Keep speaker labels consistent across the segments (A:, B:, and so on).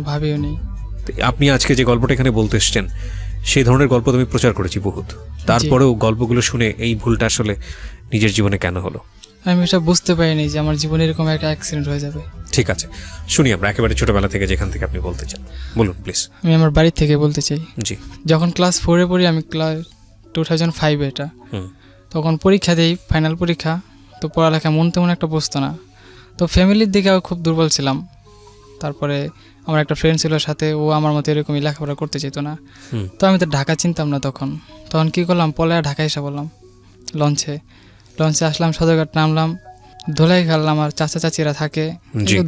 A: ভাবিও নেই।
B: আপনি আজকে যে গল্পটা এখানে বলতে এসছেন সেই ধরনের গল্প তুমি প্রচার করেছি বহুত, তারপরেও গল্পগুলো শুনে এই ভুলটা আসলে নিজের জীবনে কেন হলো?
A: আমি এটা বুঝতে পারিনি যে আমার জীবনে এরকম একটা অ্যাক্সিডেন্ট হয়ে যাবে।
B: ঠিক আছে, শুনি আমরা একেবারে ছোটবেলা থেকে যেখান থেকে আপনি বলতে চান, বলুন প্লিজ।
A: আমি আমার বাড়ি থেকে বলতে চাই।
B: জি।
A: যখন ক্লাস 4-এ পড়ি, আমি ক্লাস 2005 এটা, তখন পরীক্ষা দিই, ফাইনাল পরীক্ষা। তো পড়ালেখা মন তেমন একটা বসতো না, তো ফ্যামিলির দিকেও খুব দুর্বল ছিলাম। তারপরে আমার একটা ফ্রেন্ড ছিল সাথে, ও আমার মতো এরকমই লেখাপড়া করতে চাইতো না। তো আমি তো ঢাকা চিনতাম না তখন কী করলাম, পলায়া ঢাকায় এসে বললাম লঞ্চে আসলাম, সদরঘাট নামলাম, ধোলাই খেলাম। আমার চাচা চাচিরা থাকে,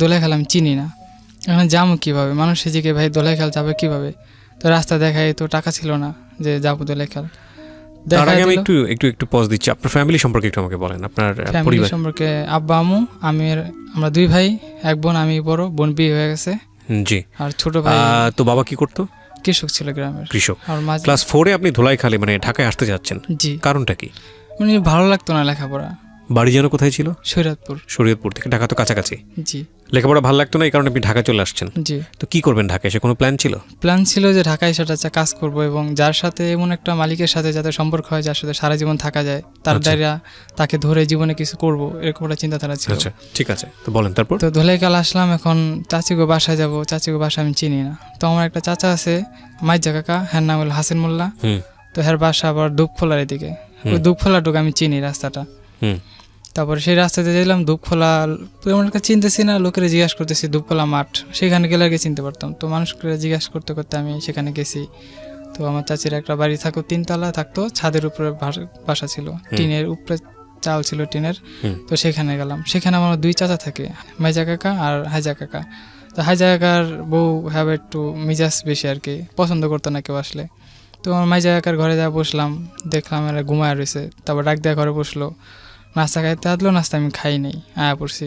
A: ধোলাই খেলাম চিনি না, এখন যাবো কীভাবে? মানুষ সেদিকে ভাই দোলাই খেল যাবে কীভাবে? তো রাস্তা দেখায়, তো টাকা ছিল না যে যাবো দোলাই খেল।
B: তার আগে আমি একটু পজ দিচ্ছি, আপনার ফ্যামিলি সম্পর্কে একটু আমাকে বলেন, আপনার পরিবার
A: সম্পর্কে। আব্বা আম্মু, আমরা 2 ভাই 1 বোন, আমি বড়, বোন বিয়ে হয়ে গেছে।
B: জি।
A: আর ছোট ভাই।
B: তো বাবা কি করতো?
A: কৃষক ছিল, গ্রামের
B: কৃষক। ক্লাস 4-এ আপনি ধোলাইখালে মানে ঢাকায় আসতে যাচ্ছেন,
A: জি।
B: কারণটা কি?
A: মানে ভালো লাগতো না লেখাপড়া।
B: বাড়ি যেন কোথায় ছিল? শরীয়তপুর থেকে ঢাকা তো কাছাকাছি।
A: জি।
B: লেখাপড়া ভালো লাগতো না, এই কারণে আপনি ঢাকা চলে আসছেন।
A: জি।
B: তো কি করবেন ঢাকায় এসে? কোনো প্ল্যান ছিল
A: যে ঢাকায় সেটা কাজ করব এবং যার সাথে এমন একটা মালিকের সাথে যাতে সম্পর্ক হয়, যার সাথে সারা জীবন থাকা যায়, তার দ্বারা তাকে ধরে জীবনে কিছু করব, এরকম একটা চিন্তাধারা ছিল।
B: আচ্ছা, ঠিক আছে, তো বলেন তারপর।
A: তো ধোলাইকাল আসলাম, এখন চাচিগো বাসায় যাব। চাচিগো বাসা আমি চিনি না। তো আমার একটা চাচা আছে, মাইজা কাকা, হ্যার নাম হলো হাসিন মোল্লা। তো হ্যার বাসা আবার দুপখোলার এদিকে। ওই দুপখোলাটুকু আমি চিনি রাস্তাটা। তারপরে সেই রাস্তাতে গেলাম, দুপখোলা তেমন একটা চিনতেছি না, লোকেরা জিজ্ঞাসা করতেছি দুপখোলা মাঠ, সেখানে গেলে আগে চিনতে পারতাম। তো মানুষকে জিজ্ঞাসা করতে করতে আমি সেখানে গেছি। তো আমার চাচির একটা বাড়ি থাকতো, 3 তলা থাকতো, ছাদের উপরে বাসা ছিল, টিনের উপরে চাল ছিল টিনের। তো সেখানে গেলাম, সেখানে আমার 2 চাচা থাকে, মাইজা কাকা আর হাইজা কাকা। তো হাইজা কাকার বউ হ্যাভ একটু মিজাজ বেশি আর কি, পছন্দ করতো না কেউ আসলে। তো আমার মাইজা কাকার ঘরে যা বসলাম, দেখলাম এরা ঘুমায় রয়েছে। তারপর ডাক দেওয়া ঘরে বসলো, নাস্তা খাইতে আসলো, নাস্তা আমি খাই নাই, আয়া পড়ছি।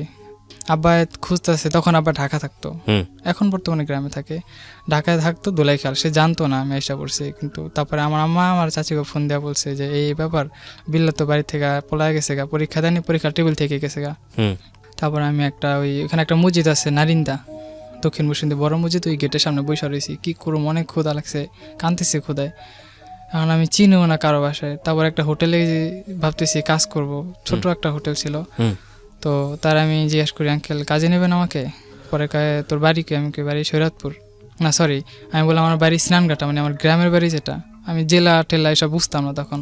A: আব্বা খুঁজতেছে, তখন আব্বা ঢাকা থাকতো, এখন বর্তমানে গ্রামে থাকে। ঢাকায় থাকতো, দোলাইখাল, সে জানতো না আমি এসে পড়ছি। কিন্তু তারপরে আমার আম্মা আমার চাচিকে ফোন দেওয়া বলছে যে এই ব্যাপার, বিল্লা তো বাড়ি থেকে পলায় গেছে গা, পরীক্ষা দেয়নি, পরীক্ষা টেবিল থেকে গেছে গা। তারপরে আমি ওখানে একটা মসজিদ আছে নারিন্দা, দক্ষিণ মুসলিমদের বড় মসজিদ, ওই গেটের সামনে বসে রয়েছি। কী করবো, অনেক ক্ষুধা লাগছে, কাঁদতেছি ক্ষুধায়। এখন আমি চিনিও না কারো বাসায়। তারপর একটা হোটেলে ভাবতেছি কাজ করব, ছোট একটা হোটেল ছিল। তো তার আমি জিজ্ঞাসা করি, আঙ্কেল কাজে নেবেন আমাকে? পরে কয় তোর বাড়ি কি? আমি কি বাড়ি শরীয়তপুর, না সরি, আমি বললাম আমার বাড়ি স্নানঘাটা, মানে আমার গ্রামের বাড়ি যেটা। আমি জেলা টেলা এসব বুঝতাম না তখন।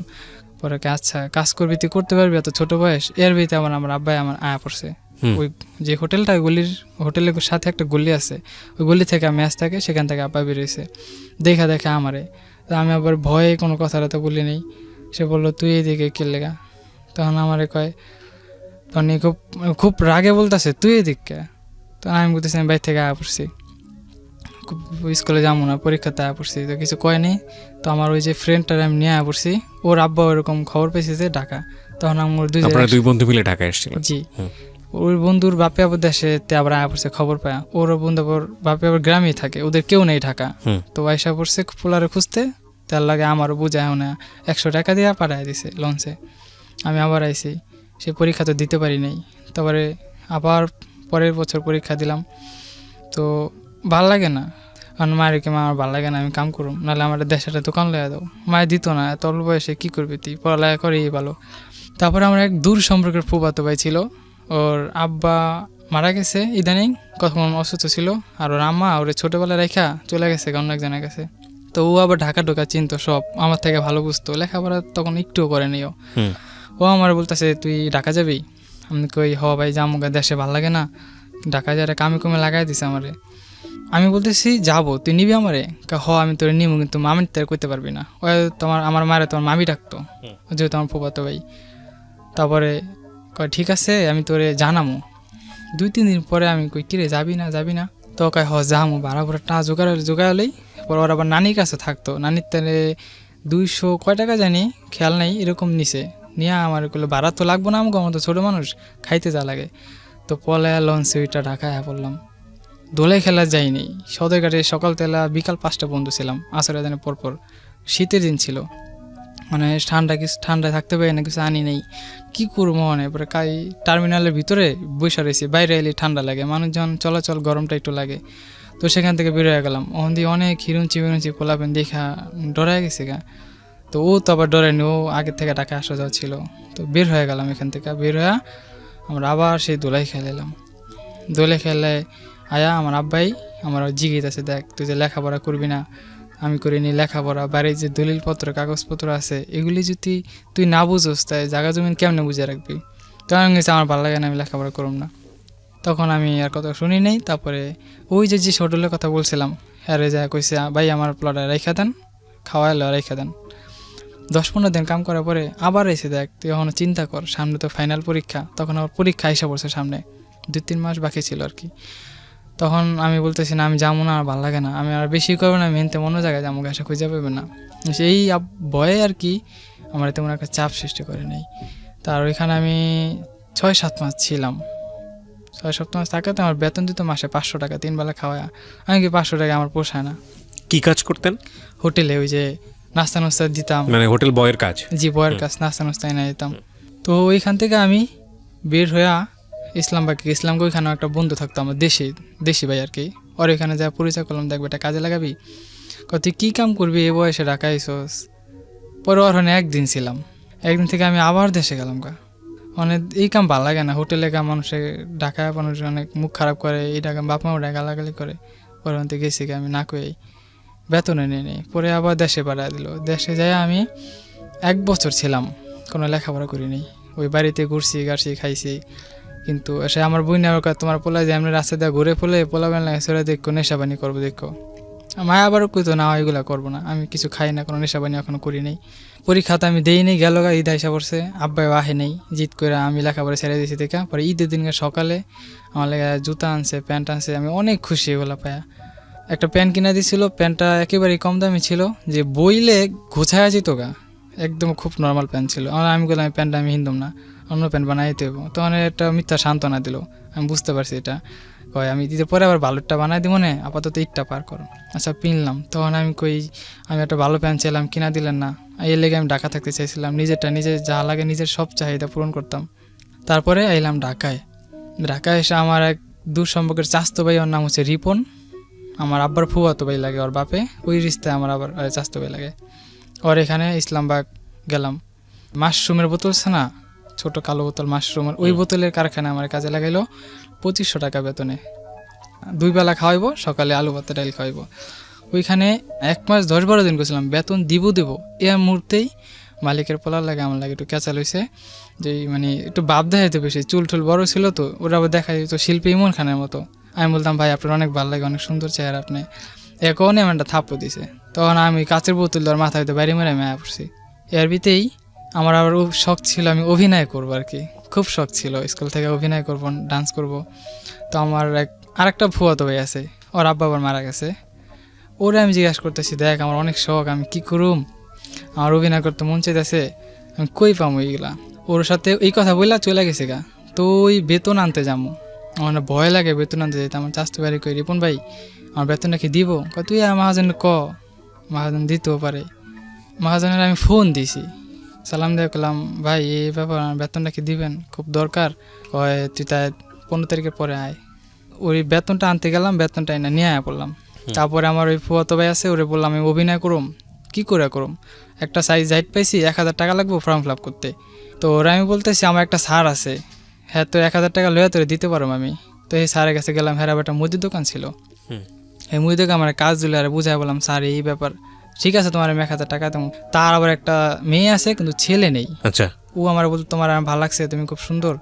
A: পরে আচ্ছা কাজ করবি, তুই করতে পারবি, এত ছোট বয়স। এর ভিতরে আমার আব্বাই আমার আয়া পড়ছে। ওই যে হোটেলটা, হোটেলের সাথে একটা গলি আছে, ওই গলি থেকে ম্যাচ থাকে, সেখান থেকে আব্বা বেরিয়েছে। দেখা আমারে, আমি আবার ভয়ে কোনো কথাটা তো বলি নেই। সে বললো তুই এদিকে কে লেগা? তখন আমারে কয়, তখন খুব রাগে বলতেছে তুই এদিকে। তখন আমি বলতেছি আমি বাইরে থেকে আয়া পড়ছি, স্কুলে যাবো না, পরীক্ষাতে আয়া পড়ছি। তো কিছু কয়নি। তো আমার ওই যে ফ্রেন্ডটার আমি নিয়ে আয়া পড়ছি, ওর আব্বা ওরকম খবর পেয়েছে যে ঢাকা। তখন আমার
B: 2 বন্ধু মিলে ঢাকা এসেছিল।
A: জি। ওর বন্ধুর বাপে আবার দেশে আবার আয়া পড়ছে, খবর পায়। ওর বন্ধু আবার বাপে আবার গ্রামেই থাকে, ওদের কেউ নেই ঢাকা। তো আয়সা পড়ছে পোলারে খুঁজতে, তার লাগে আমারও বুঝায় না, 100 টাকা দিয়ে পাঠায় দিছে লঞ্চে। আমি আবার আইছি, সে পরীক্ষা তো দিতে পারি নাই। তারপরে আবার পরের বছর পরীক্ষা দিলাম। তো ভাল লাগে না, কারণ মায়ের কি আমার ভাল লাগে না, আমি কাম করুম, নাহলে আমার দেশটা দোকান লেগে দাও। মায়ের দিত না, এত অল্প বয়সে কী করবি তুই, পড়ালেখা করেই ভালো। তারপরে আমার এক দূর সম্পর্কের ফুফাতো ভাই ছিল, ওর আব্বা মারা গেছে ইদানিং, কখন অসুস্থ ছিল। আর ওর আম্মা ওরে ছোটোবেলায় রেখা চলে গেছে অন্য একজনের কাছে। তো ও আবার ঢাকা ঢোকা চিনতো, সব আমার থেকে ভালো বুঝতো, লেখাপড়া তখন একটুও করেনি। ও আমার বলতেছে তুই ঢাকা যাবি? আমি কই হ ভাই যাবো, দেশে ভাল লাগে না, ঢাকা যারা কামে কমে লাগাই দিছে আমারে। আমি বলতেছি যাবো, তুই নিবি আমারে? হ আমি তোরে নিবো, কিন্তু মামি তোর করতে পারবি না। ওই আমার মারে তোমার মামি ডাকতো, যেহেতু আমার ফুফাতো ভাই। তারপরে কয় ঠিক আছে আমি তোরে জানামো। 2-3 দিন পরে আমি কই কিরে যাবি না? তো কয় হ যামো, ভাড়া ভরা টা জোগাড়লেই। পরে ওর আবার নানির কাছে থাকতো, নানির তারে 200 কয় টাকা জানি খেয়াল নাই, এরকম নিছে। নিয়ে আমার করলো ভাড়া তো লাগবো না, আমাকে, আমার তো ছোটো মানুষ, খাইতে যা লাগে। তো পলে লঞ্চে ওইটা ঢাকায় পড়লাম। দোলাই খেলা যাইনি, সদরঘাটে সকাল তেলা বিকাল 5টা বন্ধু ছিলাম, আসরের দিনের পরপর। শীতের দিন ছিল, মানে ঠান্ডায় থাকতে পারি না, কিছু আনি নেই, কী করবো। মানে এবারে টার্মিনালের ভিতরে বসে রয়েছি, বাইরে এলে ঠান্ডা লাগে, মানুষজন চলাচল গরমটা একটু লাগে। তো সেখান থেকে বের হয়ে গেলাম, ওখান দিয়ে অনেক হিরুঞ্চি বিরুঞ্চি পোলাপেন দেখা ডরাই গেছে গা। তো ও তো আবার ডরেনি, ও আগের থেকে ঢাকা আসা যাওয়া ছিল। তো বের হয়ে গেলাম এখান থেকে, বের হয়ে আমরা আবার সেই দোলাই খেলাম। দোলে খেলে আয়া আমার আব্বাই আমার জিগিত আছে, দেখ তুই যে লেখাপড়া করবি না, আমি করিনি লেখাপড়া, বাড়ির যে দলিলপত্র কাগজপত্র আছে এগুলি যদি তুই না বুঝোস তাই জায়গা জমিন কেমনে বুঝে রাখবি। তখন আমি গেছি আমার ভালো লাগে না, আমি লেখাপড়া করব না। তখন আমি আর কথা শুনি নেই। তারপরে ওই যে হোটেলের কথা বলছিলাম, হ্যাঁ যা কইছে ভাই আমার প্লটে রেখা দেন, খাওয়াইলো রেখা দেন। 10-15 দিন কাম করার পরে আবার এসে দেখ, তুই এখনো চিন্তা কর, সামনে তো ফাইনাল পরীক্ষা, তখন আবার পরীক্ষা এসে পড়ছে সামনে, 2-3 মাস বাকি ছিল আর কি। তখন আমি বলতেছি না আমি যাবো না, আর ভালো লাগে না, আমি আর বেশি করবো না, আমি হেনতে অন্য জায়গায় যাবো, গাছে খুঁজে পাবে না। সেই ভয়ে আর কি আমার তেমন একটা চাপ সৃষ্টি করে নেই। তার ওইখানে আমি 6-7 মাস ছিলাম। 6-7 মাস থাকাতে আমার বেতন দিত মাসে 500 টাকা, 3 বেলা খাওয়া। আমি কি 500 টাকা আমার পোষায় না।
B: কি কাজ করতেন?
A: হোটেলে ওই যে নাস্তা নাস্তা দিতাম,
B: মানে হোটেল বয়ের কাজ?
A: জি, বয়ের কাজ, নাস্তা নাস্তা এনে দিতাম। তো ওইখান থেকে আমি বের হয়ে ইসলামবাগে গেছিলাম। ওইখানেও একটা বন্ধু থাকতো আমার, দেশি ভাই আর কি। ওর ওইখানে যা পরিচয় করলাম, দেখবে এটা কাজে লাগাবি, তুই কী কাম করবি এই বয়সে ঢাকা আইসোস। পরে ওর ওখানে একদিন ছিলাম, একদিন থেকে আমি আবার দেশে গেলাম গা। মানে এই কাম ভালো লাগে না, হোটেলে কাম মানুষের ঢাকায় মানুষ অনেক মুখ খারাপ করে, এই ঢাকা বাপ মাও গালাগালি করে। পরে ওখান থেকে গেছি আমি না কই, বেতনে নিয়ে নেই। পরে আবার দেশে পাঠিয়ে দিল। দেশে যাই আমি 1 বছর ছিলাম, কোনো লেখাপড়া করিনি, ওই বাড়িতে ঘুরছি গাড়ছি খাইছি। কিন্তু সে আমার বই নেওয়ার কথা, তোমার পোলা যে এমনি রাস্তা দিয়ে ঘুরে ফেলে পোলাবেন লাগে, সেটা দেখো নেশাবানি করবো দেখো। মায়া আবারও কইতো না এগুলো করবো না, আমি কিছু খাই না, কোনো নেশাবানি এখনো করি নেই। পরীক্ষাতে আমি দেই নেই, গেল ঈদ আইসা পড়ছে, আব্বাইও আহে নেই, জিদ করে আমি লেখাপড়া ছেড়ে দিয়েছি দেখা। পরে ঈদের দিনকে সকালে আমার লেগে জুতা আনছে, প্যান্ট আনছে, আমি অনেক খুশি এগুলো পায়া। একটা প্যান্ট কিনা দিয়েছিল, প্যান্টটা একেবারেই কম দামি ছিল, যে বইলে ঘোছায়া যেত গা, একদম খুব নর্মাল প্যান্ট ছিল। আমি বললাম আমি প্যান্টটা আমি হিন্দুম না, অন্য প্যান্ট বানাই দেব। তখন একটা মিথ্যা সান্ত্বনা দিল, আমি বুঝতে পারছি এটা কয় আমি দিতে পরে আবার ভালোটা বানাই দিব না, আপাতত ঈদটা পার করো। আচ্ছা পিনলাম। তখন আমি কই আমি একটা ভালো প্যান্ট চাইলাম, কিনা দিলেন না। এর লেগে আমি ঢাকা থাকতে চাইছিলাম, নিজেরটা নিজে যা লাগে নিজের সব চাহিদা পূরণ করতাম। তারপরে আইলাম ঢাকায়। ঢাকায় এসে আমার এক দূর সম্পর্কের চাস্তো ভাই, ওর নাম হচ্ছে রিপন, আমার আব্বার ফুয়াতো ভাই লাগে ওর বাপে, ওই রিস্তায় আমার আবার চাস্তো ভাই লাগে। ওর এখানে ইসলামবাগ গেলাম, মাশরুমের বোতল আছে না, ছোট কালো বোতল মাশরুমের, ওই বোতলের কারখানা আমার কাজে লাগাইলো 2500 টাকা বেতনে। 2 বেলা খাওয়াইবো, সকালে আলু ভাত ডাল খাওয়াইবো। ওইখানে 1 মাস 10-12 দিন করছিলাম, বেতন দিব এই মুহূর্তেই মালিকের পোলার লাগে আমার লাগে একটু ক্যাচাল হয়েছে, যে মানে একটু ভাব দেখাইতে বেশি, চুল টুল বড় ছিল তো, ওরা আবার দেখা যেত শিল্পী ইমন খানের মতো। আমি বলতাম ভাই আপনার অনেক ভালো লাগে, অনেক সুন্দর চেহারা আপনি, এখন এমন একটা থাপ্পড় দিছে। তখন আমি কাচের বোতল দেওয়ার মাথা হইতে বাইরে মেরে মেয়া পড়ছি। এর ভিতেই আমার আবার শখ ছিল আমি অভিনয় করবো আর কি, খুব শখ ছিল স্কুল থেকে অভিনয় করবো, ডান্স করব। তো আমার আরেকটা ফুয়াতো ভাই আছে, ওর আব্বা আবার মারা গেছে। ওরা আমি জিজ্ঞাসা করতেছি, দেখ আমার অনেক শখ, আমি কি করুম, আমার অভিনয় করতে মন চাইতেছে, আমি কই পাবো এইগুলা। ওর সাথে এই কথা বললা চলে গেছে গা। তো ওই বেতন আনতে যাবো, আমার ভয় লাগে বেতন আনতে যেতে। আমার চাষতে বাড়ি কই, রিপন ভাই আমার বেতনটা কি দিব? তুই মহাজন মহাজন দিতেও পারে। মহাজনের আমি ফোন দিছি, সালাম দিয়ে করলাম ভাই এই ব্যাপার, আমার বেতনটা কি দিবেন, খুব দরকার। কয় তুই তাই 15 তারিখের পরে আয়। ওই বেতনটা আনতে গেলাম, বেতনটা এনে নিয়ে আয়া পড়লাম। তারপরে আমার ওই ফুয়াতো ভাই আছে, ওরে বললাম আমি অভিনয় করুম, কি করে করুম, একটা সাইজ হাইট পাইছি, 1000 টাকা লাগবে ফর্ম ফিল আপ করতে। তো ওরা আমি বলতেছি আমার একটা স্যার আছে, হ্যাঁ তো 1000 টাকা লইয়া তোরে দিতে পারো আমি। তো এই স্যারের কাছে গেলাম, হ্যাঁ একটা মুদির দোকান ছিল, এই মুদির দোকান আমার কাজ দিলে আর বুঝাই বললাম স্যার এই ব্যাপার, ঠিক আছে তোমার আমি 1000 টাকা দেবো। তার আবার একটা মেয়ে আছে কিন্তু ছেলে নেই।
B: আচ্ছা।
A: ও আমার বলতো তোমার আমার ভালো লাগছে, তুমি খুব সুন্দর,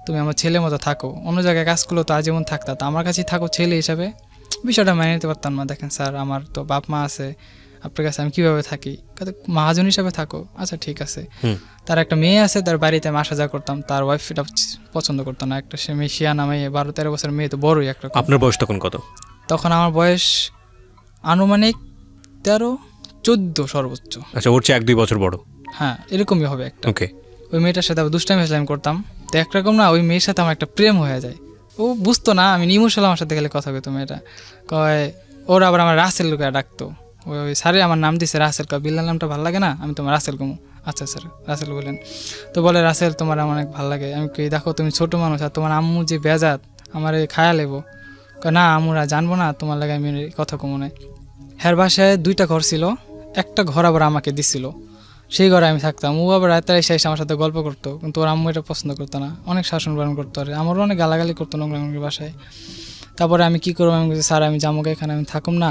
A: তুমি আমার ছেলের মতো থাকো, অন্য জায়গায় কাজ করলো তো আজীবন থাকতা, তো আমার কাছেই থাকো ছেলে হিসাবে। বিষয়টা মেনে নিতে পারতাম না। দেখেন স্যার আমার তো বাপ মা আছে, আপনার কাছে আমি কীভাবে থাকি, মহাজন হিসাবে থাকো। আচ্ছা ঠিক আছে। তার একটা মেয়ে আছে, তার বাড়িতে আমি আসা যাওয়া করতাম, তার ওয়াইফ এটা পছন্দ করতো না, একটা সে মেয়ে শিয়া নামে 12-13 বছর মেয়ে, তো বড়ই একটা।
B: আপনার বয়স তখন কত?
A: তখন আমার বয়স আনুমানিক 13-14 সর্বোচ্চ।
B: আচ্ছা, ওর চেয়ে 1-2 বছর বড়?
A: হ্যাঁ এরকমই হবে একটা।
B: ওকে।
A: ওই মেয়েটার সাথে আবার দুষ্টামি ফেসলাম করতাম, তো একরকম না ওই মেয়ের সাথে আমার একটা প্রেম হয়ে যায়। ও বুঝতো না আমি ইমোশনাল, আমার সাথে গেলে কথা কইতো মেয়েটা। কয় ওর আবার আমার রাসেল লোকে ডাকতো, ওই স্যারে আমার নাম দিছে রাসেল। কয় বিল্লার নামটা ভালো লাগে না, আমি তোমার রাসেল কমু। আচ্ছা স্যার রাসেল বলেন। তো বলে রাসেল তোমার আমার অনেক ভালো লাগে। আমি কই দেখো তুমি ছোটো মানুষ, আর তোমার আম্মু যে বেজাত আমার খায়া লেবো, না আমরা জানবো না, তোমার লাগে আমি কথা কমনে। হ্যার বাসায় 2টা ঘর ছিল, একটা ঘর আবার আমাকে দিছিল, সেই ঘরে আমি থাকতাম। ও আবার রাতে এসে আমার সাথে গল্প করতো, কিন্তু ওর আম্মু এটা পছন্দ করতো না, অনেক শাসন পালন করতো, আর আমারও অনেক গালাগালি করতো নোংরা নোংরা বাসায়। তারপরে আমি কী করবো, আমি বলছি স্যার আমি জামুকে, এখানে আমি থাকুম না,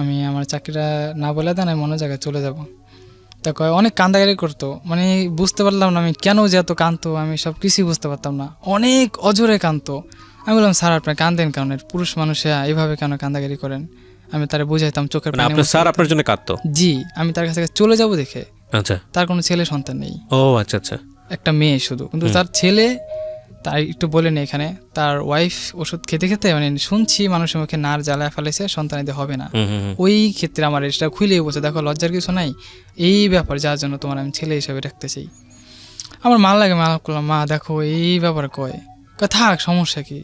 A: আমি আমার চাকরিটা না বলে দেন, আমি অন্য জায়গায় চলে যাব। তা কয় অনেক কান্দাকারি করতো, মানে বুঝতে পারলাম না আমি কেন যে এত কাঁদতো, আমি সব কিছুই বুঝতে পারতাম না, অনেক অজরে কাঁদতো। আমি বললাম স্যার আপনি কান্দেন কেন, পুরুষ মানুষে এইভাবে কেন কান্দাকারি করেন? আমি তারে বুঝাইতাম চোখের পানি।
B: আপনার স্যার আপনার জন্য কাঁদতো?
A: জি, আমি তার কাছে চলে যাব দেখে।
B: আচ্ছা।
A: তার কোনো ছেলে সন্তান নেই।
B: ও আচ্ছা আচ্ছা।
A: একটা মেয়ে শুধু, কিন্তু তার ছেলে, তাই একটু বলে নেই এখানে, তার ওয়াইফ ওষুধ খেতে খেতে মানে শুনছি মানুষের মুখে নার জ্বালায় ফেলেছে, সন্তান এতে হবে না। ওই ক্ষেত্রে আমার এটা খুলেই বলছে, দেখো লজ্জার কিছু নাই, এই ব্যাপার যার জন্য তোমার আমি ছেলে হিসেবে রাখতে চাই। আমার মাল লাগে, মাল করলাম, মা দেখো এই ব্যাপার কয় থাক সমস্যা কি,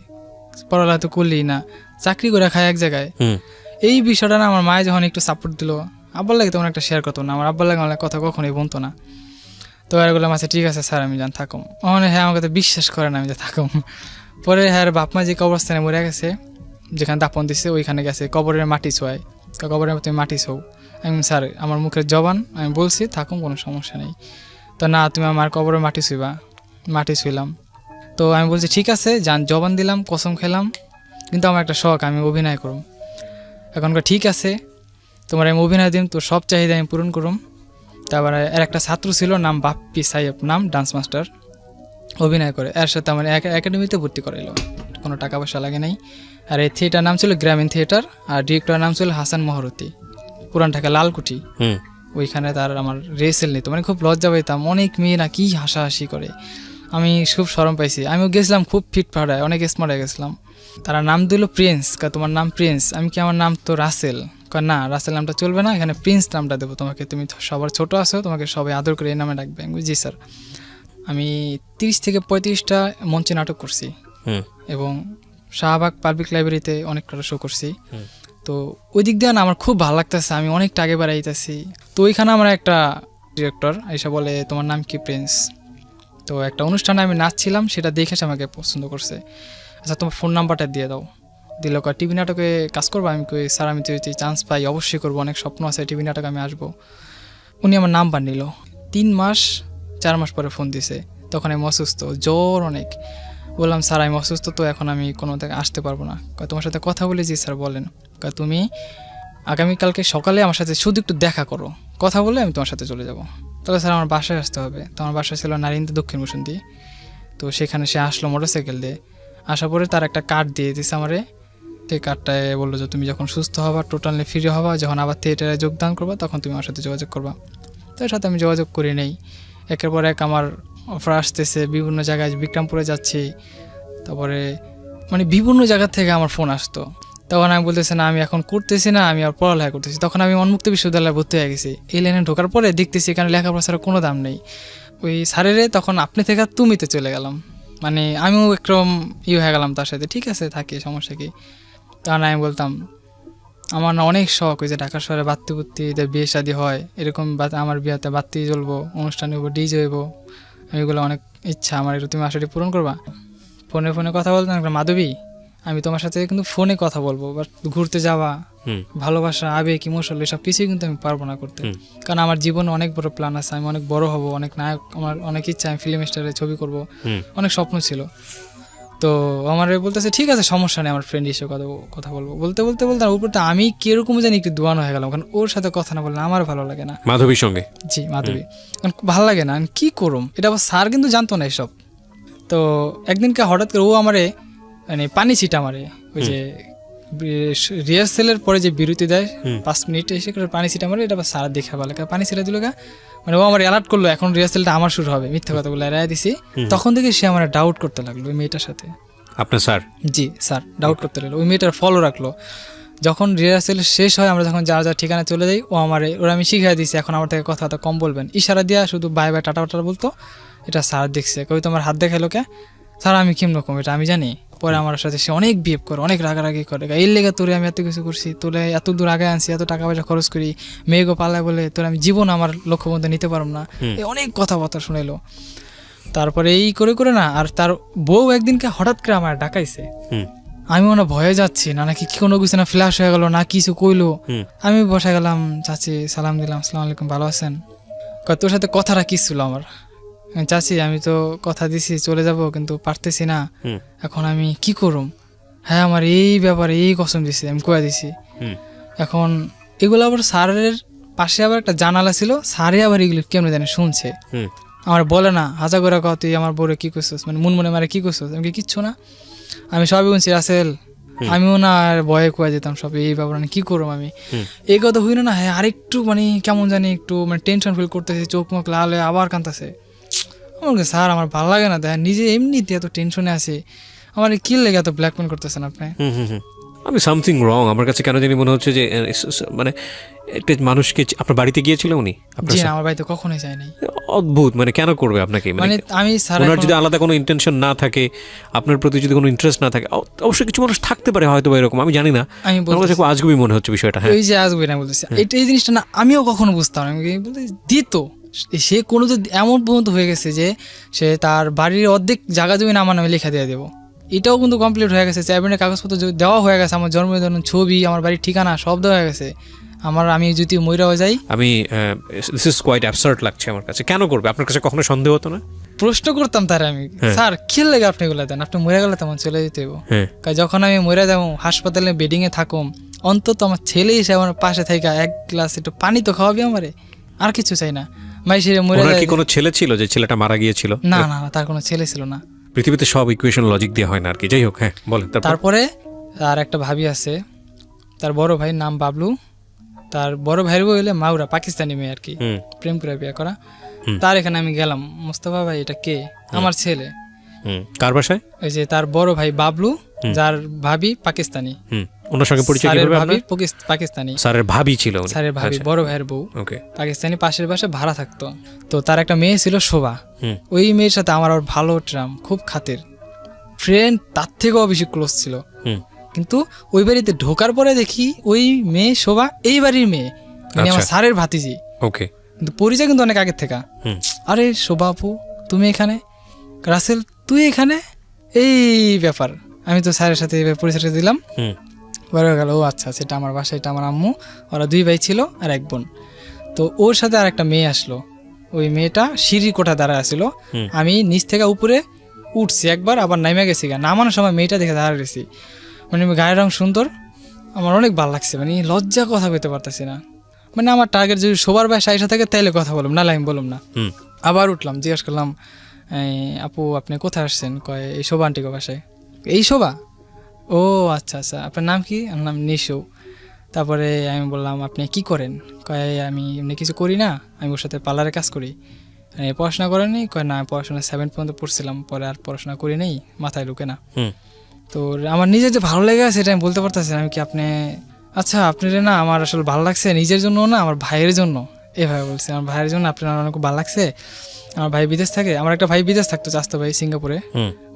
A: পড়ালেখা তো করলেই না, চাকরি করে খায় এক জায়গায়। এই বিষয়টা না আমার মায়ে যখন একটু সাপোর্ট দিল, আব্বার লাগে তেমন একটা শেয়ার করতো না, আমার আব্বার লাগে আমার কথা কখনোই বলতো না। তো আর বললাম আচ্ছা ঠিক আছে স্যার আমি যান থাকুম। মানে হ্যাঁ আমাকে তো বিশ্বাস করে না আমি যে থাকুম। পরে হ্যাঁ বাপ মা যে কবরস্থানে মরে গেছে, যেখানে দাপন দিচ্ছে ওইখানে গেছে, কবরের মাটি ছোঁয়ায়, কবরের তুমি মাটি ছোও। আমি স্যার আমার মুখের জবান, আমি বলছি থাকুম, কোনো সমস্যা নেই। তো না তুমি আমার কবরের মাটি ছুঁইবা, মাটি ছুঁইলাম। তো আমি বলছি ঠিক আছে যান, জবান দিলাম, কসম খেলাম, কিন্তু আমার একটা শখ আমি অভিনয় করুম। এখনকার ঠিক আছে তোমার আমি অভিনয় দিম, তোর সব চাহিদা আমি পূরণ করুম। তারপরে এর একটা ছাত্র ছিল নাম বাপ্পি সাহেব, নাম ডান্স মাস্টার, অভিনয় করে, এর সাথে আমার একাডেমিতে ভর্তি করাইলো, কোনো টাকা পয়সা লাগে নাই। আর এই থিয়েটার নাম ছিল গ্রামীণ থিয়েটার, আর ডিরেক্টরের নাম ছিল হাসান মহরতি, পুরান ঢাকা লালকুঠি। ওইখানে তার আমার রেসেল নিত, মানে খুব লজ্জা পাইতাম, অনেক মেয়ে না কি হাসাহাসি করে, আমি খুব শরম পাইছি। আমিও গেছিলাম খুব ফিট ফাটায়, অনেক স্মার্ট হয়ে গেছিলাম। তারা নাম দিল প্রিন্স, তোমার নাম প্রিন্স। আমি কি আমার নাম তো রাসেল, না রাসেল নামটা চলবে না, এখানে প্রিন্স নামটা দেবো তোমাকে, তুমি সবার ছোট আছো, তোমাকে সবাই আদর করে এই নামে ডাকবে। আমি জি স্যার। আমি 30 থেকে 35টা মঞ্চে নাটক করছি, এবং শাহবাগ পাবলিক লাইব্রেরিতে অনেক শো করছি। তো ওই দিক দিয়ে না আমার খুব ভালো লাগতেছে, আমি অনেকটা আগে বাড়াইতেছি। তো ওইখানে আমার একটা ডিরেক্টর এসে বলে তোমার নাম কি প্রিন্স? তো একটা অনুষ্ঠানে আমি নাচছিলাম, সেটা দেখে সে আমাকে পছন্দ করছে। আচ্ছা তোমার ফোন নাম্বারটা দিয়ে দাও। দিল, টিভি নাটকে কাজ করবো? আমি কই স্যার আমি যদি চান্স পাই অবশ্যই করবো, অনেক স্বপ্ন আছে টিভি নাটকে আমি আসবো। উনি আমার নাম্বার নিল, 3 মাস 4 মাস পরে ফোন দিছে, তখন আমি অসুস্থ, জ্বর অনেক। বললাম স্যার আমি অসুস্থ, তো এখন আমি কোনো থেকে আসতে পারবো না। তোমার সাথে কথা বলে, জি স্যার বলেন। তুমি আগামীকালকে সকালে আমার সাথে শুধু একটু দেখা করো, কথা বলে আমি তোমার সাথে চলে যাব। তাহলে স্যার আমার বাসায় আসতে হবে। তো আমার বাসায় ছিল নারিন্দা দক্ষিণ বসন্তী। তো সেখানে সে আসলো মোটরসাইকেল দিয়ে, আসার পরে তার একটা কার্ড দিয়ে দিছে আমারে। সেই কার্ডটায় বললো যে তুমি যখন সুস্থ হবা, টোটালি ফ্রি হবা, যখন আবার থিয়েটারে যোগদান করবা, তখন তুমি আমার সাথে যোগাযোগ করবা। তার সাথে আমি যোগাযোগ করি নেই। একের পর এক আমার অফার আসতেছে, বিভিন্ন জায়গায় বিক্রমপুরে যাচ্ছি, তারপরে মানে বিভিন্ন জায়গা থেকে আমার ফোন আসতো। তখন আমি বলতেছি না আমি এখন করতেছি না, আমি আর পড়ালেখা করতেছি। তখন আমি উন্মুক্ত বিশ্ববিদ্যালয়ে ভর্তি হয়ে গেছি। এই লাইনে ঢোকার পরে দেখতেছি এখানে লেখাপড়া ছাড়া কোনো দাম নেই। ওই স্যারেরে তখন আপনি থেকে তুমিতে চলে গেলাম, মানে আমিও একরকম হয়ে গেলাম তার সাথে। ঠিক আছে থাকি, সমস্যা কি। তখন আমি বলতাম আমার না অনেক শখ, ওই যে ঢাকা শহরে বাত্তি বুত্তি বিয়ে শাদী হয়, এরকম আমার বিয়েতে বাত্তি জ্বলবো, অনুষ্ঠান হইব, ডিজে হইব, এগুলো অনেক ইচ্ছা আমার। তুমি আসলে পূরণ করবা। ফোনে ফোনে কথা বলতাম, মাধবী আমি তোমার সাথে কিন্তু ফোনে কথা বলবো, বাট ঘুরতে যাওয়া, ভালোবাসা, আবেগ, ইমোশন এসব কিছুই কিন্তু আমি পারবো না করতে। কারণ আমার জীবনে অনেক বড় প্ল্যান আছে, আমি অনেক বড় হব, অনেক নায়ক, আমার অনেক ইচ্ছা, আমি ফিল্ম স্টারে ছবি করব, অনেক স্বপ্ন ছিল। তো আমার বলতেছে ঠিক আছে সমস্যা নেই, আমার ফ্রেন্ড হিসেবে কথা বলবো। বলতে বলতে বলতে উপরটা আমি কিরকম জানি একটু দোয়ানো হয়ে গেলাম, কারণ ওর সাথে কথা না বললে আমার ভালো লাগে না।
B: মাধবীর সঙ্গে? জি
A: মাধবী, কারণ ভালো লাগে না, আমি কি করুম। এটা আবার স্যার কিন্তু জানতো না এসব। তো একদিনকে হঠাৎ করে ও আমারে মানে পানি ছিটা মারে, ওই যে রিহার্সেলের পরে যে বিরতি দেয় 5 মিনিট, এসে করে পানি ছিটা মারে। এটা স্যার দেখা ভালো, পানি ছিটা দিল গা, মানে ও আমার অ্যালার্ট করলো এখন রিহার্সেলটা আমার শুরু হবে। মিথ্যা কথা বলে এড়াই দিছি। তখন থেকে সে আমার ডাউট করতে লাগলো ওই মেয়েটার সাথে।
B: আপনার স্যার? জি
A: স্যার ডাউট করতে লাগলো, ওই মেয়েটার ফলো রাখলো। যখন রিহার্সেল শেষ হয়, আমরা যখন যার যার ঠিকানা চলে যাই, ও ওরা আমি শিখিয়ে দিয়েছি এখন আমার থেকে কথাটা কম বলবেন, ইশারা দিয়া শুধু বাই বাই টাটা টাটা বলতো। এটা স্যার দেখছে, কই তোমার হাত দেখাইলো কে? স্যার আমি কেমন রকম এটা আমি জানি। পরে আমার সাথে সে অনেক বিহেভ করে, অনেক রাগারাগি করে, এর লেগে তোরে আমি এত কিছু করছি, তোরে এত দূর আগে আনছি, এত টাকা পয়সা খরচ করি, মেয়েগো পালায় বলে তোর আমি জীবন আমার লক্ষ্য মধ্যে নিতে পারব না, অনেক কথাবার্তা শুনাইলো। তারপরে এই করে করে না, আর তার বউ একদিনকে হঠাৎ করে আমার ডাকাইছে, আমি মনে হয় ভয়ে যাচ্ছি না নাকি কি কোনো কিছু না ফ্ল্যাশ হয়ে গেল না কিছু কইলো। আমি বসে গেলাম, চাচি সালাম দিলাম, আসসালামু আলাইকুম, ভালো আছেন? কয় তোর সাথে কথাটা কি ছিল আমার? চাচি আমি তো কথা দিছি চলে যাব কিন্তু পারতেছি না, এখন আমি কি করুম? হ্যাঁ আমার এই ব্যাপারে এই কসম দিছি, আমি কয়ে দিছি। এখন এগুলো আবার স্যারের পাশে আবার একটা জানালা ছিল, স্যারে আবার এগুলো কেমন জানি শুনছে। আমার বলে না হাজা করে কত তুই আমার বউরে কি করছিস, মানে মন মনে মারে কি করছিস? আমি কিচ্ছু না, আমি সবই শুনছি রাসেল। আমিও না আর ভয়ে কয়ে যেতাম সব এই ব্যাপার, কি করবো আমি এই কথা হইল না। হ্যাঁ আরেকটু মানে কেমন জানি একটু মানে টেনশন ফিল করতেছি, চোখ মুখ লাল হয়ে আবার কাঁদতেছে। আমার স্যার আমার ভালো লাগে না, দেখ নিজে এমনিতে এত টেনশনে আছে, আমার কি লেগে এত ব্ল্যাকমেল করতেছেন আপনি?
B: আমি সামথিং রং, আমার কাছে কেন জানি মনে হচ্ছে যে মানে একটা মানুষকে আপনার বাড়িতে গিয়েছিল উনি?
A: জি না, আমার বাড়িতে কখনোই যায় নাই।
B: অদ্ভুত, মানে কেন করবে আপনাকে?
A: মানে আমি স্যার
B: ওনার যদি আলাদা কোনো ইন্টেনশন না থাকে, আপনার প্রতি যদি কোনো ইন্টারেস্ট না থাকে, অবশ্যই কিছু মানুষ থাকতে পারে হয়তো বা এরকম, আমি জানি না।
A: আমি
B: বলতে খুব আজগুবি মনে হচ্ছে বিষয়টা। হ্যাঁ
A: ওই যে আজগুবি না বলতেছি, এই জিনিসটা না আমিও কখনো বুঝতাম না। আমি বলতে দিত সে কোনো তো এমন পর্যন্ত হয়ে গেছে যে সে তার বাড়ির অর্ধেক জায়গা জমি আমার নামে লেখা দিয়ে দেবো, এটাও কিন্তু কমপ্লিট হয়ে গেছে। চেয়ারম্যানের কাগজপত্র দেওয়া হয়ে গেছে, আমার জন্মদিন ছবি, আমার বাড়ির ঠিকানা সব দেওয়া হয়ে গেছে। আমি যদি মইরাও যাই,
B: আমি দিস ইজ কোয়াইট অ্যাবসার্ড লাগছে আমার কাছে। কেন করবে? আপনার কাছে কখনো সন্দেহ হতো না?
A: প্রশ্ন করতাম তার আমি, স্যার কি লাগে আপনি এগুলো দেন, আপনি মরে গেলে তেমন চলে যেতে হইব। যখন আমি মরে যাবো হাসপাতালে বেডিং এ থাকুম, অন্তত আমার ছেলে এসে আমার পাশে থেকে এক গ্লাস একটু পানি তো খাওয়াবি আমারে, আর কিছু চাই না। ভাই সে মরে যায়।
B: কি কোনো ছেলে ছিল যে ছেলেটা মারা গিয়েছিল?
A: না না, তার কোনো ছেলে ছিল না।
B: পৃথিবীতে সব ইকুয়েশন লজিক দিয়ে হয় না আর কি। যাই হোক, হ্যাঁ বলেন।
A: তারপরে আর একটা ভাবি আছে, তার বড় ভাই নাম বাবলু, তার বড় ভাইয়ের বউ হইলে মাউরা, পাকিস্তানি মেয়ে আর কি, প্রেম করে বিয়ে করা। তার এখানে আমি গেলাম, মোস্তফা ভাই এটা কে? আমার ছেলে।
B: কার বাসায়?
A: ওই যে তার বড় ভাই বাবলু, যার ভাবি পাকিস্তানি।
B: ওনার সঙ্গে পরিচয় কিভাবে আপনার?
A: পাকিস্তানি,
B: স্যারের ভাবি ছিল।
A: স্যারের ভাবি, বড় ভাইয়ের বউ পাকিস্তানি, পাশের বাসায় ভাড়া থাকতো। তো তার একটা মেয়ে ছিল শোভা, ওই মেয়ের সাথে আমার আর ভালো ট্রাম, খুব খাতির ফ্রেন্ড, তার থেকেও বেশি ক্লোজ ছিল। কিন্তু ওই বাড়িতে ঢোকার পরে দেখি ওই মেয়ে শোভা এই বাড়ির মেয়ে, মানে আমার স্যারের ভাতিজি।
B: ওকে,
A: কিন্তু পরিচয় কিন্তু অনেক আগের থেকে। আরে শোভা আপু তুমি এখানে, রাসেল তুই এখানে, এই ব্যাপার। আমি তো স্যারের সাথে পরিচয় দিলাম, বড় গেল ও আচ্ছা সেটা আমার বাসা, এটা আমার আম্মু, ওরা দুই ভাই ছিল আর এক বোন। তো ওর সাথে আর একটা মেয়ে আসলো, ওই মেয়েটা সিঁড়ির কোঠা দাঁড়ায় আসছিল। আমি নিচ থেকে উপরে উঠছি একবার, আবার নামে গেছি, নামানোর সময় মেয়েটা দেখে দাঁড়া গেছি। মানে গায়ের রং সুন্দর, আমার অনেক ভালো লাগছে, মানে লজ্জা কথা বলতে পারতেছি না। মানে আমার টার্গেট যদি সবার বাসায় আইসা থাকে তাইলে কথা বললাম, নাহলে আমি বললাম না। আবার উঠলাম, জিজ্ঞেস করলাম আপু আপনি কোথায় আসছেন? কয় এই শোভা আন্টিকে বাসায়। এই শোভা? ও আচ্ছা আচ্ছা, আপনার নাম কি? আমার নাম নিশু। তারপরে আমি বললাম আপনি কি করেন? কয় আমি এমনি কিছু করি না, আমি ওর সাথে পার্লারে কাজ করি। পড়াশোনা করেনি? কয় না, পড়াশোনা 7 পর্যন্ত পড়ছিলাম, পরে আর পড়াশোনা করি নেই, মাথায় ঢুকে না। তো আমার নিজের যে ভালো লেগে আছে এটা আমি বলতে পারতেছি না। আমি কি আপনি আচ্ছা আপনার না আমার আসলে ভালো লাগছে, নিজের জন্য না আমার ভাইয়ের জন্য, এভাবে বলছি। আমার ভাইয়ের জন্য আপনার অনেক ভালো লাগছে, আমার ভাই বিদেশ থাকে, আমার একটা ভাই বিদেশ থাকতো, চাস্তো ভাই সিঙ্গাপুরে,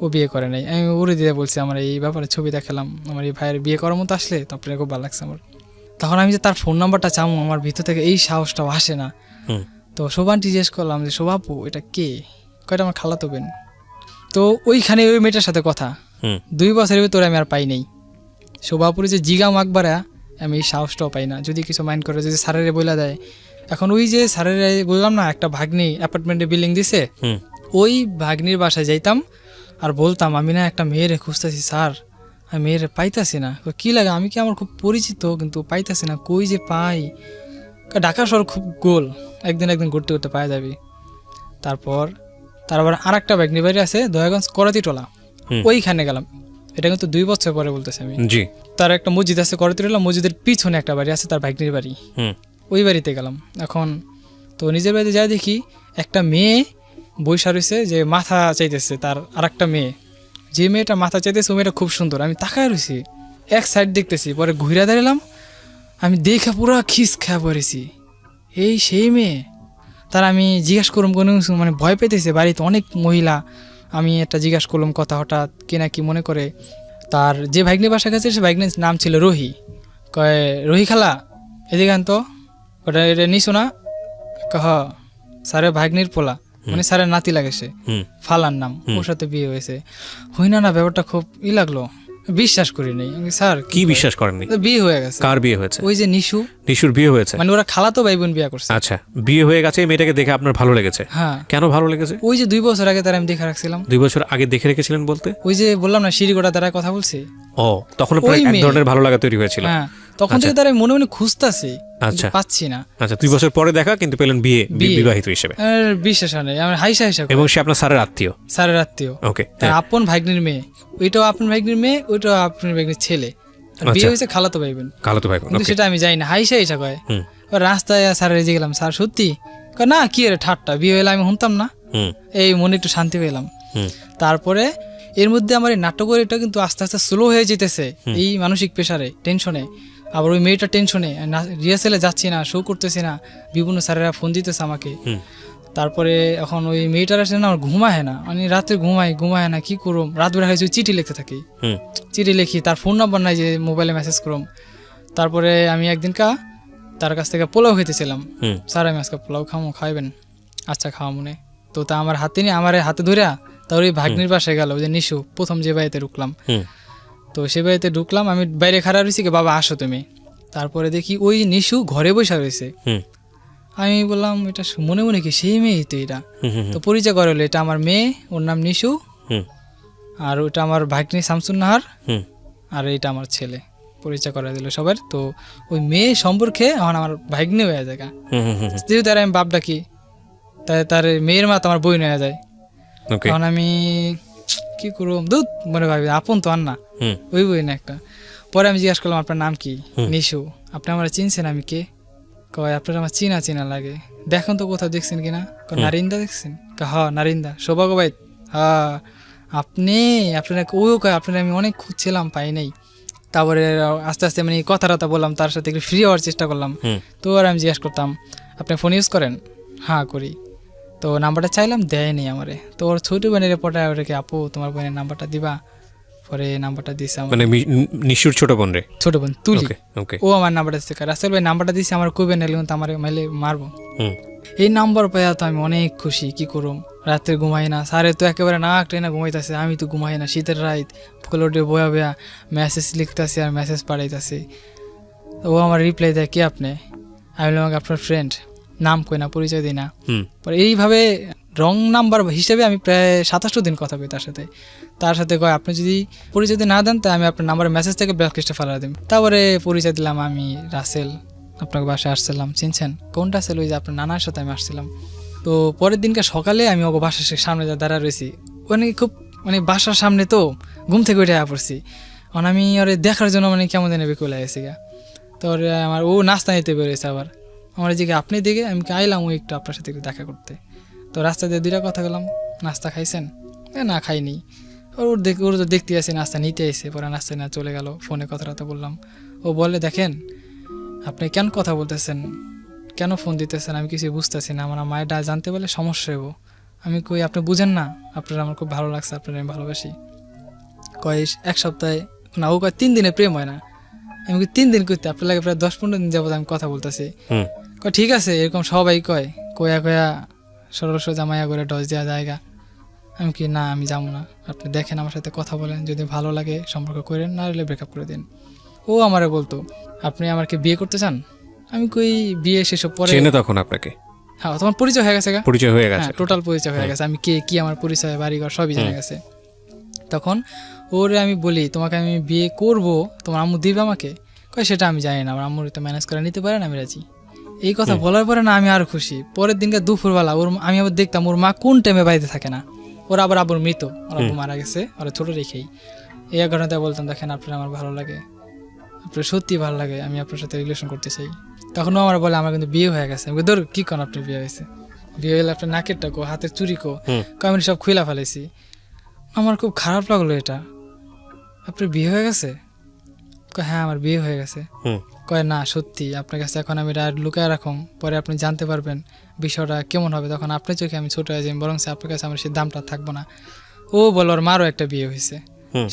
A: ও বিয়ে করে নাই। আমি ওরে দিয়ে বলছি আমার এই ব্যাপারে ছবি দেখালাম, আমার এই ভাইয়ের বিয়ে করার মতো আসলে তো আপনার খুব ভালো লাগছে আমার। তখন আমি যে তার ফোন নাম্বারটা চামু, আমার ভিতর থেকে এই সাহসটাও আসে না। তো শোভানটি জিজ্ঞেস করলাম যে শোভাপু এটা কে? কয়টা আমার খালাতো বোন। তো ওইখানে ওই মেয়েটার সাথে কথা, 2 বছরের ভিতরে আমি আর পাই নাই। শোভাপুরে যে জিগা মাকবারা আমি এই সাহসটাও পাই না, যদি কিছু মাইন্ড করে যদি স্যারেরে বইলা দেয়। এখন ওই যে স্যারেরে বললাম না একটা ভাগ্নি অ্যাপার্টমেন্টে বিল্ডিং দিছে, ওই ভাগ্নির বাসায় যাইতাম আর বলতাম আমি না একটা মেয়েরে খুঁজতেছি স্যার, আমি মেয়েরে পাইতাছি না। কি লাগে আমি কি আমার খুব পরিচিত কিন্তু পাইতাছি না, কই যে পাই। ঢাকা শহর খুব গোল, একদিন ঘুরতে ঘুরতে পাওয়া যাবে। তারপর আর একটা ভাগ্নি বাড়ি আছে দয়াগঞ্জ করাতিটোলা, ওইখানে গেলাম। এটা কিন্তু 2 বছর পরে বলতেছি আমি। তার একটা মসজিদ আছে করাতিটোলা, মসজিদের পিছনে একটা বাড়ি আছে তার ভাগ্নির বাড়ি, ওই বাড়িতে গেলাম। এখন তো নিজের বাড়িতে যাই দেখি একটা মেয়ে বৈশা রয়েছে, যে মাথা চাইতেছে তার আর একটা মেয়ে, যে মেয়েটা মাথা চাইতেছে ওই মেয়েটা খুব সুন্দর। আমি তাকায় রয়েছি, এক সাইড দেখতেছি, পরে ঘুরে দাঁড়ালাম, আমি দেখে পুরো খিস খেয়ে পড়েছি, এই সেই মেয়ে। তার আমি জিজ্ঞাসা করলাম কোনো কিছু, মানে ভয় পেতেছে, বাড়িতে অনেক মহিলা। আমি একটা জিজ্ঞাসা করলাম কথা, হঠাৎ কে না কি মনে করে। তার যে ভাগ্নি বাসা গেছে সে ভাগ্নির নাম ছিল রোহি। কয় রোহি খালা এদিকে আনতো, ওটা এটা নিশো না? কহ স্যারের ভাগ্নির পোলা, মানে স্যারের নাতি লাগে, সে ফালার নাম, ওর সাথে বিয়ে হয়েছে। হই না ব্যাপারটা খুব লাগলো। বিশ্বাস করি নাই আমি, স্যার
B: কি বিশ্বাস করেননি?
A: বিয়ে হয়ে গেছে।
B: কার বিয়ে হয়েছে?
A: ওই যে নিশু।
B: নিশুর বিয়ে হয়েছে?
A: মানে ওরা খালাতো ভাই বোন বিয়ে করছে।
B: আচ্ছা, বিয়ে হয়ে গেছে, এই মেয়েটাকে দেখে আপনার ভালো লেগেছে?
A: হ্যাঁ।
B: কেন ভালো লেগেছে?
A: ওই যে 2 বছর আগে তারা আমি দেখে রাখছিলাম।
B: 2 বছর আগে দেখে রেখেছিলেন বলতে?
A: ওই যে বললাম না সিঁড়িগোটা তারা কথা বলছি।
B: ও, তখন আপনার
A: ওই
B: এক
A: মেয়ে।
B: ধরনের ভালো লাগা তৈরি হয়েছিল?
A: হ্যাঁ, তখন থেকে তারা মনে মনে খুঁজতাছি,
B: আচ্ছা।
A: পাচ্ছি না।
B: আচ্ছা, 2 বছর পরে দেখা, কিন্তু পেলেন বিয়ে, বিবাহিত হিসেবে।
A: আর বিশ্বাস নেই, আমার হাইসা হাইসা করে।
B: এবং সে আপনার স্যারের আত্মীয়?
A: স্যারের আত্মীয়।
B: ওকে।
A: তার আপন ভাগ্নির মেয়ে, ওইটাও আপন ভাগ্নির মেয়ে, ওইটাও আপন ভাগ্নির ছেলে। আর বিয়ে হয়েছে খালাতো ভাই বোন।
B: খালাতো ভাই বোন,
A: কিন্তু সেটা আমি জানি না, হাইসা হাইসা কয়।
B: হুম।
A: ওর রাস্তায় স্যারের যে গেলাম, স্যার সত্যি? কয় না, কি রে ঠাট্টা, বিয়ে হইলে আমি শুনতাম না।
B: হুম।
A: এই মনে একটু শান্তি পেলাম।
B: হুম।
A: তারপরে এর মধ্যে আমার এই নাটকের এটা কিন্তু আস্তে আস্তে স্লো হয়ে যেতেছে, এই মানসিক প্রেশারে, টেনশনে। আবার ওই মেয়েটা টেনশনে, রিহার্সেলে যাচ্ছি না, শো করতেছি না, বিভিন্ন স্যারেরা ফোন দিতেছে আমাকে। তারপরে এখন ওই মেয়েটার আসলে না আমার ঘুমায় না, মানে রাতে ঘুমায় না, কি করুম, রাত বেলা হয়েছে চিঠি লিখতে থাকি, চিঠি লিখি, তার ফোন নাম্বার নাই যে মোবাইলে মেসেজ করুম। তারপরে আমি একদিন তার কাছ থেকে পোলাও খেতেছিলাম, স্যার আমি আজকে পোলাও খাইবেন? আচ্ছা খাওয়া মনে। তো তা আমার হাতে নিয়ে আমার হাতে ধরিয়া তার ওই ভাগ্নির বাসায় গেল, ওই যে নিশু, প্রথম যে বাড়িতে ঢুকলাম। তো সে বাড়িতে ঢুকলাম, আমি বাইরে খাড়া রয়েছি, কি বাবা আসো তুমি। তারপরে দেখি ওই নিশু ঘরে বসে রয়েছে। আমি বললাম এটা মনে মনে কি সেই মেয়ে তো এটা। তো পরিচয় করে হলো, এটা আমার মেয়ে, ওর নাম নিশু, আর ওটা আমার ভাগ্নি শামসুন নাহার, আর এটা আমার ছেলে। পরিচয় করে দিল সবার। তো ওই মেয়ে সম্পর্কে এখন আমার ভাগ্নি হয়ে যায়, যেহেতু তার আমি বাপ ডাকি, তাই তার মেয়ের মা তো আমার বই নেওয়া যায়। তখন আমি কি করবো, দুধ মনে ভাবি আপন তো আর না, ওই বই না একটা। পরে আমি জিজ্ঞাসা করলাম আপনার নাম কি? নিশু। আপনি আমার চিনছেন আমি কে? কয় আপনার আমার চিনা লাগে, দেখুন তো কোথাও দেখছেন কিনা। নারিন্দা দেখছেন? হ নারিন্দা, সৌভাগ্য ভাই। হ্যাঁ আপনার ও কয় আপনার আমি অনেক খুঁজছিলাম, পাই নাই। তারপরে আস্তে আস্তে মানে কথা বললাম, তার সাথে একটু ফ্রি হওয়ার চেষ্টা করলাম। তো আর আমি জিজ্ঞাসা করতাম আপনি ফোন ইউজ করেন? হ্যাঁ করি। তো নাম্বারটা চাইলাম, দেয়নি আমারে। তো ওর ছোট বোনের পটায় ওটাকে, আপু তোমার বোনের নাম্বারটা দিবা? পরে নাম্বারটা দিছে আমার,
B: মানে নিশুর ছোট বোন রে?
A: ছোট বোন তুলি।
B: ওকে।
A: ও আমার নাম্বারটা দিচ্ছে, রাসেল ভাই নাম্বারটা দিছে আমার, কইবেন না তো আমার মাইলে মারবো। এই নাম্বার পাইয়া তো আমি অনেক খুশি, কি করুম, রাত্রে ঘুমাই না। স্যারে তো একেবারে নাক টেনে ঘুমাইতেছে, আমি তো ঘুমাই না, শীতের রাত, ফ্লোরে বয়া মেসেজ লিখতেছি আর মেসেজ পাঠাইতেছি। ও আমার রিপ্লাই দেয়, কে আপনি? আমি বললাম আপনার ফ্রেন্ড, নাম কই না, পরিচয় দিই না। পরে এইভাবে রং নাম্বার হিসেবে আমি প্রায় 27 দিন কথা কই তার সাথে কয় আপনি যদি পরিচয় না দেন তা আমি আপনার নাম্বারের মেসেজ থেকে ব্ল্যাকলিস্টে ফেলা দিই। তারপরে পরিচয় দিলাম, আমি রাসেল, আপনাকে বাসায় আসছিলাম, চিনছেন? কোনটা রাসেল? ওই যে আপনার নানার সাথে আমি আসছিলাম। তো পরের দিনকে সকালে আমি ওকে বাসার সামনে দাঁড়া রয়েছি, ওখানে খুব মানে বাসার সামনে, তো ঘুম থেকে উঠে পড়ছি। কারণ আমি ওরে দেখার জন্য মানে কেমন জানি বিকুল গেছি গা। তো আমার ও নাস্তা নিতে বেরোয়েছে, আবার আমার দিকে আপনি দিকে আমি আইলাম ওই একটু আপনার সাথে একটু দেখা করতে। তো রাস্তা দিয়ে 2টা কথা গেলাম, নাস্তা খাইছেন? না খাইনি। ওর তো দেখতে আসে নাস্তা নিতে এসে, পরে নাস্তা না চলে গেল। ফোনে কথাটা বললাম, ও বলে দেখেন আপনি কেন কথা বলতেছেন, কেন ফোন দিতেছেন, আমি কিছু বুঝতেছি না, আমার মায়ের জানতে পারলে সমস্যা হবো। আমি কই আপনি বুঝেন না, আপনার আমার খুব ভালো লাগছে, আপনার আমি ভালোবাসি। কয় 1 সপ্তাহে না, ও কয় 3 দিনে প্রেম হয় না। আমি 3 দিন করতে আপনার লাগে প্রায় 10-15 দিন যাবত আমি কথা বলতেছি। কয় ঠিক আছে, এরকম সবাই কয়, কয়া সরস জামাইয়া করে ডস দেওয়া জায়গা। আমি কি না, আমি যাবো না, আপনি দেখেন আমার সাথে কথা বলেন, যদি ভালো লাগে সম্পর্ক করেন, না হলে ব্রেকআপ করে দিন। ও আমারে বলতো আপনি আমাকে বিয়ে করতে চান? আমি কই বিয়ে সেসব পরে।
B: চেনে তখন আপনাকে?
A: হ্যাঁ, তোমার পরিচয় হয়ে গেছে,
B: পরিচয় হয়ে গেছে,
A: টোটাল পরিচয় হয়ে গেছে, আমি কে কি আমার পরিচয় বাড়িঘর সবই জেনে গেছে। তখন ওরে আমি বলি তোমাকে আমি বিয়ে করব, তোমার আম্মু দিবে আমাকে? কয় সেটা আমি জানি না, আমার আম্মুর তো ম্যানেজ করে নিতে পারেন, আমি রাজি। এই কথা বলার পরে না আমি আরো খুশি। পরের দিনকে দুপুরবেলা আমি আবার দেখতাম ওর মা কোন টাইমে বাড়িতে থাকে না, ওরা আবার আবার মৃত, ওর আব্বু মারা গেছে, ওরা ছোট রেখেই। এই ঘটনাতে বলতাম দেখেন আপনার আমার ভালো লাগে, আপনার সত্যি ভালো লাগে, আমি আপনার সাথে রিলেশন করতে চাই। তখনও আমার বলে আমার কিন্তু বিয়ে হয়ে গেছে। আমি ধর কি করেন আপনার বিয়ে হয়েছে? বিয়ে হলে আপনার নাকেরটা কো, হাতের চুরি কো, আমি সব খুইলা ফেলেছি। আমার খুব খারাপ লাগলো এটা, আপনার বিয়ে হয়ে গেছে? হ্যাঁ আমার বিয়ে হয়ে গেছে। কয় না সত্যি, আপনার কাছে এখন আমি এটা লুকায় রাখুন, পরে আপনি জানতে পারবেন বিষয়টা কেমন হবে, তখন আপনার চোখে আমি ছোট হয়ে যাই, বরং আপনার কাছে আমার সে দামটা থাকবো না। ও বলো ওর মারও একটা বিয়ে হয়েছে,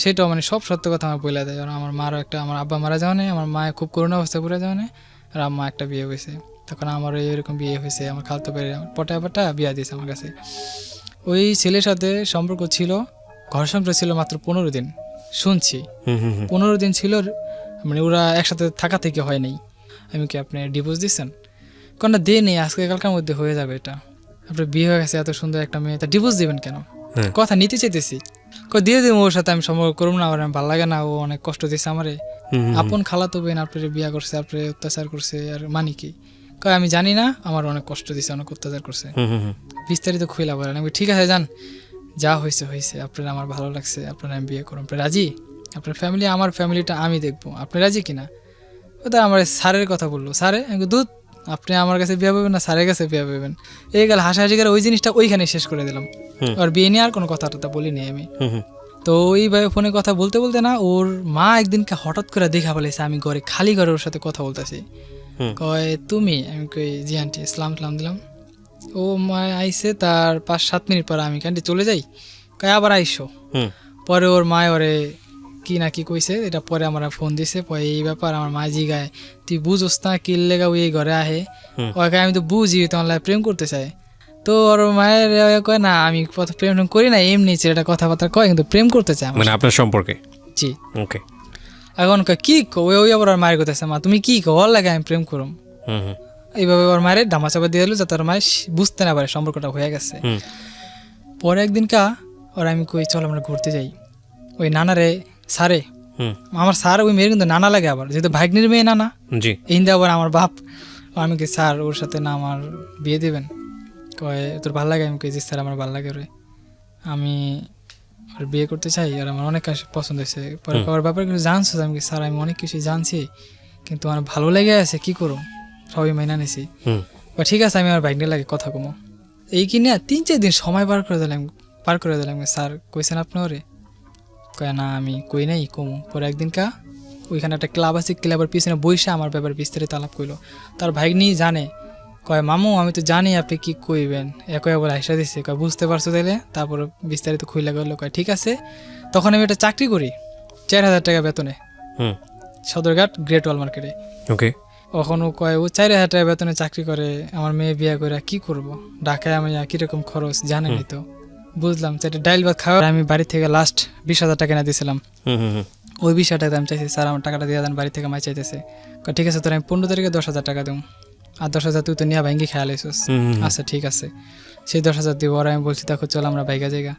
A: সেটাও মানে সব সত্য কথা আমার বলে দেয়। আমার মারও একটা, আমার আব্বা মারা যাওয়া নেই, আমার মায়ের খুব করুণ অবস্থা পড়ে যাওয়া নেই, আর আম্মা একটা বিয়ে হয়েছে। তখন আমারও এরকম বিয়ে হয়েছে, আমার খালতো পেরে পটা বিয়ে দিয়েছে আমার কাছে। ওই ছেলের সাথে সম্পর্ক ছিল, ঘর সংসার ছিল মাত্র 15 দিন, শুনছি। 15 দিন ছিল, মানে ওরা একসাথে থাকা থেকে হয় নাই। আমি কি আপনি ডিভোর্স দিচ্ছেন? কোনটা দিয়ে নেই, আজকে কালকার মধ্যে হয়ে যাবে এটা, আপনার বিয়ে হয়ে গেছে, এত সুন্দর একটা মেয়ে, তা ডিভোর্স দেবেন কেন? কথা নিতে চাইতেছি, দিয়ে দেবো, ওর সাথে আমি সম্পর্ক করবো না, আমার ভালো লাগে না, ও অনেক কষ্ট দিচ্ছে আমারে, আপন খালাতো বোন আপনার বিয়ে করছে, আপনার অত্যাচার করছে, আর মানে কি? আমি জানি না, আমার অনেক কষ্ট দিচ্ছে, অনেক অত্যাচার করছে, বিস্তারিত খুইলা বলেন। আমি ঠিক আছে যান, যা হয়েছে হয়েছে, আপনার আমার ভালো লাগছে, আপনার আমি বিয়ে করুন, আপনি রাজি? আপনার ফ্যামিলি আমার ফ্যামিলিটা আমি দেখবো, আপনি রাজি কিনা? ওটা আমার স্যারের কথা বললো, স্যারে দুধ, আপনি আমার কাছে বিয়ে পাবেন না স্যারের কাছে বিয়ে পাবেন, এই গেল হাসাহাসি করে ওই জিনিসটা ওইখানে শেষ করে দিলাম। আর বিয়ে নিয়ে আর কোনো কথা টথা বলিনি আমি। তো ওইভাবে ফোনে কথা বলতে বলতে না, ওর মা একদিনকে হঠাৎ করে দেখা বলেছে আমি ঘরে খালি ঘরে ওর সাথে কথা বলতেছি, কয় তুমি? আমি কই জি আন্টি, সালাম দিলাম। ও মা আইসে, তার 5-7 মিনিট পর আমি কান্টি চলে যাই, কয় আবার আইসো। পরে ওর মায় ওরে কি না কি কইছে, এটা পরে আমার ফোন দিছে, পরে এই ব্যাপার আমার মা জিগায়, তুই বুঝোস না কি লেগা ওই ঘরে আহে? ওই আমি তো বুঝি তোমার লাগে প্রেম করতে চাই। তো ওর মায়ের কয় না, আমি প্রেম করি না, এমনি ছেলেটা কথাবার্তা কয়, কিন্তু প্রেম করতে চায়
B: মানে আপনার সম্পর্কে।
A: জি
B: ওকে।
A: এখন কি ওই আবার ওর মায়ের কথাছে, মা তুমি কি ওর লাগে আমি প্রেম করুম? এইভাবে ওর মায়ের ধামাচাপা দিয়ে দিল, যাতে ওর মায়ের বুঝতে না পারে সম্পর্কটা হয়ে গেছে। পরে একদিন ওর আমি কই চল আমরা ঘুরতে যাই, ওই নানারে সারে, আমার স্যার ওই মেয়ের কিন্তু নানা লাগে, আবার যেহেতু ভাগ্নির মেয়ে নানা, এই আবার আমার বাপ। আমি কি স্যার ওর সাথে না আমার বিয়ে দেবেন? কয় তোর ভালো লাগে? আমি কই স্যার আমার ভালো লাগে রে, আমি আর বিয়ে করতে চাই, আর আমার অনেক কাজ পছন্দ হয়েছে। পরে ওর ব্যাপারে কিছু জানছো? আমি কি স্যার আমি অনেক কিছু জানছি, কিন্তু আমার ভালো লেগে আছে, কি করুম, সবই মাইনা নিছি। ঠিক আছে আমি আমার ভাগ্নির লাগে কথা কমো, এই কি না 3-4 দিন সময় পার করে দিলাম। স্যার কইছেন আপনি ওরে? কয় না আমি কই নাই, কমু। পরে একদিন ওইখানে একটা ক্লাব আছে, ক্লাবের পিছনে বইসা আমার ব্যাপারে বিস্তারিত আলাপ কইলো। তার ভাগ্নি জানে, কয় মামু আমি তো জানি আপনি কি কইবেন, একই আবার আইসা দিচ্ছে, কয় বুঝতে পারছো তাইলে? তারপর বিস্তারিত খুইলা গেল। কয় ঠিক আছে। তখন আমি একটা চাকরি করি 4,000 টাকা বেতনে, সদরঘাট গ্রেট ওয়াল মার্কেটে।
B: ওকে।
A: ওখানে কয় ও 4,000 টাকা বেতনে চাকরি করে, আমার মেয়ে বিয়ে করে কি করব, ঢাকায় আমি কিরকম খরচ জানেনি তো। বুঝলাম সেটা ডাইল ভাত খাওয়া, আমি বাড়ি থেকে লাস্ট 20,000 টাকা না দিয়েছিলাম। ওই 20,000 টাকা আমি চাইছি, স্যার আমার টাকাটা দিয়ে দেন, বাড়ি থেকে মাই চাইতেছে। ঠিক আছে তোর আমি 15 তারিখে 10,000 টাকা দেবো, আর 10,000 তুই তো নিয়ে ভাঙ্গি খেয়াল আইসস। আচ্ছা ঠিক আছে, সেই 10,000 দিব। আর আমি বলছি দেখো চল আমরা বাইকা জায়গা,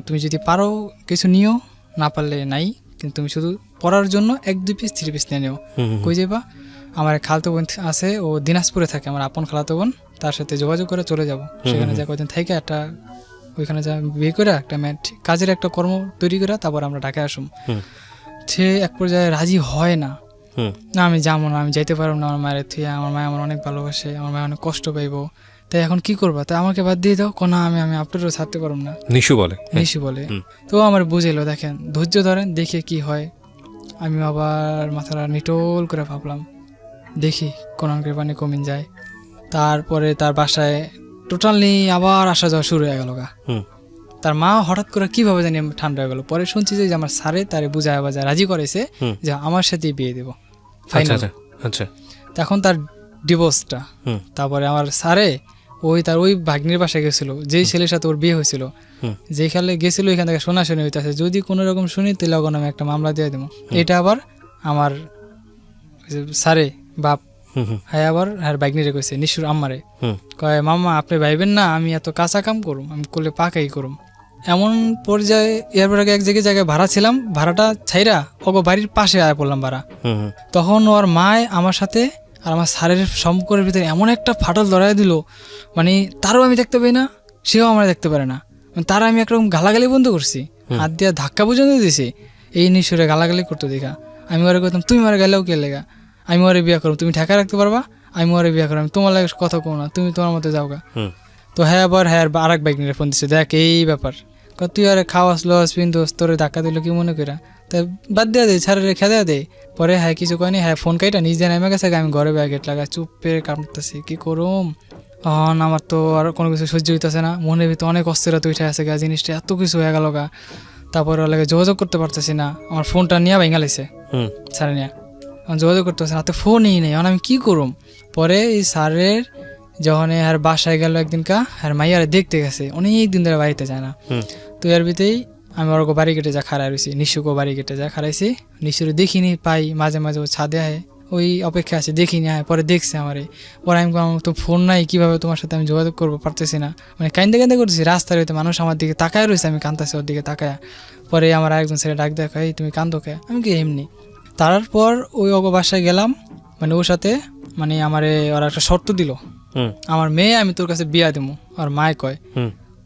A: তুমি যদি পারো কিছু নিও, না পারলে নাই, কিন্তু তুমি শুধু পড়ার জন্য 1-2 পিস 3 পিস নিয়ে নিও। কই যাবা? আমার খালাতো বোন আছে, ও দিনাজপুরে থাকে, আমার আপন খালাতো বোন, তার সাথে যোগাযোগ করে চলে যাব। সেখানে যা কদিন থেকে একটা ওইখানে যা বিয়ে করে একটা কাজের একটা কর্ম তৈরি করে তারপর আমরা ঢাকায় আসুম। সে এক পর্যায়ে রাজি হয় না, না আমি যাবো না, আমি যাইতে পারবো না, আমার মায়ের থুয়ে, আমার মায় আমার অনেক ভালোবাসে, আমার মায় অনেক কষ্ট পাইবো, তাই এখন কি করবা, তাই আমাকে বাদ দিয়ে দাও। কোনা আমি আপনারও ছাড়তে পারবো না, নিশু বলে। তো আমার বুঝেলো, দেখেন ধৈর্য ধরেন, দেখে কি হয়। আমি আবার মাথাটা নিটোল করে ভাবলাম, দেখি কোন কৃপানি কমিন যায়। তারপরে তার বাসায় টোটালি আবার আসা যাওয়া শুরু হয়ে গেল। তার মা হঠাৎ করে কিভাবে জানি ঠান্ডা হয়ে গেল। পরে শুনছি যে আমার স্যারে তারে বুঝায় বাজায় রাজি করেছে যে আমার সাথে বিয়ে দেবো ফাইনাল। তখন তার ডিভোর্সটা, তারপরে আমার স্যারে তার ওই ভাগ্নির বাসায় গেছিল, যেই ছেলের সাথে ওর বিয়ে হয়েছিল, যেখানে গেছিল এখান থেকে শোনাশুনি হইতেছে, যদি কোনো রকম শুনি তাহলে ওখানে আমি একটা মামলা দিয়ে দেবো। এটা আবার আমার স্যারে বাপ হ্যাঁ আবার হ্যাঁ ভাগ্নিরে কইছে, নিশুর আম্মারে, কয় মামা আপনি ভাইবেন না আমি এত কাঁচা কাম করুম, আমি করলে পাকাই করুম। এমন পর্যায়ে এরপর আগে এক জায়গায় ভাড়া ছিলাম, ভাড়াটা ছাইরা ওগো বাড়ির পাশে আয় পড়লাম ভাড়া। তখন ওর মায় আমার সাথে আর আমার স্যারের সম্পর্কের ভিতরে এমন একটা ফাটল ধরাই দিল, মানে তারও আমি দেখতে পাই না, সেও আমার দেখতে পারে না। তারা আমি একরকম গালাগালি বন্ধ করছি, হাত দিয়ে ধাক্কা পর্যন্ত দিছি, এই নিশুরে গালাগালি করতে দেখা। আমি ওরে কইতাম তুমি মারে গালেও কে লেগা, আমি ওরে বিয়ে করব, তুমি ঠেকা রাখতে পারবা, আমি ওরে বিয়ে করব, আমি তোমার লাগে কথা কো না, তুমি তোমার মতো যাও গা। তো হ্যাঁ আবার আর এক বাইক নিয়ে ফোন দিচ্ছে, দেখ এই ব্যাপার, তুই আরে খাওয়াস লস পিন্দোস, তোরে ধাক্কা দিল কি মনে করা, তা বাদ দেওয়া দেয়, ছাড়ে রেখে দেওয়া দেয়। পরে হ্যাঁ কিছু কয়নি, হ্যাঁ ফোন কাইটা নিজে নেমে গেছে, আমি ঘরে ব্যাগেট লাগা চুপে কাটতেছি, কি করুম। আমার তো আর কোনো কিছু সহ্য হইতেছে না, মনের ভিতরে অনেক অস্থিরতা উঠে আছে গা, জিনিসটা এত কিছু হয়ে গেল গা। তারপরে ওর লাগে যোগাযোগ করতে পারতেছি না, আমার ফোনটা নিয়ে ভেঙে লাইছে ছাড়ে নিয়ে, যোগাযোগ করতে পারছি না, তো ফোনই নেই, এখন আমি কি করুম। পরে এই স্যারের যখন আর বাসায় গেল একদিন আর মাইয়ারে দেখতে গেছে, অনেক দিন ধরে বাড়িতে যায় না, তো এর ভিতরেই আমি ওর বাড়ি কেটে যা খাড়াই রয়েছি, নিশুকে বাড়ি কেটে যা খাড়াইছি, নিশুরে দেখিনি পাই, মাঝে মাঝে ও ছাদে আয়, ওই অপেক্ষা আছে দেখিনি, আয় পরে দেখছে আমারে, পরে আমি আমার তো ফোন নাই, কিভাবে তোমার সাথে আমি যোগাযোগ করবো পারতেছি না, মানে কান্দে কান্দে করতেছি, রাস্তার হইতে মানুষ আমার দিকে তাকায় রয়েছে, আমি কান্দাছি ওর দিকে তাকায়। পরে আমার একজন ছেলে ডাক দেখা, এই তুমি কান্দো কে, আমি কি এমনি। তারপর ওই অগো বাসায় গেলাম, মানে ওর সাথে মানে আমারে ওরা একটা শর্ত দিল, আমার মেয়ে আমি তোর কাছে বিয়া দেবো, আর মায় কয়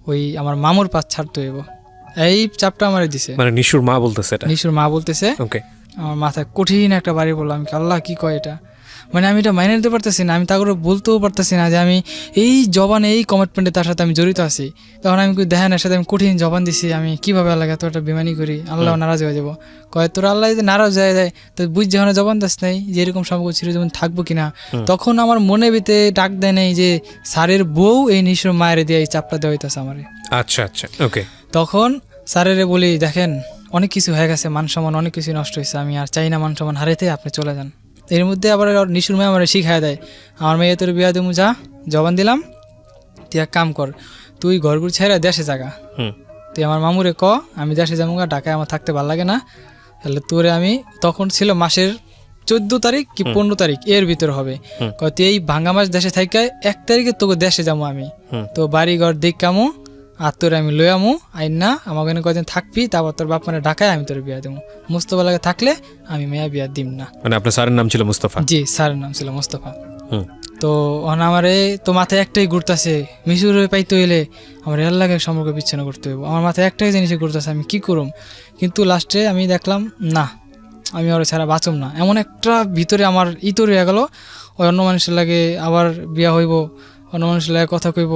A: ওই আমার মামুর পাশ ছাড়তে হইব, এই চাপটা আমারে দিছে।
B: মানে নিশুর মা বলতেছে এটা?
A: নিশুর মা বলতেছে।
B: ওকে।
A: আমার মাথায় কঠিন একটা বাড়ি বললাম, কি আল্লাহ কি কয় এটা, মানে আমি এটা মাইনে নিতে পারতেছি না, আমি তা করে বলতেও পারতেছি না যে আমি এই জবানে এই কমিটমেন্টে তার সাথে আমি জড়িত আছি। তখন আমি দেখেন এর সাথে আমি কঠিন জবান দিছি, আমি কিভাবে আল্লাহ এত একটা বেমানি করি, আল্লাহ নারাজ হয়ে যাবো। কয় তোর আল্লাহ যদি নারাজ হয়ে যায় তো বুঝ যখন জবান দাস নাই যে এরকম সম্পর্ক ছিল যেমন থাকবো কিনা। তখন আমার মনে ভিতরে ডাক দেয় নাই যে স্যারের বউ এই নিশুর মায়ের দিয়ে এই চাপটা দেওয়া হইতেছে আমার।
B: আচ্ছা আচ্ছা, ওকে।
A: তখন স্যারের বলি, দেখেন অনেক কিছু হয়ে গেছে, মান সম্মান অনেক কিছু নষ্ট হয়েছে, আমি আর চাই না মান সম্মান হারাইতে, আপনি চলে যান। এর মধ্যে আবার নিশুর মেয়ে আমার শিখায় দেয়, আমার মেয়ে তোর বিয়া দেবো, যা জবান দিলাম, তুই এক কাম কর, তুই ঘরগুর ছেড়ে দেশে জাগা, তুই আমার মামুরে ক আমি দেশে যাবো, ঢাকায় আমার থাকতে ভালো লাগে না, তাহলে তোরে আমি, তখন ছিল মাসের 14 তারিখ কি 15 তারিখ এর ভিতর হবে, তুই এই ভাঙ্গা মাস দেশে থাইকা 1 তারিখে তোকে দেশে যাবো আমি, তো বাড়ি ঘর দেখ কামো আর তোরে আমি লই আমু, আইন না আমার ওখানে কদিন থাকবি, তারপর তোর বাপ মানে ঢাকায় আমি তোর বিয়া দেবো, মুস্তফা লাগে থাকলে আমি মেয়া বিয়া দিম না।
B: মানে আপনার স্যারের নাম ছিল মুস্তফা?
A: জি, স্যারের নাম ছিল মুস্তফা। তো আমারে তো মাথায় একটাই ঘুরতেছে, মিশুর পাইতে হইলে আমার এর লাগে সম্পর্ক বিচ্ছিন্ন করতে হইব, আমার মাথায় একটাই জিনিসে ঘুরতেছে, আমি কি করুম। কিন্তু লাস্টে আমি দেখলাম না, আমি ওর ছাড়া বাঁচুম না, এমন একটা ভিতরে আমার ইতর হয়ে গেল, ওই অন্য মানুষের লাগে আবার বিয়া হইব, অন্য মানুষের লাগে কথা কইব,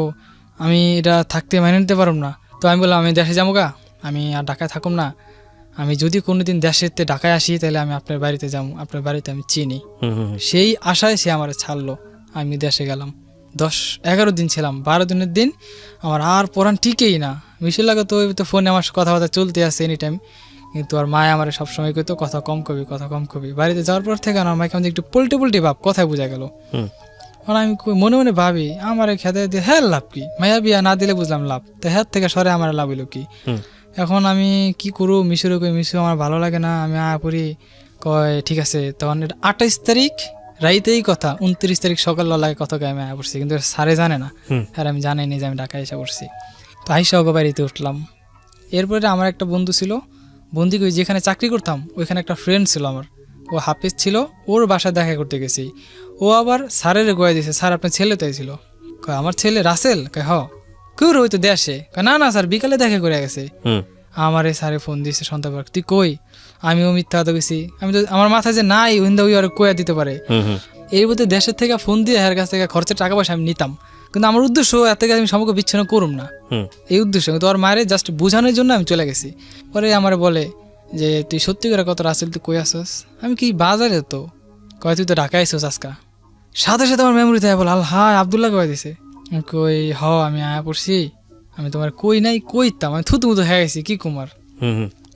A: আমি এটা থাকতে মেনে নিতে পারব না। তো আমি বললাম আমি দেশে যাবো গা, আমি আর ঢাকায় থাকুম না, আমি যদি কোনোদিন দেশেতে ঢাকায় আসি তাহলে আমি আপনার বাড়িতে যাবো, আপনার বাড়িতে আমি চিনি। সেই আশায় সে আমার ছাড়লো, আমি দেশে গেলাম, 10-11 দিন ছিলাম, 12 দিনের দিন আমার আর পরাণ টিকেই না। মিশুর লাগে তো ফোনে আমার কথাবার্তা চলতে আসে এনি টাইম, কিন্তু আর মায় আমার সবসময় কইতো কথা কম কবি, কথা কম কবি। বাড়িতে যাওয়ার পর থেকে আমার মাকে আমাদের একটু পোল্টে পোল্টে ভাব, কথায় বোঝা গেল। আমি মনে মনে ভাবি আমার খেতে দিয়ে হ্যাঁ লাভ কি, মায়া বিয়া না দিলে বুঝলাম লাভ, তো হ্যাঁ থেকে সরে আমার লাভ হইলো কি। এখন আমি কি করু, মিশুরে কই মিশু আমার ভালো লাগে না, আমি পড়ি, কয় ঠিক আছে। তখন 28 তারিখ রাইতেই কথা, 29 তারিখ সকাল লাগে কথা গায়ে আমি পড়ছি, কিন্তু স্যারে জানে না, আর আমি জানাই নি যে আমি ঢাকায় এসে পড়ছি। তো আইসা ওকে বাড়িতে উঠলাম। এরপরে আমার একটা বন্ধু ছিল, বন্ধু কই যেখানে চাকরি করতাম ওইখানে একটা ফ্রেন্ড ছিল আমার, ও হাফিজ ছিল, ওর বাসায় দেখা করতে গেছি। ও আবার স্যারের গোয়া দিয়েছে, স্যার আপনার ছেলে তাই ছিল, আমার ছেলে রাসেল, হ কেউ রইতো দেশে, না না স্যার বিকালে দেখা করে গেছে। আমারে স্যারে ফোন দিয়েছে সন্ধ্যাবার, তুই কই, আমিও মিথ্যা কথা গেছি, আমি তো আমার মাথায় যে নাই ওইন্দা ওই আর কয়া দিতে পারে। এর মধ্যে দেশের থেকে ফোন দিয়ে এর কাছ থেকে খরচের টাকা পয়সা আমি নিতাম, কিন্তু আমার উদ্দেশ্য এত থেকে আমি সম্পর্ক বিচ্ছিন্ন করুম না, এই উদ্দেশ্য। কিন্তু ওর মায়ের জাস্ট বোঝানোর জন্য আমি চলে গেছি। পরে আমার বলে যে তুই সত্যি করে কত রাসেল তুই কই আসস, আমি কি বাজারে, তো কয় তুই তো ঢাকায় আসছিস আজকা। সাথে সাথে আমার মেমোরি থাকে বল হাই আবদুল্লাহ কয়ে দিছে, কই আমি আয়া পড়ছি, আমি তোমার কই নাই কইতাম, আমি থুতু মুতু হয়ে গেছি কি কুমার।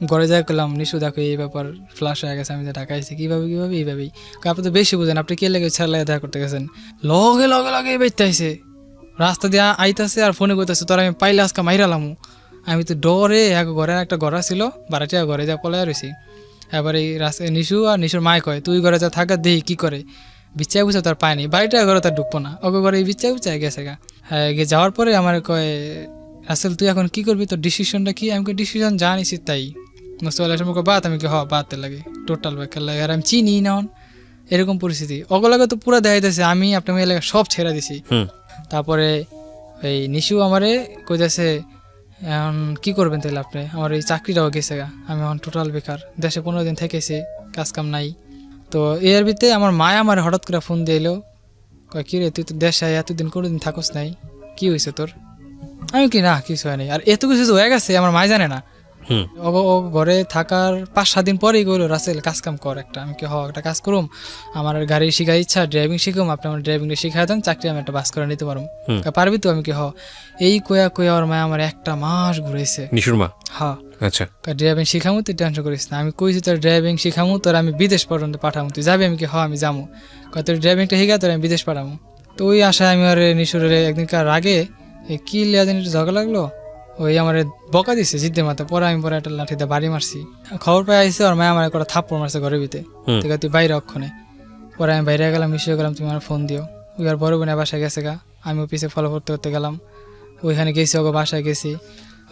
A: ঘরে যাই করলাম, নিশু দেখো এই ব্যাপার ফ্লাশ হয়ে গেছে, আমি যে ঢাকা আসছি কিভাবে এইভাবেই। আপনি তো বেশি বুঝেন, আপনি কে লেগে ছেলে লাগে দেখা করতে গেছেন, লগে লগে লগে বেঁচতে আইসে, রাস্তা দিয়ে আইতাছে আর ফোনে করতেছে, তোর আমি পাইলে আজকে মাইরালাম। আমি তো ডরে ঘরে একটা ঘরা ছিল বাড়াটিয়া, ঘরে যা পলাইয়া রয়েছি। এবার এই রাস্তায় নিশু আর নিশুর মায় কয় তুই ঘরে যা থাকা দেই কি করে, বিচ্ছায় বুঝে তার পায়নি, বাড়িটা ঘরে তার ঢুকবো না, ওকে ঘরে এই বিচ্ছায় গেছে গা। হ্যাঁ গিয়ে যাওয়ার পরে আমার কয় আসল তুই এখন কি করবি, তোর ডিসিশনটা কি। আমি ডিসিশন জানিছি তাই মুস্তফা বাদ, আমি কি বাদতে লাগে টোটাল বেকার লাগে, আর আমি চিনি না এরকম পরিস্থিতি। অগলাগে তো পুরো দেখাইতেছে আমি আপনার মেয়ে লাগে সব ছেড়ে দিছি। তারপরে এই নিশু আমারে কইতেছে এখন কি করবেন তাহলে আপনি, আমার এই চাকরিটাও গেছে গা, আমি এখন টোটাল বেকার, দেশে 15 দিন থেকেছি, কাজ কাম নাই। তো এর ভিতরে আমার মায় আমার হঠাৎ করে ফোন দিলো, কয় কি রে তুই তো দেশে এতদিন কোনোদিন থাকস নাই, কি হয়েছে তোর। আমি কি না কিছু হয় নাই, আর এত কিছু হয়ে গেছে আমার মায় জানে না। ও ঘরে থাকার 5-7 দিন পরেই গেলো রাসেল কাজ কাম কর একটা। আমি কি একটা কাজ করুম, আমার গাড়ি শিখার ইচ্ছা, ড্রাইভিং শিখুম, আপনি আমার ড্রাইভিংটা শিখাই দেন, চাকরি আমি একটা বাস করে নিতে পারবো, পারবি তো। আমি কি এই কয়া ওর মায় আমার 1 মাস ঘুরেছে নিশুর মা। আচ্ছা ড্রাইভিং শিখামু, তুই টেনশন করিস না। আমি কইছি তোর ড্রাইভিং শিখামু, তোর আমি বিদেশ পর্যন্ত পাঠামু, তুই যাবি। আমি কি আমি যাবো, তোর ড্রাইভিংটা শিখা তোর আমি বিদেশ পাঠামু। তো ওই আশায় আমি আর নিশুরের একদিনকার আগে কি লিয়া দিন একটু ঝগড়া লাগলো, ওই আমার বকা দিছে জিদ্দের মাথা, পরে আমি পরে একটা লাঠিতে বাড়ি মারছি। খবর পেয়ে আইসে ওর মায় আমার একটা থাপ্পড় মারছে ঘরের ভিতরে, ঠিক আছে তুই বাইরে অক্ষণে। পরে আমি বাইরে গেলাম, মিশিয়ে গেলাম, তুমি আমার ফোন দিও। ওই আর বড় বোনের বাসায় গেছে গা, আমিও পিছিয়ে ফলো করতে করতে গেলাম। ওইখানে গেছি, ওকে বাসায় গেছি।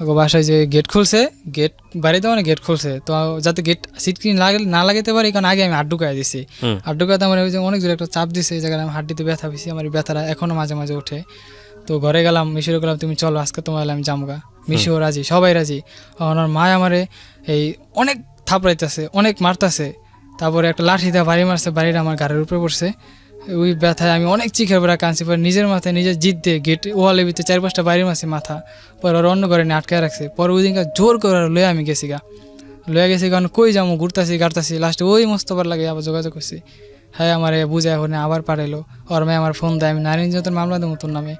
A: ওকে বাসায় যে গেট খুলছে, গেট বাড়িতে মানে গেট খুলছে, তো যাতে গেট সিটকিন না লাগাতে পারি, কারণ আগে আমি হাত ঢুকাই দিছি। হাত ঢুকাতে আমার ওই যে অনেক জোরে একটা চাপ দিছে, এই জায়গায় আমি হাড্ডিতে ব্যথা পেয়েছি, আমার এই ব্যথাটা এখনো মাঝে মাঝে ওঠে। তো ঘরে গেলাম, মিশিয়ে গেলাম, তুমি চলো আজকে তোমার আমি জামগা। মিশিও রাজি, সবাই রাজি। ওনার মায় আমারে এই অনেক থাপড়াইতেছে, অনেক মারতেছে, তারপরে একটা লাঠি দিয়ে বাড়ি মারছে, বাড়িটা আমার গাড়ির উপরে পড়ছে। ওই ব্যথায় আমি অনেক চিখের বেড়া কাঁদছি। পরে নিজের মাথায় নিজের জিদ দিয়ে গেট ওয়ালের ভিতরে 4-5টা বাড়ি মারছি মাথা। পরে ওর অন্য ঘরে নিয়ে আটকায় রাখছে। পরে ওই দিনকার জোর করে লয়ে আমি গেছি গা, লয়ে গেছি, কারণ কই যাবো, ঘুরতাছি গাড়তাছি, লাস্টে ওই মোস্তফার লাগে আবার যোগাযোগ করছি। হ্যাঁ আমার বুঝায় হনে আবার পাঠাইলো। ওর মেয়ে আমার ফোন দেয়, আমি নারী নির্যাতন মামলা দেবো তোর নামে,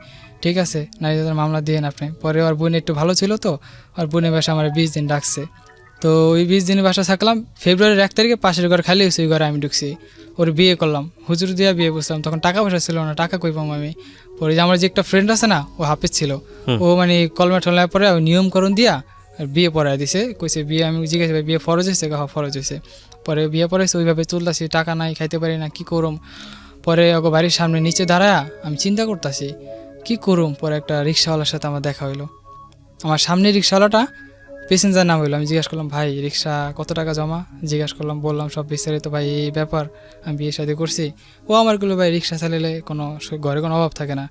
A: ঠিক আছে নারী নির্যাতন মামলা দিয়ে আপনি। পরে ওর বোন একটু ভালো ছিল, তো ওর বোনের বাসা আমার 20 দিন ডাকছে। তো ওই 20 দিনের বাসা থাকলাম। ফেব্রুয়ারির 1 তারিখে পাশের ঘর খালি হয়েছে, ওই ঘরে আমি ঢুকছি। ওর বিয়ে করলাম, হুজুর দিয়া বিয়ে বসলাম। তখন টাকা পয়সা ছিল না, টাকা কই পাবো আমি। পরে যে আমার যে একটা ফ্রেন্ড আছে না, ও হাফেজ ছিল, ও মানে কলমা টলমা পরে ওই নিয়মকরণ দিয়া আর বিয়ে পড়ায় দিছে। কইছে বিয়ে, আমি জিজ্ঞাসা বিয়ে ফরজ হয়েছে, ফরজ হয়েছে। পরে বিয়ে পড়াইছে, ওইভাবে চলতেছি, টাকা নাই, খাইতে পারি না, কি করুম। পরে ওকে বাড়ির সামনে নিচে দাঁড়ায় আমি চিন্তা করতেছি কি করুম। পরে একটা রিক্সাওয়ালার সাথে আমার দেখা হইলো। আমার সামনে রিক্সাওয়ালাটা প্যাসেঞ্জার নাম হইলো। আমি জিজ্ঞাসা করলাম ভাই রিক্সা কত টাকা জমা, জিজ্ঞাসা করলাম, বললাম সব বিস্তারিত। ভাই এই ব্যাপার, আমি বিয়ে শাদী করছি। ও আমার গুলো ভাই রিক্সা চালালে কোনো ঘরে কোনো অভাব থাকে না,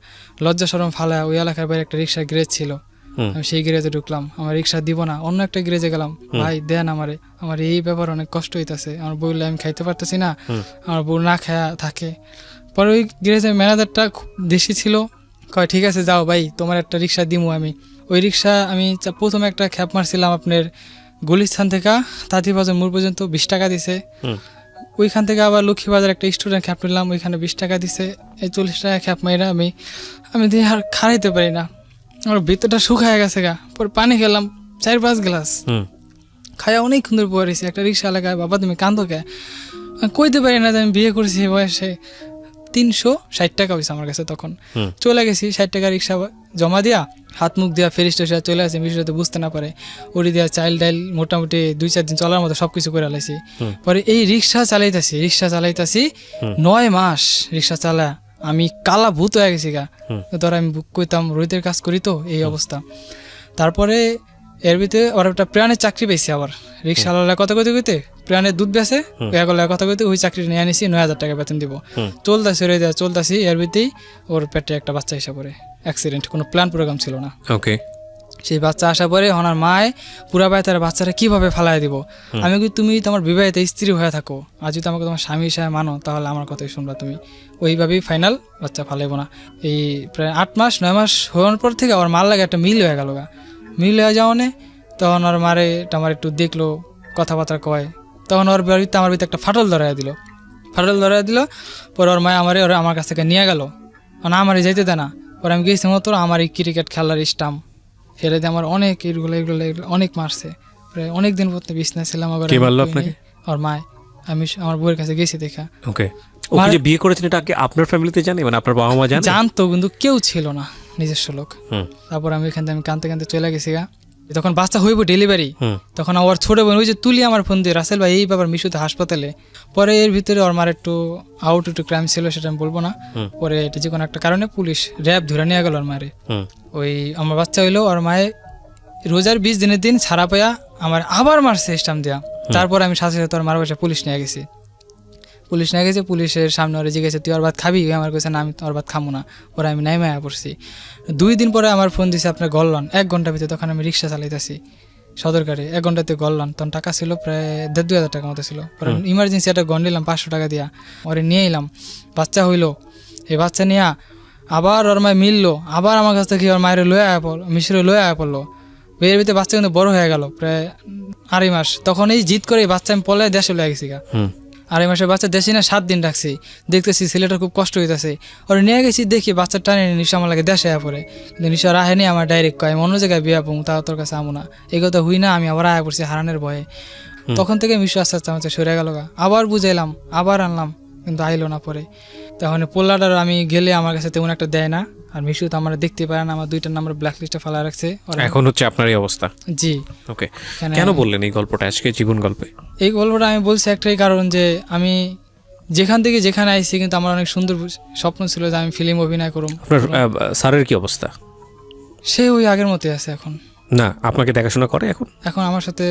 A: লজ্জা শরম ফালা। ওই এলাকার বাইরে একটা রিক্সা গ্যারেজ ছিল, আমি সেই গ্যারেজে ঢুকলাম। আমার রিক্সা দিব না, অন্য একটা গ্যারেজে গেলাম, ভাই দেন আমারে, আমার এই ব্যাপার অনেক কষ্ট হইতেছে। আমার বললে আমি খাইতে পারতেছি না, আমার বউ না খায়া থাকে। পরে ওই গ্যারেজের ম্যানেজারটা খুব দেশি ছিল, কয় ঠিক আছে যাও ভাই, তোমার একটা রিক্সা দিমু আমি। ওই রিক্সা আমি প্রথমে একটা খ্যাপ মারছিলাম আপনার গুলিস্থান থেকে তাঁতিবাজার মোড় পর্যন্ত 20 টাকা দিছে। ওইখান থেকে আবার লক্ষ্মীবাজার একটা স্টুডেন্ট খ্যাপ নিলাম, ওইখানে 20 টাকা দিছে। এই 40 টাকা খ্যাপ মাইরা আমি দিয়ে আর খাড়াইতে পারি না, আমার ভিতরটা শুকায় গেছে গা। পরে পানি খেলাম 4-5 গ্লাস, খাইয়া অনেক সুন্দর পড়েছি। একটা রিক্সা এলাকায়, বাবা তুমি কান্দো কে, কইতে পারি না যে আমি বিয়ে করছি এই বয়সে। 360 টাকা হয়েছে আমার কাছে তখন। চলে গেছি 60 টাকা রিক্সা জমা দিয়া, হাত মুখ দিয়া ফেরি স্টেশনে চলে আসে, মিশতে বুঝতে না পারে। ওরি দিয়া চাইল ডাইল মোটামুটি 2-4 দিন চলার মতো সবকিছু করে আলাইছি। পরে এই রিক্সা চালাইতাছি 9 মাস রিক্সা চালা আমি কালা ভূত হয়ে গেছি গা। ধর আমি বুক কইতাম রোহিতের কাজ করি, তো এই অবস্থা। তারপরে এর ভিতরে ওর একটা প্রাণের চাকরি পেয়েছি আবার, রিক্সাওয়ালা কথা কইতে প্রাণের দুধ বেছে কথা কইতে ওই চাকরি নিয়ে আনিছি, 9,000 টাকা বেতন দিব। চলতাছি এর ভিতরেই ওর পেটে একটা বাচ্চা এসে পড়ে, অ্যাক্সিডেন্ট, কোনো প্ল্যান প্রোগ্রাম ছিল না।
B: ওকে,
A: সেই বাচ্চা আসা পরে ওনার মায় পুরা বাই তার বাচ্চারা কিভাবে ফালাই দিব। আমি কি তুমি তোমার বিবাহিত স্ত্রী হয়ে থাকো, আর যদি আমাকে তোমার স্বামী হিসাবে মানো, তাহলে আমার কথাই শুনবা তুমি। ওইভাবেই ফাইনাল, বাচ্চা ফালাইবো না। এই প্রায় 8 মাস 9 মাস হওয়ার পর থেকে আমার মার লাগে একটা মিল হয়ে গেল গা। মিল হয়ে যাওয়ানে তখন ওর মারে আমার একটু দেখলো, কথাবার্তা কয়। তখন ওর বাড়িতে আমার ভিতরে একটা ফাটল ধরাইয়া দিল। পরে ওর মায় আমার কাছ থেকে নিয়ে গেল, মানে আমারই যাইতে দেয় না। পরে আমি গেছি মতো আমার এই ক্রিকেট খেলার স্টাম্প ফেলে দিয়ে আমার অনেক এগুলো অনেক মারছে। প্রায় অনেক দিন পর বিছনা ছিলাম। ওর মায়, আমি আমার বউয়ের কাছে গেছি দেখা।
B: ওকে, ওকে যে বিয়ে করেছেন এটা কি আপনার ফ্যামিলিতে জানে, মানে আপনার বাবা মা জানে?
A: জানতো, কিন্তু কেউ ছিল না, নিজস্ব লোক। তারপর আমি এখান থেকে আমি কাঁদতে চলে গেছি গা। তখন বাচ্চা হইব ডেলিভারি, তখন আমার ছোট বোন ওই যে তুলি আমার ফোন দিয়ে, রাসেল ভাই এই ব্যাপার মিশুতে হাসপাতালে। পরে এর ভিতরে ওর মার একটু ক্রাইম ছিল, সেটা আমি বলবো না। পরে এটা যে কোনো একটা কারণে পুলিশ র্যাব ধরে নিয়ে গেল ওর মারে। ওই আমার বাচ্চা হইলো, ওর মায়ে রোজার 20 দিনের দিন ছাড়া পাইয়া আমার আবার মারছে স্টাম্প দেওয়া। তারপর আমি সাথে সাথে ওর মার বাসায় পুলিশ নিয়ে গেছি। পুলিশের সামনে ওরা জিজ্ঞেসে তুই ওর ভাত খাবি, আমার কাছে না আমি ওর ভাত খাবো না। পরে আমি নাই মায়া পড়ছি। 2 দিন পরে আমার ফোন দিছে আপনার গললান 1 ঘন্টার ভিতরে। তখন আমি রিক্সা চালাইতেছি সদরকারে, 1 ঘন্টাতে গললান। তখন টাকা ছিল প্রায় 1,500-2,000 টাকা মতো ছিল। পরে ইমার্জেন্সি একটা গন নিলাম 500 টাকা দিয়া, ওরে নিয়ে এলাম। বাচ্চা হইলো, এই বাচ্চা নিয়ে আবার ওর মায় মিললো, আবার আমার কাছ থেকে ওর মায়ের মিশরে লয়ে আয়া পড়লো। বিয়ের ভিতরে বাচ্চা কিন্তু বড় হয়ে গেল, প্রায় 2.5 মাস। তখন এই জিদ করে বাচ্চা আমি পলে দেশে লয়ে গেছি গা। 2.5 মাসের বাচ্চা দেশে না 7 দিন রাখছি। দেখতেছি ছেলেটার খুব কষ্ট হইতেছে, ওরা নিয়ে গেছি। দেখি বাচ্চা টানে নিশা আমার লাগে দেশে আয়া পড়ে, কিন্তু নিশা রাহেনি। আমার ডাইরেক্ট কয় আমি অন্য জায়গায় বিয়া পড়বো, তাও তোর কাছে আমু না। এই কথা হুই না, আমি আবার আয়া পড়ছি হারানের ভয়ে। তখন থেকে মিশু আস্তে আস্তে আমার সরে গেল গা। আবার বুঝাইলাম, আবার আনলাম, কিন্তু আইলো না। পরে তখন পোল্লাটার আমি গেলে আমার কাছে তেমন একটা দেয় না। আর মিশু তো আমরা দেখতে পারে না, আমার 2টা নাম্বার ব্ল্যাক লিস্টে ফেলা রাখছে ওরা।
B: এখন হচ্ছে আপনার এই অবস্থা।
A: জি।
B: ওকে,
A: এখানে-
B: কেন বললেন এই গল্পটা আজকে জীবন গল্পে?
A: এই গল্পটা আমি বলছি একটাই কারণ যে আমি যেখান থেকে যেখানে আইছি কিন্তু আমার অনেক সুন্দর স্বপ্ন ছিল যে আমি ফিল্ম অভিনয় করুম।
B: আপনার স্যারের কি অবস্থা?
A: সে ওই আগের মতোই আছে এখন।
B: না, আপনাকে দেখাশোনা করে এখন?
A: এখন আমার সাথে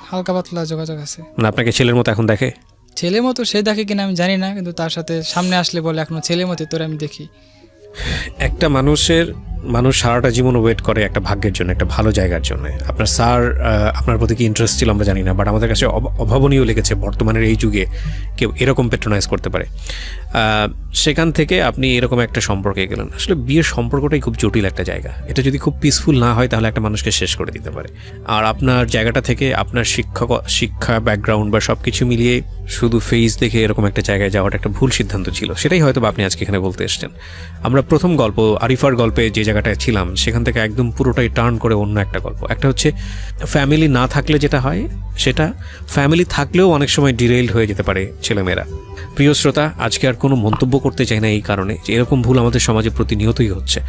A: হালকা পাতলা যোগাযোগ আছে।
B: না, আপনাকে ছেলের মতো এখন দেখে?
A: ছেলে মতো সে দেখে কিনা আমি জানি না, কিন্তু তার সাথে সামনে আসলে বলে এখনো ছেলে মতো তোর আমি দেখি।
B: একটা মানুষ সারাটা জীবন ওয়েট করে একটা ভাগ্যের জন্য, একটা ভালো জায়গার জন্য। আপনার স্যার আপনার প্রতি কি ইন্টারেস্ট ছিল আমরা জানি না, বাট আমাদের কাছে অভাবনীয় লেগেছে বর্তমানের এই যুগে কেউ এরকম পেট্রোনাইজ করতে পারে। সেখান থেকে আপনি এরকম একটা সম্পর্কে গেলেন। আসলে বিয়ের সম্পর্কটাই খুব জটিল একটা জায়গা। এটা যদি খুব পিসফুল না হয় তাহলে একটা মানুষকে শেষ করে দিতে পারে। আর আপনার জায়গাটা থেকে আপনার শিক্ষা ব্যাকগ্রাউন্ড বা সব কিছু মিলিয়ে শুধু ফেস দেখে এরকম একটা জায়গায় যাওয়াটা একটা ভুল সিদ্ধান্ত ছিল। সেটাই হয়তো আপনি আজকে এখানে বলতে এসেছেন। আমরা প্রথম গল্প আরিফার গল্পে যে জায়গাটায় ছিলাম সেখান থেকে একদম পুরোটাই টার্ন করে অন্য একটা গল্প। একটা হচ্ছে ফ্যামিলি না থাকলে যেটা হয় সেটা, ফ্যামিলি থাকলেও অনেক সময় ডিরেইলড হয়ে যেতে পারে ছেলেমেয়েরা। প্রিয় শ্রোতা, আজকে আর কোনো মন্তব্য করতে চাই না এই কারণে যে এরকম ভুল আমাদের সমাজে প্রতিনিয়তই হচ্ছে।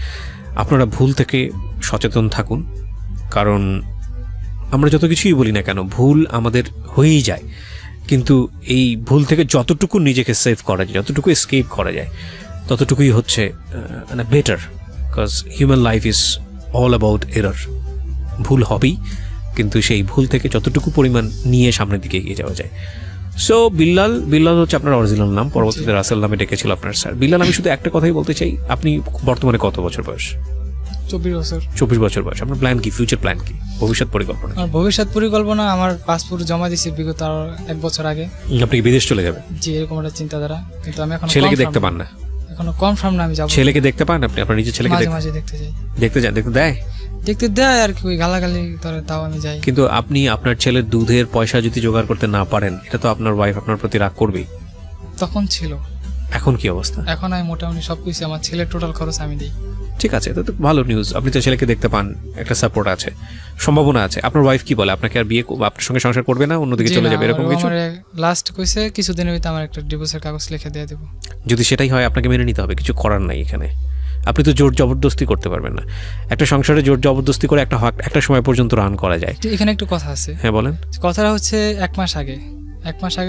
B: আপনারা ভুল থেকে সচেতন থাকুন, কারণ আমরা যত কিছুই বলি না কেন ভুল আমাদের হয়েই যায়, কিন্তু এই ভুল থেকে যতটুকু নিজেকে সেভ করা যায়, যতটুকু এসকেপ করা যায়, ততটুকুই হচ্ছে মানে better. Because human life is all about error. ভুল হবেই, কিন্তু সেই ভুল থেকে যতটুকু পরিমাণ নিয়ে সামনের দিকে এগিয়ে যাওয়া যায়। সো বিল্লাল হচ্ছে আপনার অরিজিনাল নাম, পরবর্তীতে রাসেল নামে ডেকেছিল আপনার স্যার। বিল্লাল, আমি শুধু একটা কথাই বলতে চাই, আপনি বর্তমানে কত বছর বয়স?
A: 24 বছর।
B: 24 বছর বয়স। আপনার প্ল্যান কি, ফিউচার প্ল্যান কি, ভবিষ্যৎ পরিকল্পনা?
A: আমার ভবিষ্যৎ পরিকল্পনা, আমার পাসপোর্ট জমা দিয়েছি বিগত আরো 1 বছর আগে।
B: আপনি কি বিদেশ চলে যাবেন?
A: জি, এরকম একটা চিন্তাধারা, কিন্তু আমি এখন
B: ছেলেকে দেখতে পান না?
A: এখনো কনফার্ম না আমি যাবো।
B: ছেলেকে দেখতে পান আপনি? আপনার নিজের ছেলেকে
A: মাঝে মাঝে দেখতে যাই।
B: দেখতে যান? দেখতে দেয়?
A: দেখতে দেয় আর কি, ওই গালাগালি ধরে তাও আমি যাই।
B: কিন্তু আপনি আপনার ছেলের দুধের পয়সা যদি জোগাড় করতে না পারেন, এটা তো আপনার ওয়াইফ আপনার প্রতি রাগ করবেই।
A: তখন ছিল।
B: এখন কি অবস্থা?
A: এখন আমি মোটামুটি সবকিছু, আমার ছেলের টোটাল খরচ আমি দিই।
B: ঠিক আছে, এটা তো ভালো নিউজ। আপনি তো ছেলেকে দেখতে পান, একটা সাপোর্ট আছে, সম্ভাবনা আছে। আপনার ওয়াইফ কি বলে? আপনাকে আর বিয়ে, আপনার সঙ্গে সংসার করবে না, অন্যদিকে চলে যাবে, এরকম কিছু?
A: লাস্ট কইছে কিছুদিনের ভিতরে আমার একটা ডিভোর্সের কাগজ লিখে দিয়ে দেব।
B: যদি সেটাই হয় আপনাকে মেনে নিতে হবে, কিছু করার নাই এখানে। আপনি তো জোর জবরদস্তি করতে পারবেন না। একটা সংসারে জোর জবরদস্তি করে একটা সময় পর্যন্ত রান করা যায়।
A: এখানে একটু কথা আছে।
B: হ্যাঁ বলেন।
A: কথাটা হচ্ছে 1 মাস আগে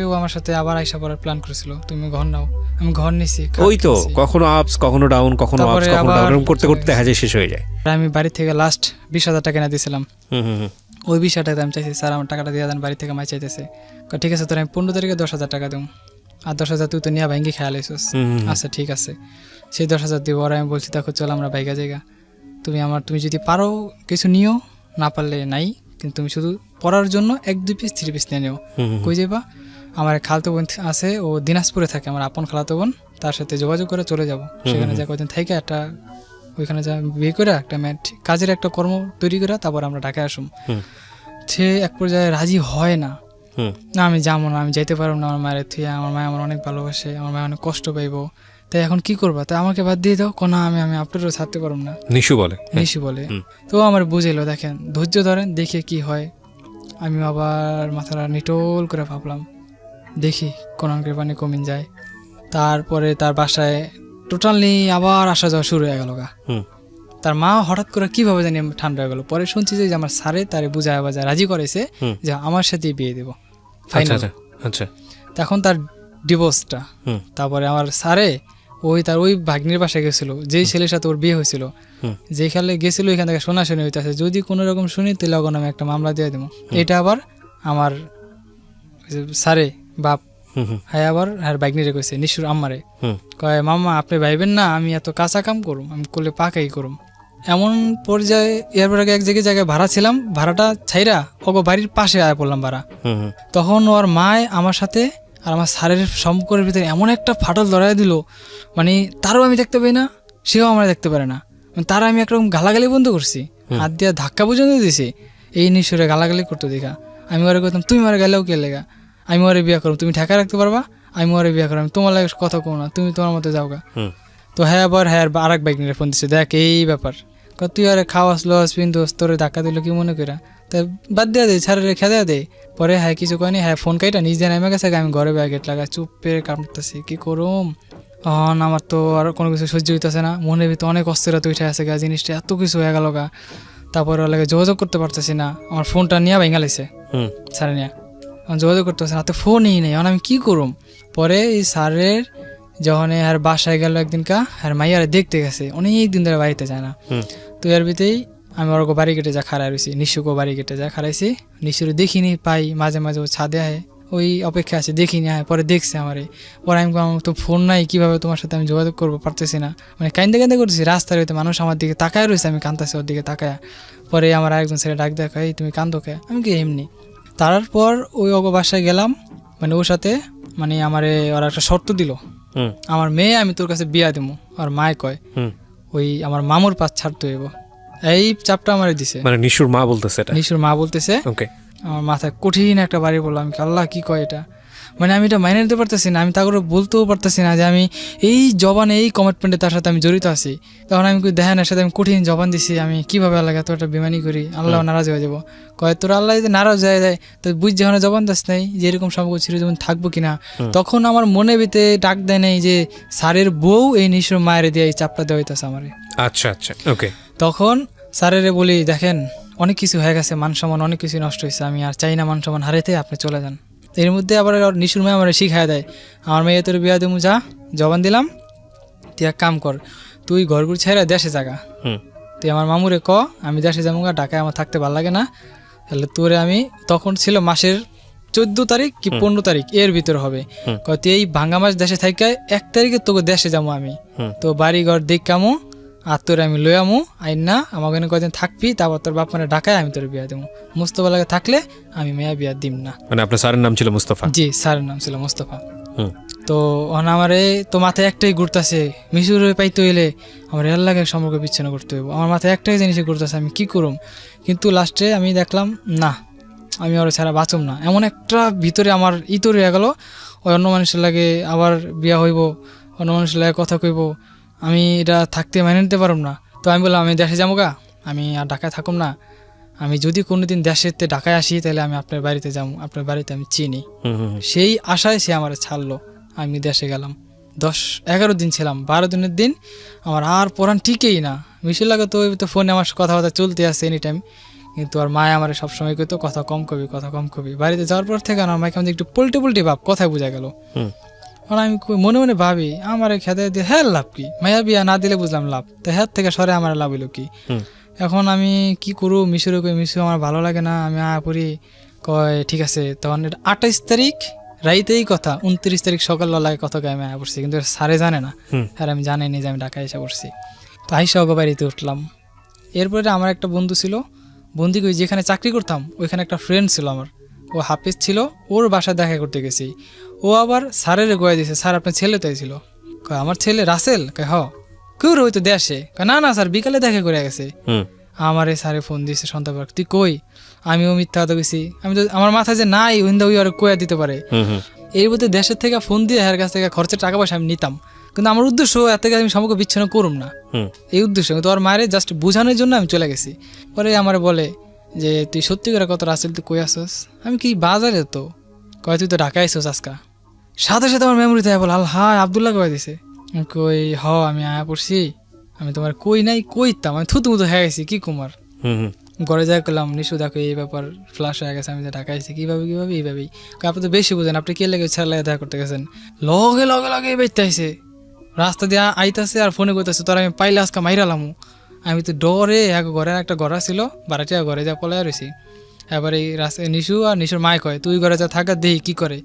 A: ও আমার সাথে আবার আইসা পড়ার প্ল্যান করেছিল, তুমি ঘর নাও। আমি ঘর নিছি।
B: ওই তো কখনো আপস কখনো ডাউন, কখনো আপস কখনো ডাউন, এরকম করতে করতে দেখা যায় শেষ হয়ে যায়।
A: আমি বাড়ি থেকে লাস্ট 20,000 টাকা এনে দিয়েছিলাম। ওই 20,000 টাকা আমি চাইছি, স্যার আমার টাকাটা দিয়ে দেন, বাড়ি থেকে মাই চাইতেছে। ঠিক আছে, তোর আমি 15 তারিখে 10,000 টাকা দেবো, আর 10,000 তুই তো নিয়ে ভাঙ্গি খেয়াল আইসিস। আচ্ছা ঠিক আছে, সেই 10,000 দিব। আর আমি বলছি দেখো চল আমরা বাইকা জায়গা, তুমি যদি পারো কিছু নিও, না পারলে নাই, কিন্তু তুমি শুধু পড়ার জন্য 1-2 পিস 3 পিস নিয়ে নিও। কই যাবা? আমার খালাতো বোন আছে, ও দিনাজপুরে থাকে, আমার আপন খালাতো বোন, তার সাথে যোগাযোগ করে চলে যাব। সেখানে যা কয়েকদিন থেকে একটা ওইখানে যা বিয়ে করে একটা কাজের একটা কর্ম তৈরি করে তারপর আমরা ঢাকায় আসুম। সে এক পর্যায়ে রাজি হয় না, না আমি যাবো না, আমি যাইতে পারবো না, আমার মায়ের থুয়া, আমার মায় আমার অনেক ভালোবাসে, আমার মায় অনেক কষ্ট পাইবো, তাই এখন কি করবা? তাই আমাকে বাদ দিয়ে দাও। কোনা আমি আপনারও ছাড়তে পারবো না, নিশু বলে। তো আমার বুঝেলো, দেখেন ধৈর্য ধরেন, দেখে কি হয়। আমি আবার মাথাটা নিটোল করে ভাবলাম, দেখি কোন অঙ্কের পানি কমিন যায়। তারপরে তার বাসায় টোটালি আবার আসা যাওয়া শুরু হয়ে গেল। তার মা হঠাৎ করে কিভাবে জানি ঠান্ডা হয়ে গেল। পরে শুনছি যে আমার স্যারে তারে বুঝায় বাজায় রাজি করেছে যে আমার সাথে বিয়ে দেবো ফাইনাল। তখন তার ডিভোর্সটা, তারপরে আমার স্যারে ওই ভাগ্নির বাসায় গেছিল, যেই ছেলের সাথে ওর বিয়ে হয়েছিল, যেখানে গেছিল এখান থেকে শোনাশুনি হইতেছে, যদি কোনো রকম শুনি তাহলে এখন আমি একটা মামলা দিয়ে দেবো। এটা আবার আমার স্যারে বাপ হ্যাঁ আবার হ্যাঁ ভাগ্নিরে কইছে, নিশুর আম্মারে কয়, মামা আপনি ভাইবেন না আমি এত কাঁচা কাম করুম, আমি করলে পাকাই করুম। এমন পর্যায়ে এরপর আগে এক জায়গায় ভাড়া ছিলাম, ভাড়াটা ছাইরা ওগো বাড়ির পাশে আয় পড়লাম ভাড়া। তখন ওর মায় আমার সাথে আর আমার স্যারের সম্পর্কের ভিতরে এমন একটা ফাটল ধরাই দিল, মানে তারও আমি দেখতে পাই না, সেও আমার দেখতে পারে না। তারা আমি একরকম গালাগালি বন্ধ করছি, হাত দিয়ে ধাক্কা পর্যন্ত দিয়েছি, এই নিশুরে গালাগালি করতে দেখা। আমি ওরা করতাম, তুমি মারে গেলেও কে লেগা, আমি ওরে বিয়ে করো, তুমি ঠেকা রাখতে পারবা, আমি ওরে বিয়ে করো, আমি তোমার লাগে কথা কো না, তুমি তোমার মতো যাও গা। তো হ্যাঁ আবার হ্যাঁ আর এক বাইক নিয়ে ফোন দিচ্ছে, দেখ এই ব্যাপার, তুই আরে খাওয়াস লস পিন্দোস, তোরে ধাক্কা দিল কি মনে করা, তাই বাদ দেওয়া দে, ছাড়ে রেখে দেওয়া দে। পরে হ্যাঁ কিছু কয়নি, হ্যাঁ ফোন কাইটা নিজে নেমে গেছে, আমি ঘরে ব্যাগেট লাগা চুপ পেয়ে কামড়তেছি, কি করুম। তখন আমার তো আর কোনো কিছু সহ্য হইতেছে না, মনের ভিতরে অনেক অস্থিরতা উঠে আছে গা, জিনিসটা এত কিছু হয়ে গেল গা। তারপরে ওর লাগে যোগাযোগ করতে পারতেছি না, আমার ফোনটা নিয়ে ভেঙে লাইছে স্যারে নিয়ে, যোগাযোগ করতে পারছি না, হাতে ফোনই নেই, এখন আমি কী করুম। পরে এই স্যারের যখন আর বাসায় গেল একদিনকা, আর মাইয়ারে দেখতে গেছে, অনেক দিন ধরে বাড়িতে যায় না। তো এর ভিতরেই আমি ওর বাড়ি কেটে যা খাড়াই রয়েছি, নিশুকে বাড়ি কেটে যা খাড়াইছি, নিশুর দেখিনি পাই, মাঝে মাঝে ও ছাদে আয়, ওই অপেক্ষা আছে দেখিনি আয়। পরে দেখছে আমারে, পরে আমি আমার তো ফোন নাই, কীভাবে তোমার সাথে আমি যোগাযোগ করবো, পারতেছি না, মানে কান্দে কান্দে করতেছি। রাস্তার হইতে মানুষ আমার দিকে তাকায় রয়েছে, আমি কান্দাছি ওর দিকে তাকায়। পরে আমার আরেকজন ছেলে ডাক দেখা, এই তুমি কান্দো কে? আমি কি এমনি। তারপর ওই ওগো বাসায় গেলাম, মানে ওর সাথে, মানে আমারে ওরা একটা শর্ত দিল, আমার মেয়ে আমি তোর কাছে বিয়া দেবো। আর মায় কয় ওই আমার মামুর পাশ ছাড়তে হইব, এই চাপটা আমার দিছে।
B: মানে নিশুর মা বলতেছে,
A: নিশুর মা বলতেছে।
B: ওকে,
A: আমার মাথায় কঠিন একটা বাড়ি বললাম, আমি আল্লাহ কি কয় এটা, মানে আমি এটা মাইনে নিতে পারতেছি না, আমি তা করে বলতেও পারতেছি না যে আমি এই জবানে এই কমিটমেন্টে তার সাথে আমি জড়িত আছি। তখন আমি দেখেন এর সাথে আমি কঠিন জবান দিছি, আমি কিভাবে আল্লাহ এত একটা বেমানি করি, আল্লাহ নারাজ হয়ে যাবো। কয় তোর আল্লাহ যদি নারাজ হয়ে যায় তো বুঝ যেখানে জবান দাস নাই যে এরকম সম্পর্ক চিরজীবন থাকবো কিনা। তখন আমার মনে ভিতরে ডাক দেয় নেই যে স্যারের বউ এই নিশুর মায়ের দিয়ে এই চাপটা দেওয়া হইতেছে আমার।
B: আচ্ছা আচ্ছা, ওকে।
A: তখন স্যারেরে বলি, দেখেন অনেক কিছু হয়ে গেছে, মান সম্মান অনেক কিছু নষ্ট হয়েছে, আমি আর চাই না মান সম্মান হারাইতে, আপনি চলে যান। এর মধ্যে আবার নিশুর মেয়ে আমার শিখায় দেয়, আমার মেয়ে তোর বিয়া দেবো, যা জবান দিলাম, তুই এক কাম কর, তুই ঘরগুড়ি ছেড়ে দেশে জাগা, তুই আমার মামুরে ক আমি দেশে যাবো, ঢাকায় আমার থাকতে ভালো লাগে না, তাহলে তোরে আমি, তখন ছিল মাসের 14 তারিখ কি 15 তারিখ এর ভিতর হবে, তুই এই ভাঙ্গা মাস দেশে থাকায় 1 তারিখে তোকে দেশে যাবো আমি, তো বাড়ি ঘর দেখ কামো, আর তোর আমি লই আমু আইন না, আমার ওখানে কদিন থাকবি, তারপর তোর বাপ মানে ডাকায় আমি তোর বিয়া দেবো, মুস্তফা লাগে থাকলে আমি মেয়া বিয়া দিম না।
B: মানে আপনার স্যারের নাম ছিল মুস্তফা?
A: জি, স্যারের নাম ছিল মুস্তফা। তো আমারে তো মাথায় একটাই ঘুরতেছে, মিশুর পাইতে হইলে আমার এর লাগে সম্পর্ক বিচ্ছিন্ন করতে হইব, আমার মাথায় একটাই জিনিসে ঘুরতেছে, আমি কি করুম। কিন্তু লাস্টে আমি দেখলাম না, আমি ওরা ছাড়া বাঁচুম না, এমন একটা ভিতরে আমার ইতরে হয়ে গেল, ওই অন্য মানুষের লাগে আবার বিয়া হইব, অন্য মানুষের লাগে কথা কইব, আমি এটা থাকতে মেনে নিতে পারব না। তো আমি বললাম আমি দেশে যাবো গা, আমি আর ঢাকায় থাকুম না, আমি যদি কোনোদিন দেশেতে ঢাকায় আসি তাহলে আমি আপনার বাড়িতে যাবো, আপনার বাড়িতে আমি চিনি। সেই আশায় সে আমার ছাড়লো, আমি দেশে গেলাম, 10-11 দিন ছিলাম, 12 দিনের দিন আমার আর পড়ান ঠিকই না। মিশুর লাগে তো ফোনে আমার কথাবার্তা চলতে আসে এনি টাইম, কিন্তু আর মায় আমার সবসময় কইতো কথা কম কবি, কথা কম কবি। বাড়িতে যাওয়ার পর থেকে আমার মাকে আমাদের একটু পোল্টে পোল্টে ভাব, কথায় বোঝা গেল। মানে আমি মনে মনে ভাবি আমার খেতে দিয়ে হ্যাঁ লাভ কি, মায়া বিয়া না দিলে বুঝলাম লাভ, তো হ্যাঁ থেকে সরে আমার লাভ হইলো কি। এখন আমি কি করু, মিশুরে কই মিশু আমার ভালো লাগে না, আমি পড়ি, কয় ঠিক আছে। তখন 28 তারিখ রাইতেই কথা, 29 তারিখ সকাল লাগে কথা আমি আয়া পড়ছি, কিন্তু স্যারে জানে না, আর আমি জানাইনি যে আমি ঢাকায় এসে পড়ছি। তো আইসা ওকে বাড়িতে উঠলাম। এরপরে আমার একটা বন্ধু ছিল, বন্ধু কই যেখানে চাকরি করতাম ওইখানে একটা ফ্রেন্ড ছিল আমার, ও হাফিজ ছিল, ওর বাসায় দেখা করতে গেছি। ও আবার স্যারের গোয়া দিয়েছে, স্যার আপনার ছেলে তাই ছিল, কয় আমার ছেলে রাসেল, কয় হ কেউ হয়তো দেশে, না না স্যার বিকালে দেখা করে গেছে। আমার এই স্যারে ফোন দিয়েছে সন্ধ্যাবার, তুই কই? আমিও মিথ্যা কথা গেছি, আমি তো আমার মাথায় যে নাই ওইন্দা ওই আর কয়া দিতে পারে। এর মধ্যে দেশের থেকে ফোন দিয়ে এর কাছ থেকে খরচের টাকা পয়সা আমি নিতাম, কিন্তু আমার উদ্দেশ্য এত থেকে আমি সম্পর্ক বিচ্ছিন্ন করুম না, এই উদ্দেশ্য। কিন্তু ওর মায়ের জাস্ট বোঝানোর জন্য আমি চলে গেছি। পরে আমার বলে যে তুই সত্যি করে কত রাসেল তুই কই আসস? আমি কি বাজারে, তো কয় তুই তো ঢাকায় আইসস আজকা। সাথে সাথে আমার মেমোরি থাকে বল আল হাই আবদুল্লাহ কয়ে দিছে, কই হ আমি আয়া পড়ছি, আমি তোমার কই নাই কইতাম, আমি থুতু মুতু হয়ে গেছি কি কুমার। ঘরে যাই করলাম, নিশু দেখো এই ব্যাপার ফ্লাশ হয়ে গেছে, আমি যে ঢাকা আইছি কিভাবে কিভাবে এইভাবেই। আপনি তো বেশি বুঝেন, আপনি কে লেগে ছেলে লাগে দেখা করতে গেছেন, লগে লগে লগে বেঁচতে আইসে, রাস্তা দিয়ে আইতাছে আর ফোনে করতেছে, তোর আমি পাইলে আজকে মাইরালামু। আমি তো ডরে এক ঘরে একটা ঘরা ছিল, বাড়াটিয়া ঘরে যা পলাই রয়েছি। এবার এই রাস্তায় নিশু আর নিশুর মায় কয় তুই ঘরে যা থাকা দেই কি করে,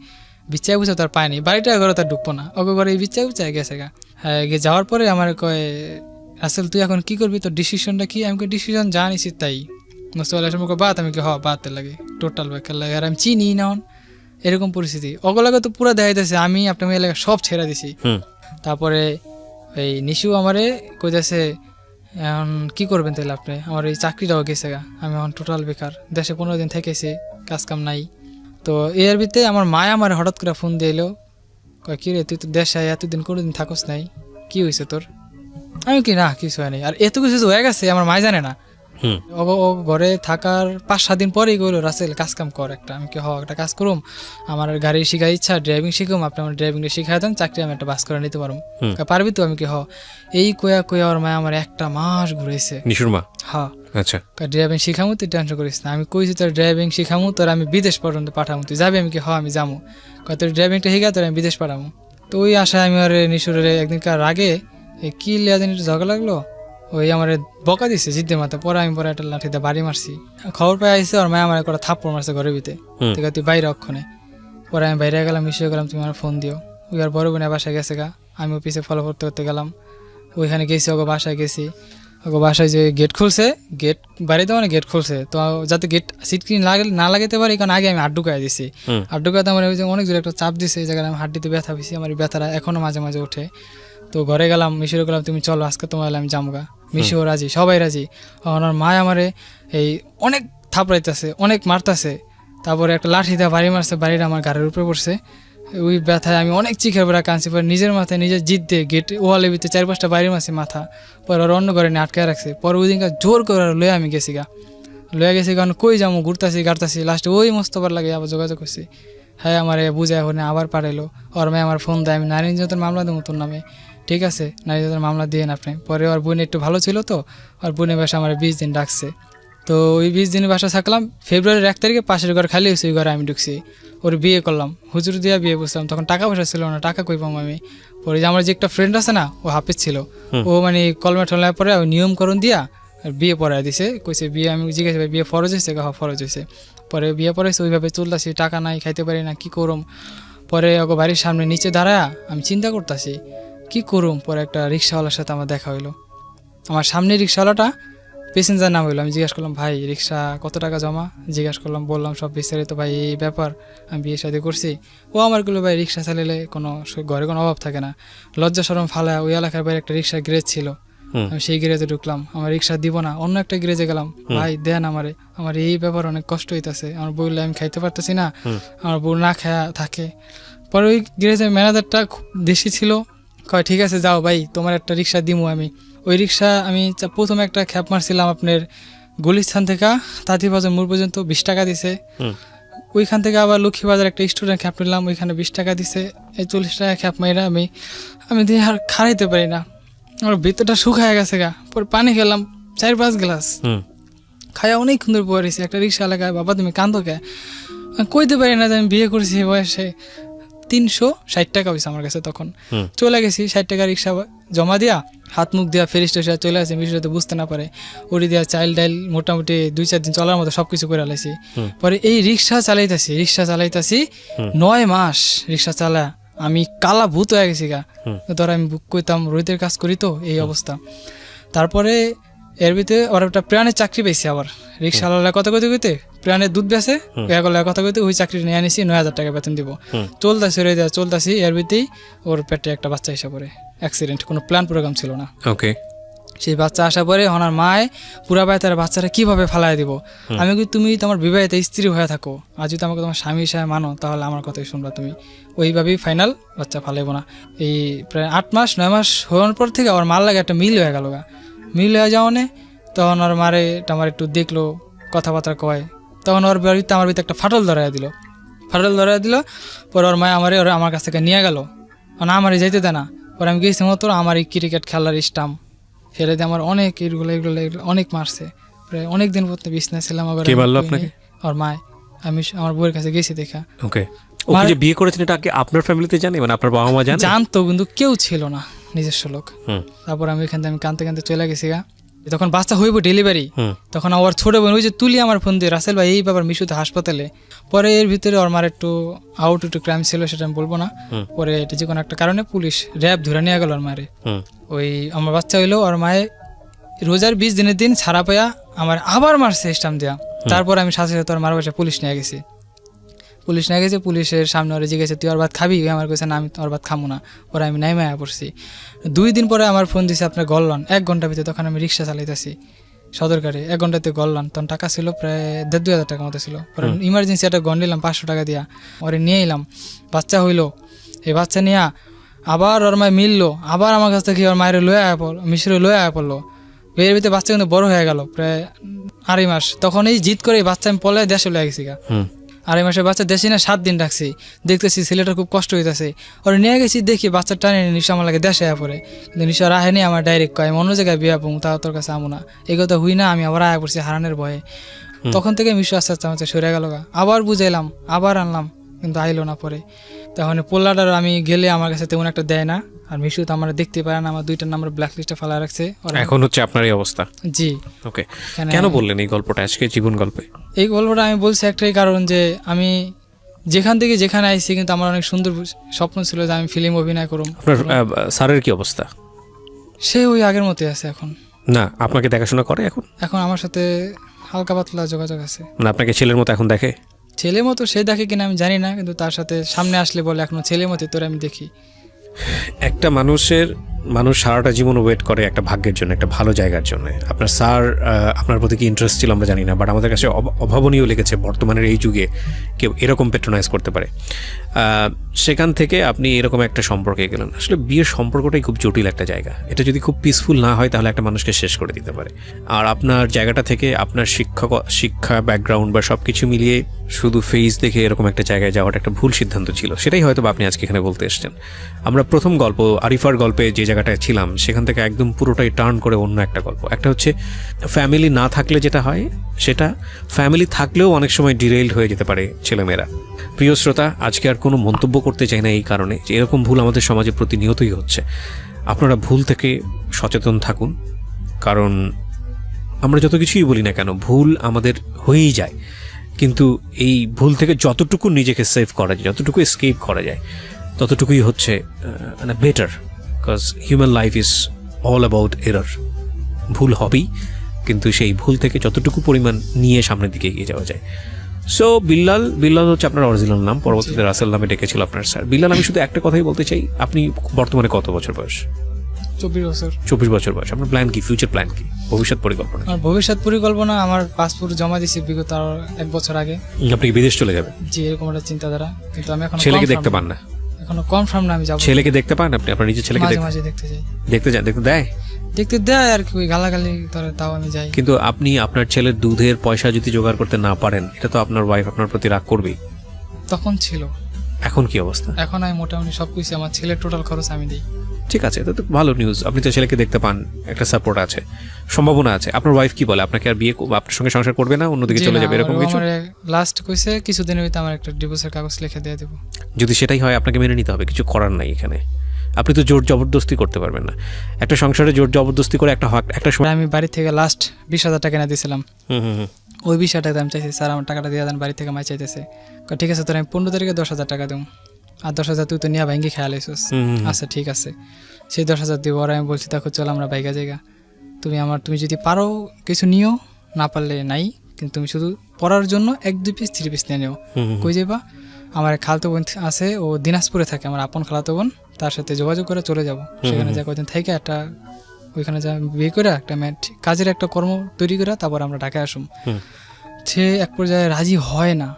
A: বিচ্ছাই বুঝে তার পায়নি, বাড়িটা ঘরে তার ঢুকবো না, ওকে ঘরে বিচ্ছাই বুঝাই গেছে গা। হ্যাঁ গিয়ে যাওয়ার পরে আমার কয় রাসেল তুই এখন কি করবি, তোর ডিসিশনটা কি? আমি ডিসিশন জানিস তাই মুস্তফা বাদ, আমি বাদ বাদতে লাগে টোটাল বেকার লাগে, আর আমি চিনি না এরকম পরিস্থিতি। ওগুলোকে তো পুরো দেখা যাচ্ছে আমি আপনার মেয়ে এলাকা সব ছেড়ে দিছি। তারপরে এই নিশু আমারে কইতেছে এখন কি করবেন তাহলে আপনি, আমার এই চাকরিটাও গেছে গা, আমি এখন টোটাল বেকার, দেশে 15 দিন থেকেছি, কাজ কাম নাই। তো এর ভিতরে আমার মায় আমার হঠাৎ করে ফোন দিয়ে এলো, কয় কি রে তুই তো দেশে এতদিন কোনোদিন থাকস নাই, কি হয়েছে তোর? আমি কি না কিছু হয় নাই, আর এত কিছু হয়ে গেছে আমার মায় জানে না, ও ঘরে থাকার 5-7 দিন পরেই কইলো রাসেল কাজ কাম কর একটা। আমি কি একটা কাজ করুম, আমার গাড়ি শিখার ইচ্ছা, ড্রাইভিং শিখুম, আপনি আমার ড্রাইভিংটা শিখাই দেন, চাকরি আমি একটা বাস করে নিতে পারবো। পারবি তো? আমি কি এই কয়া ওর মায় আমার 1 মাস ঘুরেছে।
B: নিশুর মা?
A: হ্যাঁ।
B: আচ্ছা।
A: ড্রাইভিং শিখামু, তুই টেনশন করিস না। আমি কইছি তোর ড্রাইভিং শিখামু, তোর আমি বিদেশ পর্যন্ত পাঠামু, তুই যাবি? আমি কি আমি যাবো। তোর ড্রাইভিংটা শিখা তোর আমি বিদেশ পাঠামু। তো ওই আশায় আমি আর নিশুরের একদিনকার আগে কি লিয়া জানি ঝগড়া লাগলো, ওই আমার বকা দিছে জিদ্দের মাথা। পরে আমি একটা লাঠিতে বাড়ি মারছি। খবর পাই আইসে ওর মায় আমার একটা থাপ্পড় মারছে ঘরের ভিতরে। ঠিক আছে, তুই বাইরে অক্ষণে। পরে আমি বাইরে গেলাম, মিশিয়ে গেলাম, তুমি আমার ফোন দিও। ওই আর বড় বোনের বাসায় গেছে গা, আমিও পিছে ফলো করতে গেলাম। ওইখানে গেছি, ওকে বাসায় গেছি। ওকে বাসায় যে গেট খুলছে, গেট বাড়িতে মানে গেট খুলছে, তো যাতে গেট সিটকিন না লাগাতে পারি, কারণ আগে আমি হাত ঢুকাই দিছি। হাত ঢুকাতে আমার অনেক জোরে একটা চাপ দিছে, এই জায়গায় আমি হাড্ডিতে ব্যথা পেয়েছি। আমার ব্যথাটা এখনো মাঝে মাঝে ওঠে। তো ঘরে গেলাম, মিশিয়ে গেলাম, তুমি চলো আজকে তোমার আমি জামগা। মিশিও রাজি, সবাই রাজি। আমার মা আমারে এই অনেক থাপড়াইতেছে, অনেক মারতেছে। তারপরে একটা লাঠি দিয়ে বাড়ি মারছে, বাড়িটা আমার গাড়ির উপরে পড়ছে। ওই ব্যথায় আমি অনেক চিখের বেড়া কাঁদছি। পরে নিজের মাথায় নিজের জিদ দিয়ে গেট ওয়ালের ভিতরে 4-5টা বাড়ি মারছে মাথা। পরে ওরা অন্য ঘরে নিয়ে আটকে রাখছে। পরে ওই দিনকার জোর করে লয়ে আমি গেছি কারণ কই যাবো, ঘুরতাছি গাড়তাছি। লাস্টে ওই মস্তবার লাগে আবার যোগাযোগ করছি। হ্যাঁ, আমার বুঝায় এখন আবার পাঠাইলো। ওর মেয়ে আমার ফোন দেয়, আমি নারী নির্যাতন মামলা দেবো তোর নামে। ঠিক আছে, নারী নির্যাতন মামলা দিয়ে আপনি। পরে ওর বোন একটু ভালো ছিল, তো ওর বোনের বাসা আমার 20 দিন ডাকছে। তো ওই 20 দিনের বাসা থাকলাম। ফেব্রুয়ারির 1 তারিখে পাশের ঘর খালি হয়েছে, ওই ঘরে আমি ঢুকছি। ওর বিয়ে করলাম, হুজুর দিয়া বিয়ে বসলাম। তখন টাকা পয়সা ছিল না, টাকা কই পাবো আমি। পরে যে আমার যে একটা ফ্রেন্ড আছে না, ও হাফিজ ছিল, ও মানে কলমে টলমায় পরে নিয়মকরণ দিয়া বিয়ে পড়ায় দিছে। কইছে বিয়ে, আমি জিজ্ঞাসা বিয়ে ফরজ হয়েছে? ফরজ হয়েছে। পরে বিয়ে পড়াইছে, ওইভাবে চলতেছি, টাকা নাই, খাইতে পারি না, কি করুম। পরে ওকে বাড়ির সামনে নিচে দাঁড়ায় আমি চিন্তা করতেছি কি করুম। পরে একটা রিক্সাওয়ালার সাথে আমার দেখা হইলো। আমার সামনে রিক্সাওয়ালাটা প্যাসেঞ্জার নাম হইলো। আমি জিজ্ঞাসা করলাম, ভাই রিক্সা কত টাকা জমা? জিজ্ঞাসা করলাম, বললাম সব বিস্তারিত। ভাই এই ব্যাপার, আমি বিয়ে শাদী করছি। ও আমার গুলো, ভাই রিক্সা চালালে ঘরে কোনো অভাব থাকে না, লজ্জা শরম ফালা। ওই এলাকার বাইরে একটা রিক্সা গ্যারেজ ছিল, আমি সেই গ্যারেজে ঢুকলাম। আমার রিক্সা দিব না, অন্য একটা গ্যারেজে গেলাম। ভাই দেন আমার এই ব্যাপার অনেক কষ্ট হইতেছে। আমার বললে আমি খাইতে পারতেছি না, আমার বউ না খায়া থাকে। পরে ওই গ্যারেজের ম্যানেজারটা খুব দেশি ছিল, কয় ঠিক আছে যাও ভাই, তোমার একটা রিক্সা দিমু আমি। ওই রিক্সা আমি প্রথমে একটা খ্যাপ মারছিলাম আপনার গুলিস্থান থেকে তাঁতিবাজার মোড় পর্যন্ত 20 টাকা দিছে। ওইখান থেকে আবার লক্ষ্মীবাজার একটা স্টুডেন্ট খ্যাপ নিলাম, ওইখানে 20 টাকা দিছে। এই 40 টাকা খ্যাপ মাইরা আমি দিয়ে আর খাইতে পারি না, আমার ভিতরটা শুকায় গেছে গা। পরে পানি খেলাম 4-5 গ্লাস, খাইয়া অনেক সুন্দর পড়েছি। একটা রিক্সা এলাকায়, বাবা তুমি কান্দো কে? কইতে পারি না যে আমি বিয়ে করছি বয়সে। 360 টাকা হয়েছে আমার কাছে তখন। চলে গেছি 60 টাকা রিক্সা জমা দিয়া, হাত মুখ দিয়া ফেরিস টেসা চলে আসে। মিশরে বুঝতে না পারে, ওটি দিয়া চাইল ডাইল মোটামুটি 2-4 দিন চলার মতো সবকিছু করে আলাইছি। পরে এই রিক্সা চালাইতাছি 9 মাস রিক্সা চালা আমি কালা ভূত হয়ে গেছি গা। ধর আমি বুক করতাম, রোহিতের কাজ করি, তো এই অবস্থা। তারপরে এর ভিতরে ওরা একটা প্রাণের চাকরি পাইছে। আবার রিক্সাওয়ালা কথা কইতে প্রাণের দুধ বেছে কথা কইতে ওই চাকরি নিয়ে আনিছি, 9,000 টাকা বেতন দিব। চলতাছি এর ভিতরেই ওর পেটে একটা বাচ্চা এসে পড়ে, অ্যাক্সিডেন্ট, কোনো প্ল্যান প্রোগ্রাম ছিল না।
B: ওকে।
A: সেই বাচ্চা আসা পরে ওনার মায় পুরা বাড়ি তার বাচ্চাটা কিভাবে ফালাই দিব। আমি কি তুমি তোমার বিবাহিত স্ত্রী হয়ে থাকো, আর যদি আমাকে তোমার স্বামী হিসাবে মানো, তাহলে আমার কথাই শুনবা তুমি। ওইভাবেই ফাইনাল, বাচ্চা ফালাইব না। এই প্রায় 8-9 মাস হওয়ার পর থেকে আমার মার লাগে একটা মিল হয়ে গেল গা। মিল হয়ে যাওয়ানে তখন ওর মারে আমার একটু দেখলো, কথাবার্তা কয়। তখন ওর বাড়িতে আমার ভিতরে একটা ফাটল ধরাই দিল। পরে ওর মায় আমার কাছ থেকে নিয়ে গেল, মানে আমারই যাইতে দেয় না। পরে আমি গেছি মতো আমার এই ক্রিকেট খেলার স্টাম্প ফেলে দিয়ে আমার অনেক এগুলো অনেক মারছে। প্রায় অনেক দিন পর্যন্ত বিছনায় ছিলাম। ওর মায়, আমি আমার বউয়ের কাছে গেছি দেখা।
B: ওকে। ও যে বিয়ে করেছেন এটা কি আপনার ফ্যামিলিতে জানে, মানে আপনার বাবা মা জানে?
A: জানতো, কিন্তু কেউ ছিল না, নিজস্ব লোক। তারপর আমি এখান থেকে আমি কাঁদতে চলে গেছি গা। তখন বাচ্চা হইব ডেলিভারি, তখন আমার ছোট বোন ওই যে তুলি আমার ফোন দিয়ে, রাসেল ভাই এই ব্যাপার মিশুতে হাসপাতালে। পরে এর ভিতরে ওর মার একটু ক্রাইম ছিল, সেটা আমি বলবো না। পরে এটা যে কোনো একটা কারণে পুলিশ র্যাব ধরে নিয়ে গেল ওর মারে। ওই আমার বাচ্চা হইলো, ওর মায়ে রোজার 20 দিনের দিন ছাড়া পাইয়া আমার আবার মারছে স্টাম্প দেওয়া। তারপর আমি সাথে ওর মার বাসায় পুলিশ নিয়ে গেছি। পুলিশের সামনে ওরা জিজ্ঞেসে তুই ওর ভাত খাবি? আমার কাছে না, আমি ওর ভাত খাবো না। পরে আমি নাই মায়া পড়ছি। 2 দিন পরে আমার ফোন দিছে আপনার গললান 1 ঘন্টার ভিতরে। তখন আমি রিক্সা চালাইতেছি সদরকারে, 1 ঘন্টাতে গললান। তখন টাকা ছিল প্রায় 1,500 টাকা মতো ছিল। পরে ইমার্জেন্সি একটা গন নিলাম 500 টাকা দিয়া, ওরে নিয়ে এলাম। বাচ্চা হইলো, এই বাচ্চা নিয়ে আবার ওর মায় মিললো, আবার আমার কাছ থেকে ওর মায়ের মিশরে লয়ে আয়া পড়লো। এর ভিতরে বাচ্চা কিন্তু বড় হয়ে গেল প্রায় 2.5 মাস। তখন এই জিদ করে এই বাচ্চা আমি পলায় দেশে লয়ে গেছি গা। 2.5 মাসের বাচ্চা দেশে না 7 দিন রাখছি, দেখতেছি ছেলেটা খুব কষ্ট হইতেছে, ওরা নিয়ে গেছি, দেখি বাচ্চা টানে নিশা আমার লাগে দেশে পরে, কিন্তু নিশা রাহেনি, আমার ডাইরেক্ট কয় আমি অন্য জায়গায় বিয়া পড়বো, তাও তোর কাছে আমো না, এই কথা হুই না, আমি আবার আয়া পড়ছি হারানের ভয়ে। তখন থেকে মিশু আস্তে আস্তে আমার সরে গেল গা। আবার বুঝাইলাম, আবার আনলাম, কিন্তু আইলো না পরে। তখন পোল্লাটার আমি গেলে আমার কাছে তেমন একটা দেয় না, আর মিশু তো আমার দেখতে পারে না, আমার 2টা নাম্বার ব্ল্যাক লিস্টে ফেলা রাখছে।
B: এখন হচ্ছে আপনার এই অবস্থা?
A: জি।
B: ওকে, কেন বললেন এই গল্পটা আজকে জীবন গল্পে?
A: এই গল্পটা আমি বলছি একটাই কারণ, যে আমি যেখান থেকে যেখানে আইছি, কিন্তু আমার অনেক সুন্দর স্বপ্ন ছিল যে আমি ফিল্ম অভিনয় করব।
B: আপনার স্যারের কি অবস্থা?
A: সে ওই আগের মতোই আছে এখন।
B: না, আপনাকে দেখাশোনা করে এখন?
A: এখন আমার সাথে হালকা পাতলা যোগাযোগ আছে।
B: না, আপনাকে ছেলের মতো এখন দেখে?
A: ছেলের মতো সে দেখে কিনা আমি জানি না, কিন্তু তার সাথে সামনে আসলে বলে এখনো ছেলের মতো তোর আমি দেখি।
B: একটা মানুষ সারাটা জীবন ওয়েট করে একটা ভাগ্যের জন্য, একটা ভালো জায়গার জন্য। আপনার স্যার আপনার প্রতি কি ইন্টারেস্ট ছিল আমরা জানি না, বাট আমাদের কাছে অভাবনীয় লেগেছে বর্তমানের এই যুগে কেউ এরকম পেট্রোনাইজ করতে পারে। সেখান থেকে আপনি এরকম একটা সম্পর্কে গেলেন। আসলে বিয়ের সম্পর্কটাই খুব জটিল একটা জায়গা। এটা যদি খুব পিসফুল না হয় তাহলে একটা মানুষকে শেষ করে দিতে পারে। আর আপনার জায়গাটা থেকে আপনার শিক্ষা ব্যাকগ্রাউন্ড বা সব কিছু মিলিয়ে শুধু ফেস দেখে এরকম একটা জায়গায় যাওয়াটা একটা ভুল সিদ্ধান্ত ছিল। সেটাই হয়তো আপনি আজকে এখানে বলতে এসেছেন। আমরা প্রথম গল্প আরিফার গল্পে যে জায়গাটায় ছিলাম সেখান থেকে একদম পুরোটাই টার্ন করে অন্য একটা গল্প। একটা হচ্ছে ফ্যামিলি না থাকলে যেটা হয় সেটা, ফ্যামিলি থাকলেও অনেক সময় ডিরেইলড হয়ে যেতে পারে ছেলেমেয়েরা। প্রিয় শ্রোতা, আজকে আর কোনো মন্তব্য করতে চাই না এই কারণে যে এরকম ভুল আমাদের সমাজে প্রতিনিয়তই হচ্ছে। আপনারা ভুল থেকে সচেতন থাকুন, কারণ আমরা যত কিছুই বলি না কেন ভুল আমাদের হয়েই যায়, কিন্তু এই ভুল থেকে যতটুকু নিজেকে সেভ করা যায়, যতটুকু এসকেপ করা যায়, ততটুকুই হচ্ছে মানে better. Because human life is all about error. ভুল হবেই, কিন্তু সেই ভুল থেকে যতটুকু পরিমাণ নিয়ে সামনের দিকে এগিয়ে যাওয়া যায়। সো বিল্লাল হচ্ছে আপনার অরিজিনাল নাম, পরবর্তীতে রাসেল নামে ডেকেছিল আপনার স্যার। বিল্লাল, আমি শুধু একটা কথাই বলতে চাই, আপনি বর্তমানে কত বছর বয়স?
A: 24 বছর।
B: 24 বছর বয়স। আপনার প্ল্যান কি, ফিউচার প্ল্যান কি, ভবিষ্যৎ পরিকল্পনা?
A: আমার ভবিষ্যৎ পরিকল্পনা, আমার পাসপোর্ট জমা দিয়েছি বিগত 1 বছর আগে।
B: আপনি কি বিদেশ চলে যাবেন?
A: জি, এরকম একটা চিন্তাধারা, কিন্তু আমি এখন
B: ছেলেকে দেখতে পান না?
A: এখনো কনফার্ম না আমি যাব।
B: ছেলেকে দেখতে পান আপনি? আপনার নিজের ছেলেকে
A: মাঝে মাঝে দেখতে যাই।
B: দেখতে যান? দেখতে দেয়
A: আর কি, ওই গালাগালি করে তাও আমি যাই।
B: কিন্তু আপনি আপনার ছেলের দুধের পয়সা যদি জোগাড় করতে না পারেন, এটা তো আপনার ওয়াইফ আপনার প্রতি রাগ করবেই।
A: তখন ছিল।
B: এখন কি অবস্থা?
A: এখন আমি মোটামুটি সবকিছু, আমার ছেলের টোটাল খরচ আমি দিই।
B: ঠিক আছে, এটা তো ভালো নিউজ। আপনি তো ছেলেকে দেখতে পান, একটা সাপোর্ট আছে, সম্ভাবনা আছে। আপনার ওয়াইফ কি বলে? আপনাকে আর বিয়ে, আপনার সঙ্গে সংসার করবে না, অন্যদিকে চলে যাবে, এরকম কিছু?
A: লাস্ট কইছে কিছুদিনের ভিতরে আমার একটা ডিভোর্সের কাগজ লিখে দিয়ে দেব।
B: যদি সেটাই হয় আপনাকে মেনে নিতে হবে, কিছু করার নাই এখানে। আপনি তো জোর জবরদস্তি করতে পারবেন না। একটা সংসারে জোর জবরদস্তি করে একটা সময়।
A: আমি বাড়ি থেকে লাস্ট 20,000 টাকা না দিয়েছিলাম। ওই 20,000 টাকা আমি চাইছি, স্যার আমার টাকাটা দিয়ে দেন, বাড়ি থেকে মাই চাইতেছে। ঠিক আছে, তোর আমি 15 তারিখে 10,000 টাকা দেবো, আর 10,000 তুই তো নিয়ে ভাঙ্গি খেয়াল আইসিস। আচ্ছা ঠিক আছে, সেই 10,000 দিব। আর আমি বলছি দেখো চল আমরা বাইকা জায়গা, তুমি যদি পারো কিছু নিও, না পারলে নাই, কিন্তু তুমি শুধু পড়ার জন্য 1-2 পিস 3 পিস নিয়ে নিও। কই যাবা? আমার খালাতো বোন আছে, ও দিনাজপুরে থাকে, আমার আপন খালাতো বোন, তার সাথে যোগাযোগ করে চলে যাব। সেখানে যা কদিন থেকে একটা ওইখানে যা বিয়ে করে একটা কাজের একটা কর্ম তৈরি করে তারপর আমরা ঢাকায় আসুম। সে এক পর্যায়ে রাজি হয় না,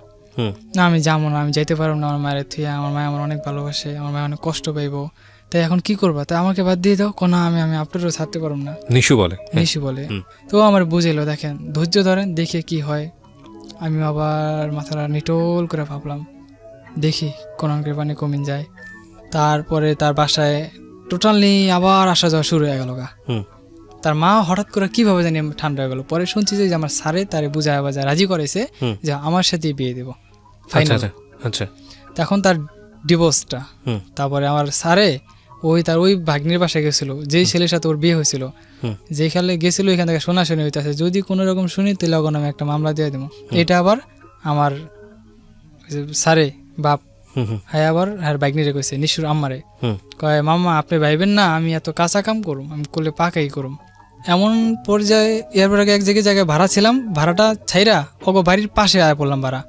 A: না আমি যাবো না, আমি যাইতে পারবো না, আমার মায়ের থুয়ে, আমার মায় আমার অনেক ভালোবাসে, আমার মায় অনেক কষ্ট পাইবো, তাই এখন কি করবা, তাই আমাকে বাদ দিয়ে দাও। কোনা আমি আপনারও ছাড়তে পারবো না, নিশু বলে। তো আমার বুঝেলো, দেখেন ধৈর্য ধরেন, দেখে কি হয়। আমি আবার মাথাটা নিটোল করে ভাবলাম, দেখি কোন কৃপানে কমিন যায়। তারপরে তার বাসায় টোটালি আবার আসা যাওয়া শুরু হয়ে গেল গা। তার মা হঠাৎ করে কিভাবে জানি ঠান্ডা হয়ে গেল। পরে শুনছি যে আমার স্যারে তারে বুঝায় বাজায় রাজি করেছে যে আমার সাথে বিয়ে দেবো ফাইনাল। তখন তার ডিভোর্সটা, তারপরে আমার স্যারে ওই ভাগ্নির বাসায় গেছিল, যেই ছেলের সাথে ওর বিয়ে হয়েছিল, যেখানে গেছিল এখান থেকে শোনাশুনি হইতেছে, যদি কোনো রকম শুনি তাহলে ওখানে আমি একটা মামলা দিয়ে দেবো। এটা আবার আমার স্যারে বাপ হ্যাঁ আবার হ্যাঁ ভাগ্নিরে কইছে, নিশুর আম্মারে কয়, মামা আপনি ভাইবেন না আমি এত কাঁচা কাম করুম, আমি করলে পাকাই করুম। এমন পর্যায়ে এরপর আগে এক জায়গায় ভাড়া ছিলাম, ভাড়াটা ছাইরা ওগো বাড়ির পাশে আয় পড়লাম ভাড়া।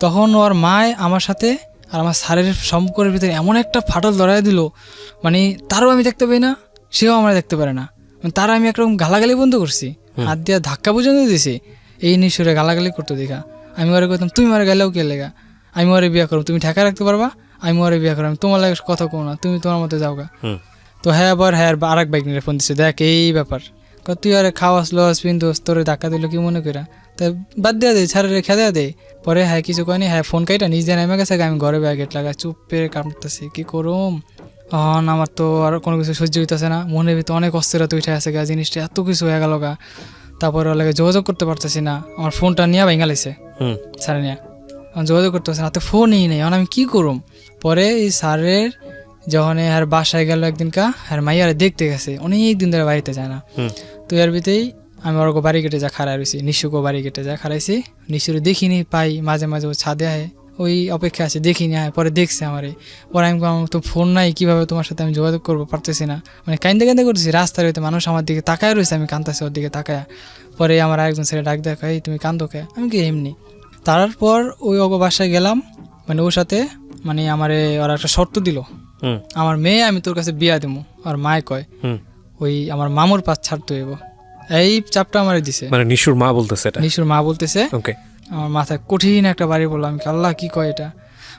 A: তখন ওর মায় আমার সাথে আর আমার স্যারের সম্পর্কের ভিতরে এমন একটা ফাটল ধরাই দিল, মানে তারও আমি দেখতে পাই না, সেও আমার দেখতে পারে না। তারা আমি একরকম গালাগালি বন্ধ করছি, হাত দিয়ে ধাক্কা পর্যন্ত দিয়েছি, এই নিশুরে গালাগালি করতে দেখা। আমি ওরে কইতাম তুমি ওরে গেলেও কে লেগা, আমি ওরে বিয়ে করব, তুমি ঢাকা রাখতে পারবা, আমি ওরে বিয়ে করব, আমি তোমার লাগে কথা কো না, তুমি তোমার মতো যাওগা। তো হ্যাঁ আবার হ্যাঁ আর এক বাইক নিয়ে ফোন দিচ্ছে, দেখ এই ব্যাপার। তুই আরে খাওয়াস লস পিন্দোস তোরে ধাক্কা দিল কি মনে করা, তা বাদ দেওয়া দে, ছাড়ে রেখে দেওয়া দে। পরে হ্যাঁ কিছু কয়নি, হ্যাঁ ফোন কাইটা নিজে নেমে গেছে, আমি ঘরে ব্যাগেট লাগা চুপ পেয়ে কামড়তেছি, কি করুম। আমার তো আর কোনো কিছু সহ্য হইতেছে না, মনের ভিতরে অনেক অস্থিরতা উঠে আছে গা, জিনিসটা এত কিছু হয়ে গেল গা। তারপরে ওর লাগে যোগাযোগ করতে পারতেছি না, আমার ফোনটা নিয়ে ভেঙে লাইছে স্যারে নিয়ে, যোগাযোগ করতে পারছি না, তো ফোনই নেই, এখন আমি কী করুম। পরে এই স্যারের যখন আর বাসায় গেল একদিনকা, আর মাইয়ারে দেখতে গেছে, অনেক দিন ধরে বাড়িতে যায় না। তো এর ভিতরেই আমি ওর বাড়ি কেটে যা খাড়াই রয়েছি, নিশুকে বাড়ি কেটে যা খাড়াইছি, নিশুরে দেখিনি পাই, মাঝে মাঝে ও ছাদে আয়, ওই অপেক্ষা আছে দেখিনি আয়। পরে দেখছে আমারে, পরে আমি আমার তো ফোন নাই, কীভাবে তোমার সাথে আমি যোগাযোগ করবো, পারতেছি না, মানে কান্দে কান্দে করতেছি। রাস্তার হইতে মানুষ আমার দিকে তাকায় রয়েছে, আমি কান্দাছি ওর দিকে তাকায়। পরে আমার আরেকজন ছেলে ডাক দেখা, এই তুমি কান্দো কে, আমি কি এমনি। তারপর ওই অগ বাসায় গেলাম, মানে ওর সাথে মানে আমারে ওরা একটা শর্ত দিল, আমার মেয়ে আমি তোর কাছে বিয়া দেবো। আর মায় কয় ওই আমার মামুর পাশ ছাড়তে হইব, এই চাপটা আমার দিছে।
B: মানে নিশুর মা বলতেছে,
A: নিশুর মা বলতেছে।
B: ওকে,
A: আমার মাথায় কঠিন একটা বাড়ি পড়লো, আমি আল্লাহ কি কয় এটা,